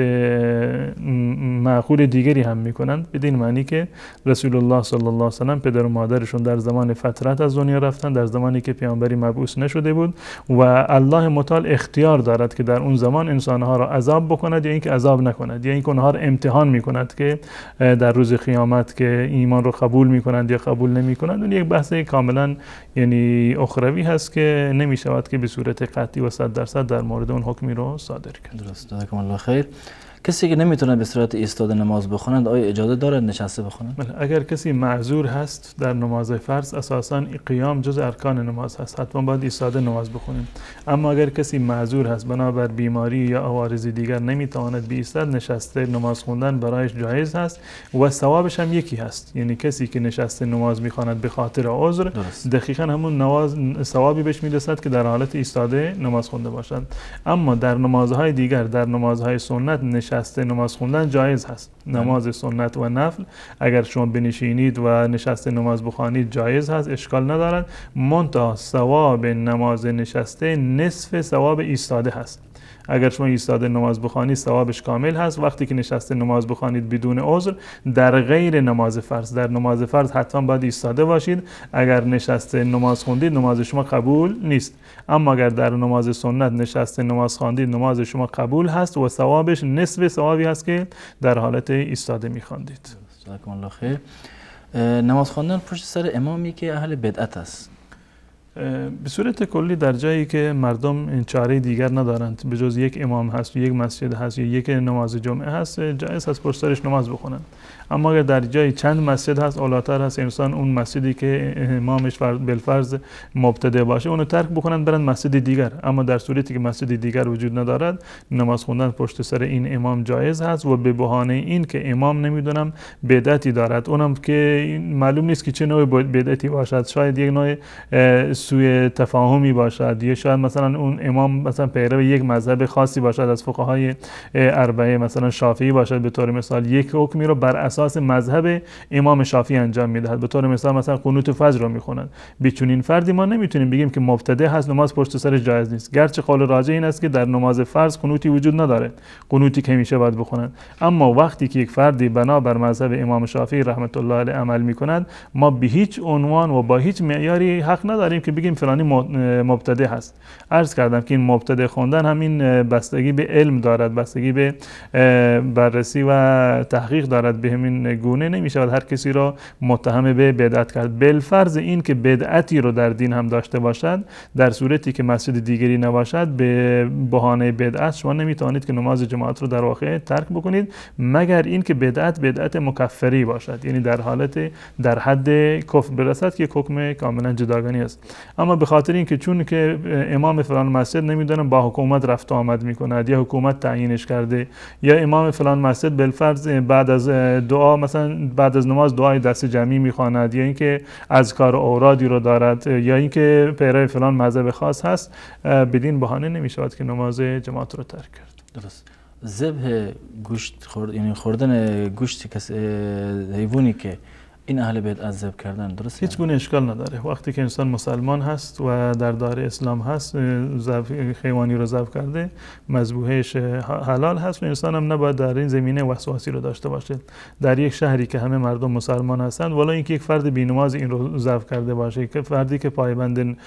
معقول دیگری هم میکنند، بدین معنی که رسول الله صلی الله علیه وسلم پدر و مادرشون در زمان فترت از دنیا رفتن، در زمانی که پیامبری مبعوث نشده بود و الله متعال اختیار دارد که در اون زمان انسانها را عذاب بکند یا اینکه عذاب نکند، یا اینکه اونها را امتحان میکند که در روز قیامت که ایمان رو قبول میکنند یا قبول نمیکنند. اون یک بحث کاملا یعنی اخروی هست که نمیشود که به صورت قطعی و 100% در مورد اون حکمی رو صادر کرد. درست، جزاکم الله خیر. کسی که نمیتونه به صورت ایستاده نماز بخونند آیا اجازه دارد نشسته بخونند؟ اگر کسی معذور هست در نماز فرض، اساساً قیام جز ارکان نماز هست، حتما باید ایستاده نماز بخونیم. اما اگر کسی معذور هست بنابر بیماری یا عوارض دیگر نمیتواند بایستد، نشسته نماز خوندن برایش جایز هست و ثوابش هم یکی هست. یعنی کسی که نشسته نماز میخواند به خاطر عذر، دقیقاً همون نماز ثوابی بهش میرسد که در حالت ایستاده نماز خونده باشد. اما در نمازهای دیگر، در نمازهای سنت نشسته نماز خوندن جایز هست. نماز سنت و نفل اگر شما بنشینید و نشسته نماز بخوانید جایز هست، اشکال ندارد، منتها ثواب نماز نشسته نصف ثواب ایستاده هست. اگر شما ایستاده نماز بخوانید ثوابش کامل هست، وقتی که نشسته نماز بخوانید بدون عذر در غیر نماز فرض، در نماز فرض حتما باید ایستاده باشید. اگر نشسته نماز خوندید نماز شما قبول نیست، اما اگر در نماز سنت نشسته نماز خواندید نماز شما قبول هست و ثوابش نصف ثوابی هست که در حالت ایستاده میخواندید. جزاکم الله خیر. نماز خواندن پشت سر امامی که اهل بدعت است، به صورت کلی در جایی که مردم چاره دیگر ندارند به جز یک امام هست، یک مسجد هست یا یک نماز جمعه هست، جایز هست پشت سرش نماز بخونن. اما اگر در جای چند مسجد هست، اولاتر هست انسان اون مسجدی که امامش بالفرض مبتدی باشه اونو ترک بکنن برن مسجد دیگر. اما در صورتی که مسجد دیگر وجود ندارد، نماز خوندن پشت سر این امام جایز هست و به بهانه این که امام نمیدونم بدعتی دارد، اونم که معلوم نیست که چه نوع بدعتی باشد، شاید یک نوع سوء تفاهمی باشد، یا شاید مثلا اون امام مثلا پیرو یک مذهب خاصی باشد از فقهای اربعه، مثلا شافعی باشد به طور مثال، یک حکمی رو بر اساس مذهب امام شافعی انجام میدهد. به طور مثلا قنوت فجر رو میخونند. به چنین فردی ما نمیتونیم بگیم که مبتدع هست نماز پشت سر جایز نیست، گرچه قول راجح این است که در نماز فرض قنوتی وجود نداره، قنوتی که همیشه باید بخونند. اما وقتی که یک فردی بنا بر مذهب امام شافعی رحمت الله علیه عمل میکند، ما به هیچ عنوان و با هیچ معیاری حق نداریم که بگیم فلانی مبتدع هست. عرض کردم که این مبتدع خوندن همین بستگی به علم دارد، بستگی به بررسی و تحقیق دارد. به همین گونه نمیشود هر کسی را متهم به بدعت کرد. بالفرض این که بدعتی رو در دین هم داشته باشد، در صورتی که مسجد دیگری نباشد، به بهانه بدعت شما نمیتوانید که نماز جماعت رو در واقع ترک بکنید، مگر این که بدعت مکفری باشد، یعنی در حالت در حد کفر برسد که حکم کاملا جداگانه است. اما به خاطر اینکه چون که امام فلان مسجد نمیدونم با حکومت رفت و آمد میکند یا حکومت تعیینش کرده، یا امام فلان مسجد بالفرض بعد از دعا مثلا بعد از نماز دعای دست جمعی میخواند، یا اینکه اذکار و اورادی رو دارد، یا اینکه پیرو فلان مذهب خاص هست، بدین بهانه نمیشود که نماز جماعت رو ترک کرد. درست. ذبح گوشت یعنی خوردن گوشت حیوانی که این اهل بدعت ذبح کردن درست؟ هیچ گونه اشکال نداره. وقتی که انسان مسلمان هست و در دایره اسلام هست، حیوانی رو ذبح کرده، مذبوحش حلال هست و انسان هم نباید در این زمینه وسواسی رو داشته باشه. در یک شهری که همه مردم مسلمان هستند، ولی اینکه یک فرد بی‌نماز این رو ذبح کرده باشه، که فردی که پایبند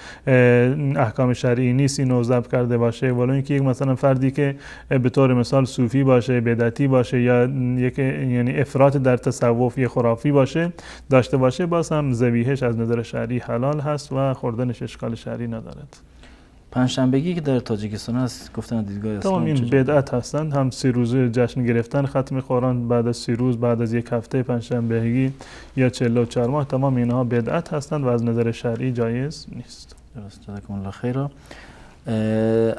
احکام شرعی نیست این رو ذبح کرده باشه، ولی اینکه یک مثلا فردی که به طور مثال صوفی باشه، بدعتی باشه، یا یک یعنی افراط در تصوف یا خرافی باشه داشته باشه، باز هم ذبیحش از نظر شرعی حلال هست و خوردنش اشکال شرعی ندارد. پنجشنبگی که در تاجیکستان هست گفتن دیدگاه اسلام تمام این بدعت هستند، هم 3 روزه جشن گرفتن ختم قرآن بعد از 3 روز بعد از یک هفته پنجشنبگی یا 44 ماه، تمام اینها بدعت هستند و از نظر شرعی جایز نیست. درست. جزاکم الله خیر.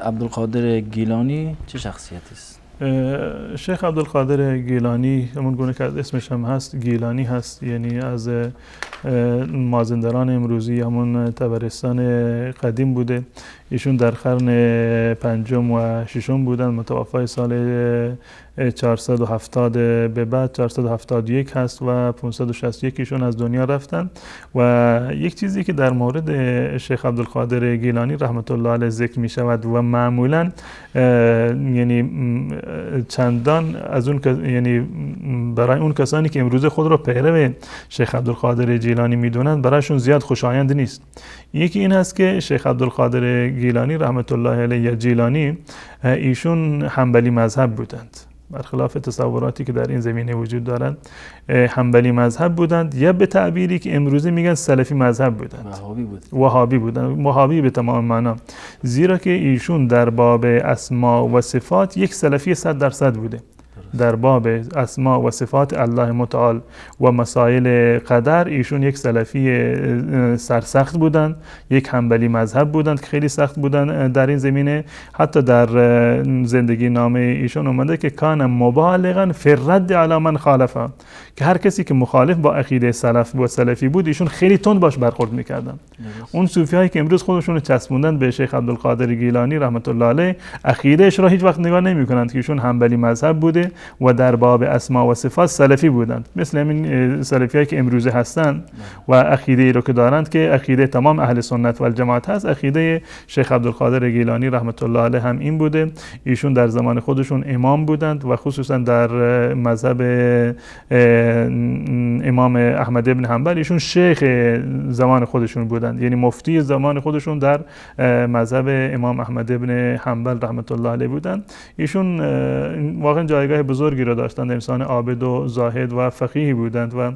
عبدالقادر گیلانی چه شخصیتی است؟ شیخ عبدالقادر گیلانی همون گونه که اسمش هم هست گیلانی هست، یعنی از مازندران امروزی همون طبرستان قدیم بوده. ایشون در قرن پنجم و ششم بودن، متوفای سال 470 به بعد 471 هست و 561 ایشون از دنیا رفتن. و یک چیزی که در مورد شیخ عبدالقادر گیلانی رحمت الله علیه ذکر می شود و معمولا یعنی چندان از اون یعنی برای اون کسانی که امروز خود را پیرو شیخ عبدالقادر گیلانی میدونند برایشون زیاد خوشایند نیست. یکی این هست که شیخ عبدالقادر گیلانی رحمت الله علیه یا جیلانی ایشون حنبلی مذهب بودند، برخلاف تصوراتی که در این زمینه وجود دارند. حنبلی مذهب بودند یا به تعبیری که امروزه میگن سلفی مذهب بودند، وهابی بودند، وهابی به تمام معنا، زیرا که ایشون در باب اسما و صفات یک سلفی 100% بوده. در باب اسما و صفات الله متعال و مسائل قدر ایشون یک سلفی سرسخت بودند، یک حنبلی مذهب بودند که خیلی سخت بودند در این زمینه. حتی در زندگی نامه ایشون اومده که کان مبالغا فی الرد علی من خالفه، که هر کسی که مخالف با عقیده سلف و سلفی بود ایشون خیلی تند باش برخورد میکردن. اون صوفیایی که امروز خودشون رو چسبوندن به شیخ عبدالقادر گیلانی رحمت الله علیه، عقیدهش را هیچ وقت نگاه نمیکنند که ایشون حنبلی مذهب بوده و در باب اسما و صفات سلفی بودند، مثل همین سلفیایی که امروزه هستند و عقیده ای رو که دارند که عقیده تمام اهل سنت و الجماعت هست. عقیده شیخ عبدالقادر گیلانی رحمت الله علیه هم این بوده. ایشون در زمان خودشون امام بودند و خصوصا در مذهب امام احمد ابن حنبل ایشون شیخ زمان خودشون بودند، یعنی مفتی زمان خودشون در مذهب امام احمد ابن حنبل رحمت الله علیه بودند. ایشون واقعا جایگاه بزرگی را داشتند، انسان عابد و زاهد و فقیه بودند و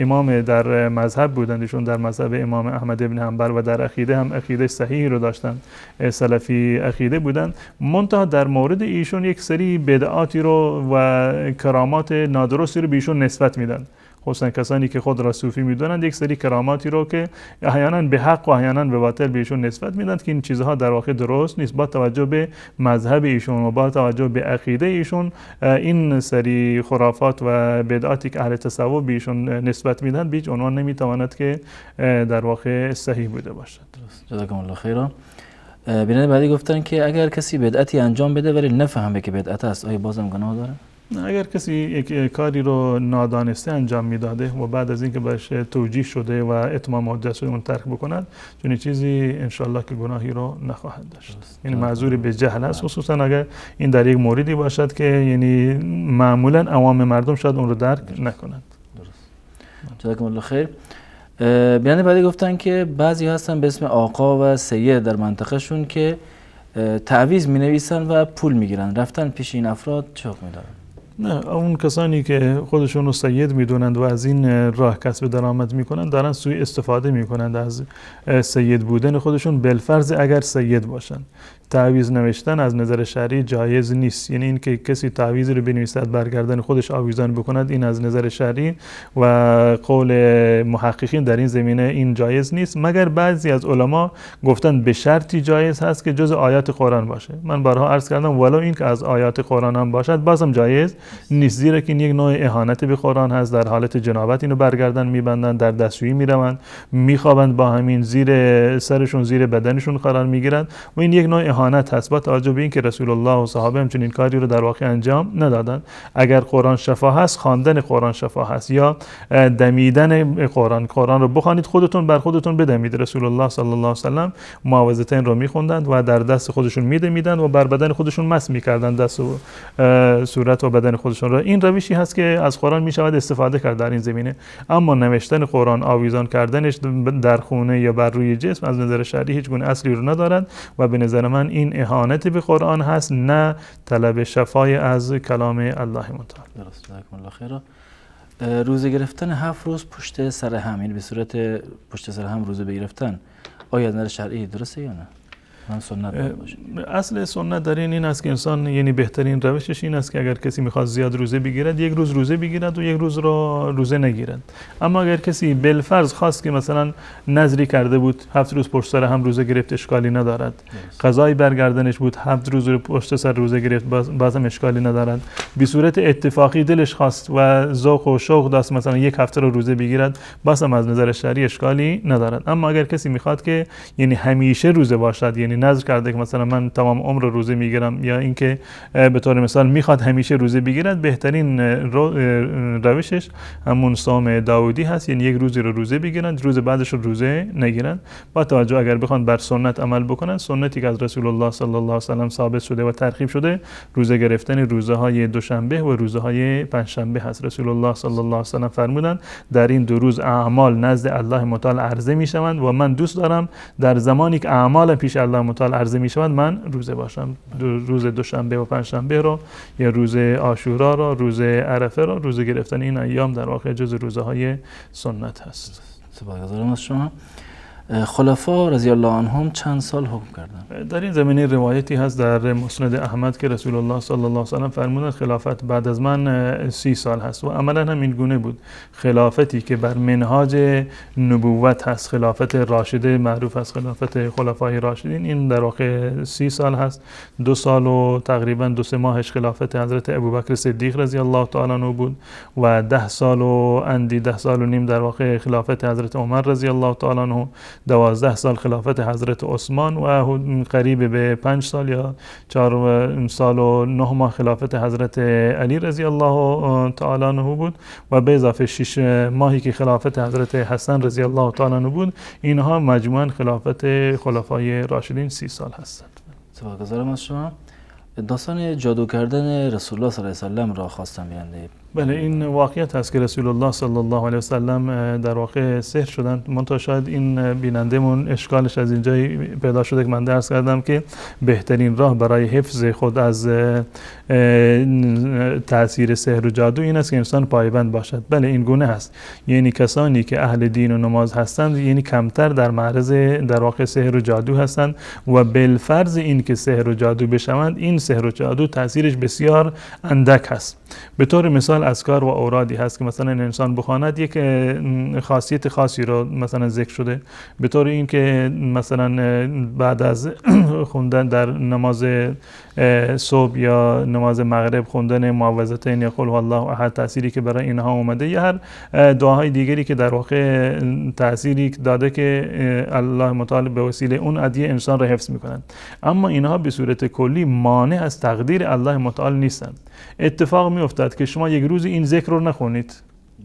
امام در مذهب بودند. ایشون در مذهب امام احمد ابن حنبل و در عقیده هم عقیده صحیحی رو داشتند، سلفی عقیده بودند. منتها در مورد ایشون یک سری بدعاتی رو و کرامات نادرستی رو به ایشون نسبت میدن، خصوصا کسانی که خود را صوفی میدونند یک سری کراماتی رو که احیانا به حق و احیانا به باطل به ایشون نسبت میدن که این چیزها در واقع درست نیست. با توجه به مذهب ایشون و با توجه به عقیده ایشون این سری خرافات و بدعاتی که اهل تصوف به ایشون نسبت میدن به هیچ عنوان نمیتواند که در واقع صحیح بوده باشد. جزاکم الله خیرا. بیننده بعدی گفتن که اگر کسی بدعتی انجام بده ولی نفهمه که بدعت است، آیا بازم گناه داره؟ اگر کسی یک کاری رو نادانسته انجام میداده و بعد از اینکه بهش توجیه شده و اتمام حجت شده اون ترک بکند، چون چیزی انشالله که گناهی رو نخواهد داشت. یعنی معذور به جهل است، خصوصا اگر این در یک موردی باشد که یعنی معمولا عوام مردم شاید اون رو درک نکنند. درست. جزاکم الله خیر. بیننده بعدی گفتن که بعضی هستن به اسم آقا و سید در منطقه شون که تعویض می نویسن و پول می گیرن، رفتن پیش این افراد چه حکمی دارن؟ نه، اون کسانی که خودشون رو سید میدونند و از این راه کسب درآمد میکنند دارن سوء استفاده میکنند از سید بودن خودشون، بالفرض اگر سید باشند. تعویض نوشتن از نظر شرعی جایز نیست، یعنی این که کسی تعویضی رو بنویسد برگردن خودش آویزان بکند، این از نظر شرعی و قول محققین در این زمینه این جایز نیست، مگر بعضی از علما گفتن به شرطی جایز هست که جز آیات قرآن باشه. من بارها عرض کردم ولو این که از آیات قرآن هم باشد بازم جایز نیست، زیرا که این یک نوع اهانت به قرآن هست. در حالت جنابت اینو برگردن میبندن، در دستشویی میروند، میخوابند با همین، زیر سرشون زیر بدنشون قرار میگیرند و این یک نوع اهانت هست، با توجه به اینکه رسول الله و صحابه همچنین این کاری رو در واقع انجام ندادن. اگر قرآن شفا هست، خواندن قرآن شفا هست، یا دمیدن قرآن رو بخوانید، خودتون بر خودتون بدمید. رسول الله صلی الله علیه و سلم معوذتین رو میخوندند و در دست خودشون میدمیدند و بر بدن خودشون مس میکردند، دست و صورت و بدن خودشون را. این روشی هست که از قرآن میشود استفاده کرد در این زمینه. اما نوشتن قرآن، آویزان کردنش در خونه یا بر روی جسم از نظر شرعی هیچ گونه اصلی رو ندارد و به نظر من این اهانت به قرآن هست، نه طلب شفای از کلام الله متعال. درست. جزاکم الله خیر. روزه گرفتن 7 روز پشت سر هم، یعنی به صورت پشت سر هم روزه بگرفتن، آیا از نظر شرعی درسته یا نه؟ اصل سنت در این است که انسان، یعنی بهترین روشش این است که اگر کسی میخواد زیاد روزه بگیرد، یک روز روزه بگیرد و یک روز را روزه نگیرد. اما اگر کسی بالفرض خواست که مثلا نذری کرده بود 7 روز پشت سر هم روزه گرفت، اشکالی ندارد. قضایی برگردنش بود 7 روز پشت سر روزه گرفت، بازم اشکالی ندارد. به صورت اتفاقی دلش خواست و ذوق و شوق داشت مثلا یک هفته رو روزه بگیرد، بازم از نظر شرعی اشکالی ندارد. اما اگر کسی میخواد که یعنی همیشه روزه باشد، یعنی یعنی نذر کرده که مثلا من تمام عمر روزه میگیرم یا اینکه به طور مثال میخواد همیشه روزه بگیرد، بهترین روشش همون صوم داودی هست، یعنی یک روزی رو روزه بگیرند، روز بعدش رو روزه نگیرند. با توجه اگر بخوان بر سنت عمل بکنن، سنتی که از رسول الله صلی الله علیه و سلم ثابت شده و ترغیب شده، روزه گرفتن روزهای دوشنبه و روزهای پنجشنبه هست. رسول الله صلی الله علیه و سلم فرمودند در این دو روز اعمال نزد الله متعال عرضه میشوند و من دوست دارم در زمانی که اعمال پیش الله متعال عرضه میشوند من روزه باشم. روز دوشنبه و پنجشنبه رو یا روز عاشورا رو، روز عرفه رو، روزه گرفتن این ایام در واقع جز روزهای سنت هست. سپاسگزارم از شما. خلفا رضی الله عنهم چند سال حکم کردند؟ در این زمینه روایتی هست در مسند احمد که رسول الله صلی الله علیه و سلم فرمودند خلافت بعد از من 30 سال هست و عملا هم این گونه بود. خلافتی که بر منهاج نبوت هست، خلافت راشده معروف است، خلافت خلفای راشدین، این در واقع 30 سال هست. 2 سال و تقریبا 2-3 ماهش خلافت حضرت ابوبکر صدیق رضی الله تعالی عنه بود و 10 سال و 10 سال و نیم در واقع خلافت حضرت عمر رضی الله تعالی عنه، 12 سال خلافت حضرت عثمان و قریب به 5 سال یا 4 سال و 9 ماه خلافت حضرت علی رضی الله تعالی عنه بود و به اضافه 6 ماهی که خلافت حضرت حسن رضی الله تعالی عنه بود. اینها مجموعاً خلافت خلفای راشدین 30 سال هستند. سپاسگزارم از شما. داستان جادو کردن رسول الله صلی الله علیه و سلم را خواستم بیانده. بله، این واقعیت هست که رسول الله صلی الله علیه و سلم در واقع سحر شدند. منتها شاید این بینندمون اشکالش از اینجایی پیدا شده که من درس کردم که بهترین راه برای حفظ خود از تاثیر سحر و جادو این است که انسان پایبند باشد. بله این گونه هست، یعنی کسانی که اهل دین و نماز هستند یعنی کمتر در معرض در واقع سحر و جادو هستند و بالفرض این که سحر و جادو بشوند، این سحر و جادو تاثیرش بسیار اندک هست. به طور مثال اذکار و اورادی هست که مثلا انسان بخواند یک خاصیت خاصی رو مثلا ذکر شده، به طور این که مثلا بعد از خوندن در نماز صبح یا نماز مغرب خوندن معوذتین یا قل هو الله احد تأثیری که برای اینها اومده یا هر دعاهای دیگری که در واقع تأثیری داده که الله متعال به وسیله اون ادعیه انسان را حفظ میکنند، اما اینها به صورت کلی مانع از تقدیر الله متعال نیستند. اتفاق میافتد که شما یک روز این ذکر رو نخونید،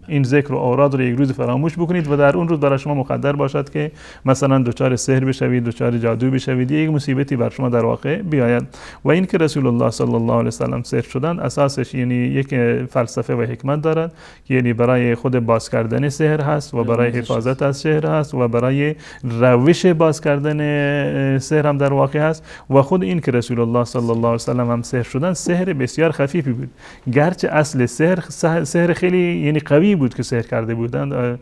این ذکر و اوراد رو یک روز فراموش بکنید و در اون روز برای شما مقدر باشد که مثلا دچار سحر بشوید، دچار جادو بشوید، یک مصیبتی بر شما در واقع بیاید. و این که رسول الله صلی الله علیه و سلم سحر شدن اساسش یعنی یک فلسفه و حکمت دارد، یعنی برای خود باز کردن سحر هست و برای حفاظت از سحر هست و برای روش باز کردن سحر هم در واقع هست. و خود این که رسول الله صلی الله علیه و سلم هم سحر شدن سحر بسیار خفیفی بود، گرچه اصل سحر خیلی یعنی قوی بود که سحر کرده بودند.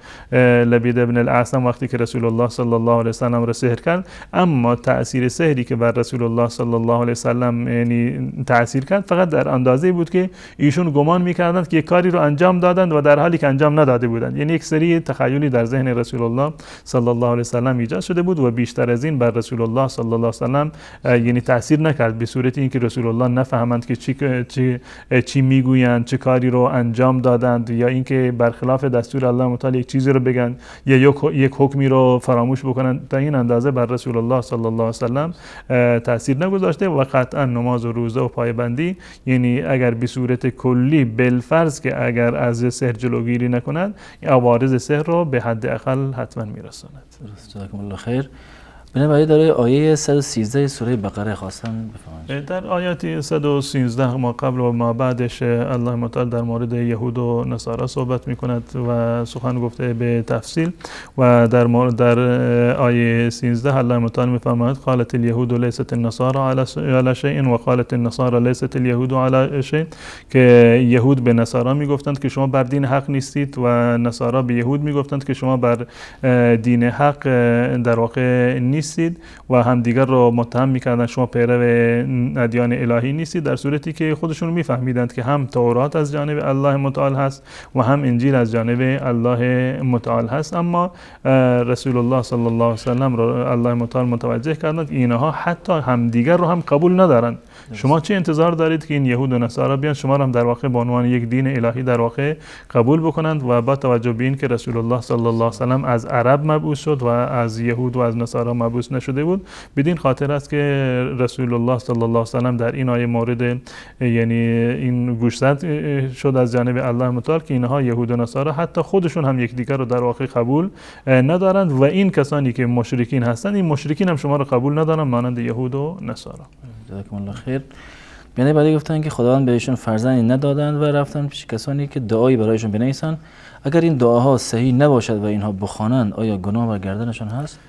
لبید ابن الاعصم وقتی که رسول الله صلی الله علیه و سلم را سحر کرد، اما تأثیر سحری که بر رسول الله صلی الله علیه و سلم یعنی تأثیر کرد فقط در اندازه بود که ایشون گمان می‌کردند که یک کاری رو انجام دادند و در حالی که انجام نداده بودند. یعنی یک سری تخیلی در ذهن رسول الله صلی الله علیه و سلم ایجاد شده بود و بیشتر از این بر رسول الله صلی الله علیه و سلم یعنی تأثیر نکرد، به صورتی اینکه رسول الله نفهمند که چی میگویند، چه کاری رو انجام دادند، یا اینکه برخلاف دستور الله متعال یک چیزی رو بگن یا یک حکمی رو فراموش بکنن. تا این اندازه بر رسول الله صلی الله علیه و سلم تاثیر نگذاشته و قطعا نماز و روزه و پایبندی، یعنی اگر به صورت کلی بالفرض که اگر از سحر جلوگیری نکند، عوارض سحر رو به حد اقل حتما میرساند. جزاکم الله خیر. بنابراین داره آیه 113 سوره بقره خواستن بفرمایید. در آیات 113 ما قبل و ما بعدش الله متعال در مورد یهود و نصارا صحبت میکند و سخن گفته به تفصیل و در آیه 13 الله متعال میفرماید قالت اليهود ليست النصارى على شيء و قالت النصارى ليست اليهود على شيء، که یهود به نصارا میگفتند که شما بر دین حق نیستید و نصارا به یهود میگفتند که شما بر دین حق در واقع نیستید و همدیگر رو متهم میکردن شما پیرو ادیان الهی نیستید، در صورتی که خودشون میفهمیدند که هم تورات از جانب الله متعال هست و هم انجیل از جانب الله متعال هست. اما رسول الله صلی الله علیه و سلم رو الله متعال متوجه کردند اینها حتی همدیگر رو هم قبول ندارند، شما چه انتظار دارید که این یهود و نصارا بیان شما را هم در واقع به عنوان یک دین الهی در واقع قبول بکنند و با توجه به این که رسول الله صلی الله علیه و سلم از عرب مبعوث شد و از یهود و از نصارا مبعوث نشده بود؟ بدین خاطر است که رسول الله صلی الله علیه و سلم در این آیه مورد یعنی این گوشزد شد از جانب الله متعال که اینها یهود و نصارا حتی خودشون هم یکدیگر رو در واقع قبول ندارند و این کسانی که مشرکین هستند این مشرکین هم شما رو قبول ندارند مانند یهود و نصارا. جزاکم الله خیر. یعنی بعدی گفتن که خداوند بهشون فرزندی ندادند و رفتن پیش کسانی که دعایی برایشون بنویسن. اگر این دعاها صحیح نباشد و اینها بخوانند آیا گناه بر گردنشان هست؟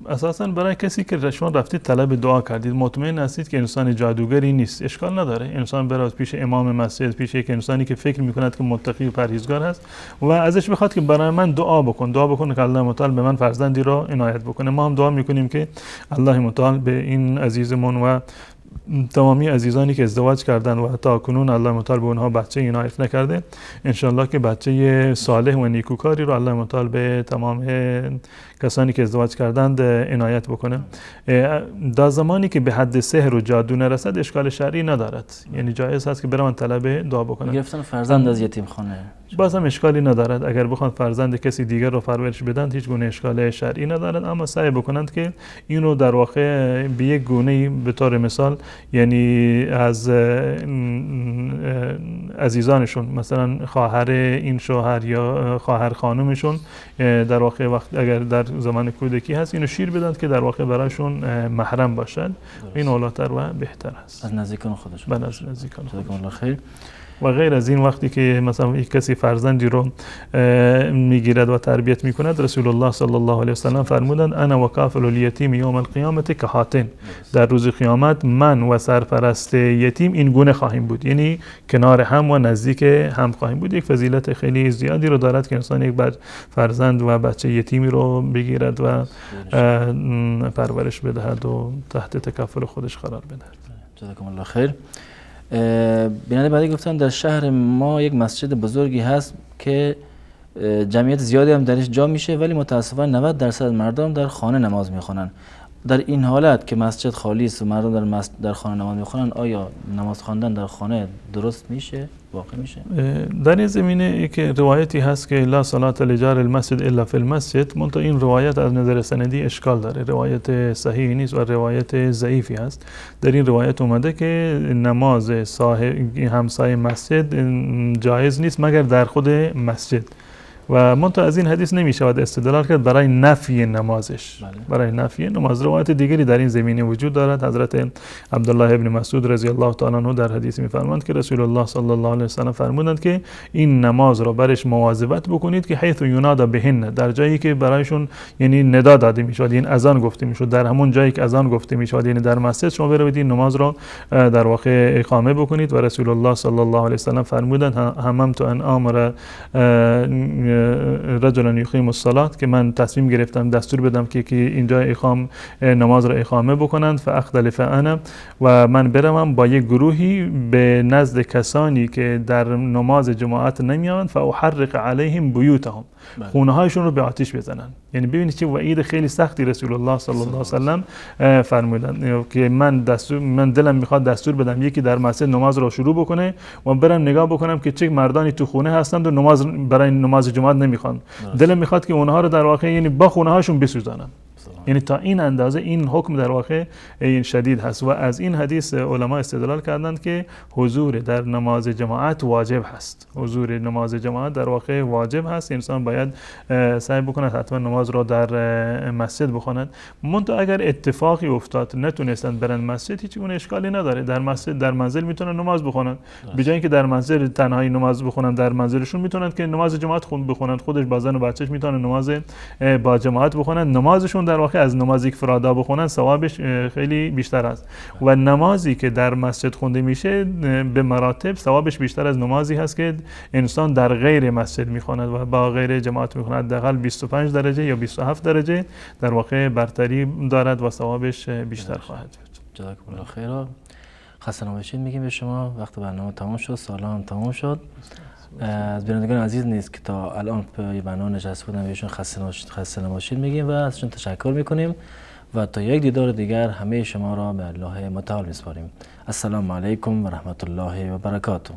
اساساً برای کسی که شما رفتید طلب دعا کردید مطمئن هستید که انسان جادوگری نیست، اشکال نداره انسان بره پیش امام مسجد، پیش یک انسانی که فکر میکند که متقی و پرهیزگار هست و ازش بخواد که برای من دعا بکن که الله متعال به من فرزندی را عنایت بکنه. ما هم دعا میکنیم که الله متعال به این عزیزمون و تمامی عزیزانی که ازدواج کردن و تا کنون الله متعال به اونها بچه عنایت نکرده، انشالله که بچه صالح و نیکوکاری رو الله متعال به تمام کسانی که ازدواج کردند عنایت بکنه. در زمانی که به حد سحر و جادو نرسد اشکال شرعی ندارد، یعنی جایز هست که برن طلب دعا بکنن. گرفتن فرزند از یتیم خانه باز هم اشکالی ندارد، اگر بخوان فرزند کسی دیگر رو پرورش بدن هیچ گونه اشکال شرعی ندارد، اما سعی بکنند که این رو در واقع به یک گونه به طور مثال یعنی از عزیزانشون مثلا خواهر این شوهر یا خواهر خانمشون در واقع وقت اگر در زمان کودکی هست اینو شیر بدن که در واقع برایشون محرم باشد، این اولاتر و بهتر است از نزدیکان خودشون. بله از نزدیکان خودشون. الله خیر. و غیر از این وقتی که مثلا یک کسی فرزندی رو میگیرد و تربیت میکند رسول الله صلی الله علیه و سلم فرمودند انا و کافل الیتیم یوم القیامت کهاتین، در روز قیامت من و سرپرست یتیم این گونه خواهیم بود، یعنی کنار هم و نزدیک هم خواهیم بود. یک فضیلت خیلی زیادی رو دارد که انسان یک فرزند و بچه یتیمی رو بگیرد و پرورش بدهد و تحت تکفل خودش قرار بدهد. جزاکم الله خیر. بیننده بعدی گفتن در شهر ما یک مسجد بزرگی هست که جمعیت زیادی هم درش جا میشه ولی متاسفانه 90% مردم در خانه نماز میخونن. در این حالت که مسجد خالی است و مردم در خانه نماز میخونن آیا نماز خواندن در خانه درست میشه؟ واقع میشه؟ در این زمینه که روایتی هست که لا صلاة لجار المسجد الا فی المسجد، منتها این روایت از نظر سندی اشکال داره، روایت صحیحی نیست و روایت ضعیفی هست. در این روایت اومده که نماز همسایه مسجد جایز نیست مگر در خود مسجد و منتها از این حدیث نمی شود استدلال کرد برای نفی نمازش. برای نفی نماز روایت دیگری در این زمینه وجود دارد. حضرت عبدالله ابن مسعود رضی الله تعالی عنه در حدیث می‌فرمایند که رسول الله صلی الله علیه و سلم فرمودند که این نماز را برش مواظبت بکنید که حیث ینادى بهن، در جایی که برایشون یعنی ندا داده میشد، این اذان گفته میشد، در همون جایی که اذان گفته میشد یعنی در مسجد شما بروید این نماز را در واقع اقامه بکنید. و رسول الله صلی الله علیه و سلم فرمودند هممت ان امر رجلا یقیم الصلاة، که من تصمیم گرفتم دستور بدم که اینجا نماز را اقامه بکنند، فاختلف انا، و من برم با یک گروهی به نزد کسانی که در نماز جماعت نمیآیند، فاحرق علیهم بیوتهم، خونه هایشون رو به آتش بزنن. یعنی ببینید چه وعید خیلی سختی رسول الله صلی الله علیه و سلم فرمودند که من دلم میخواد دستور بدم یکی در مسجد نماز رو شروع بکنه و برم نگاه بکنم که چه مردانی تو خونه هستند و برای نماز جماعت نمیخوان، دلم میخواد که اونها رو در واقع یعنی با خونه هاشون بسوزانم. یعنی تا این اندازه این حکم در واقع این شدید هست. و از این حدیث علما استدلال کردند که حضور در نماز جماعت واجب هست. حضور نماز جماعت در واقع واجب هست، انسان باید سعی بکند حتما نماز را در مسجد بخواند. منتها اگر اتفاقی افتاد نتونستند برن مسجد هیچ گونه اشکالی نداره، در مسجد در منزل میتونن نماز بخونن، به جای اینکه در منزل تنهایی نماز بخونن در منزلشون میتونن که نماز جماعت بخونن، خودش با زن و بچه‌ش میتونن نماز با جماعت بخونن. نمازشون در واقع از نمازی که فرادا بخونن ثوابش خیلی بیشتر است و نمازی که در مسجد خونده میشه به مراتب ثوابش بیشتر از نمازی هست که انسان در غیر مسجد میخواند و با غیر جماعت میخواند. حداقل 25 درجه یا 27 درجه در واقع برتری دارد و ثوابش بیشتر خواهد بود. جزاکم الله خیر. خسته نباشید میگیم به شما. وقت برنامه تمام شد، سالان تمام شد. از بینندگان عزیز نیست که تا الان پای برنامه نشسته بودن بهشون خسته نباشید میگیم و ازشون تشکر میکنیم و تا یک دیدار دیگر همه شما را به الله متعال میسپاریم. السلام علیکم و رحمت الله و برکاته.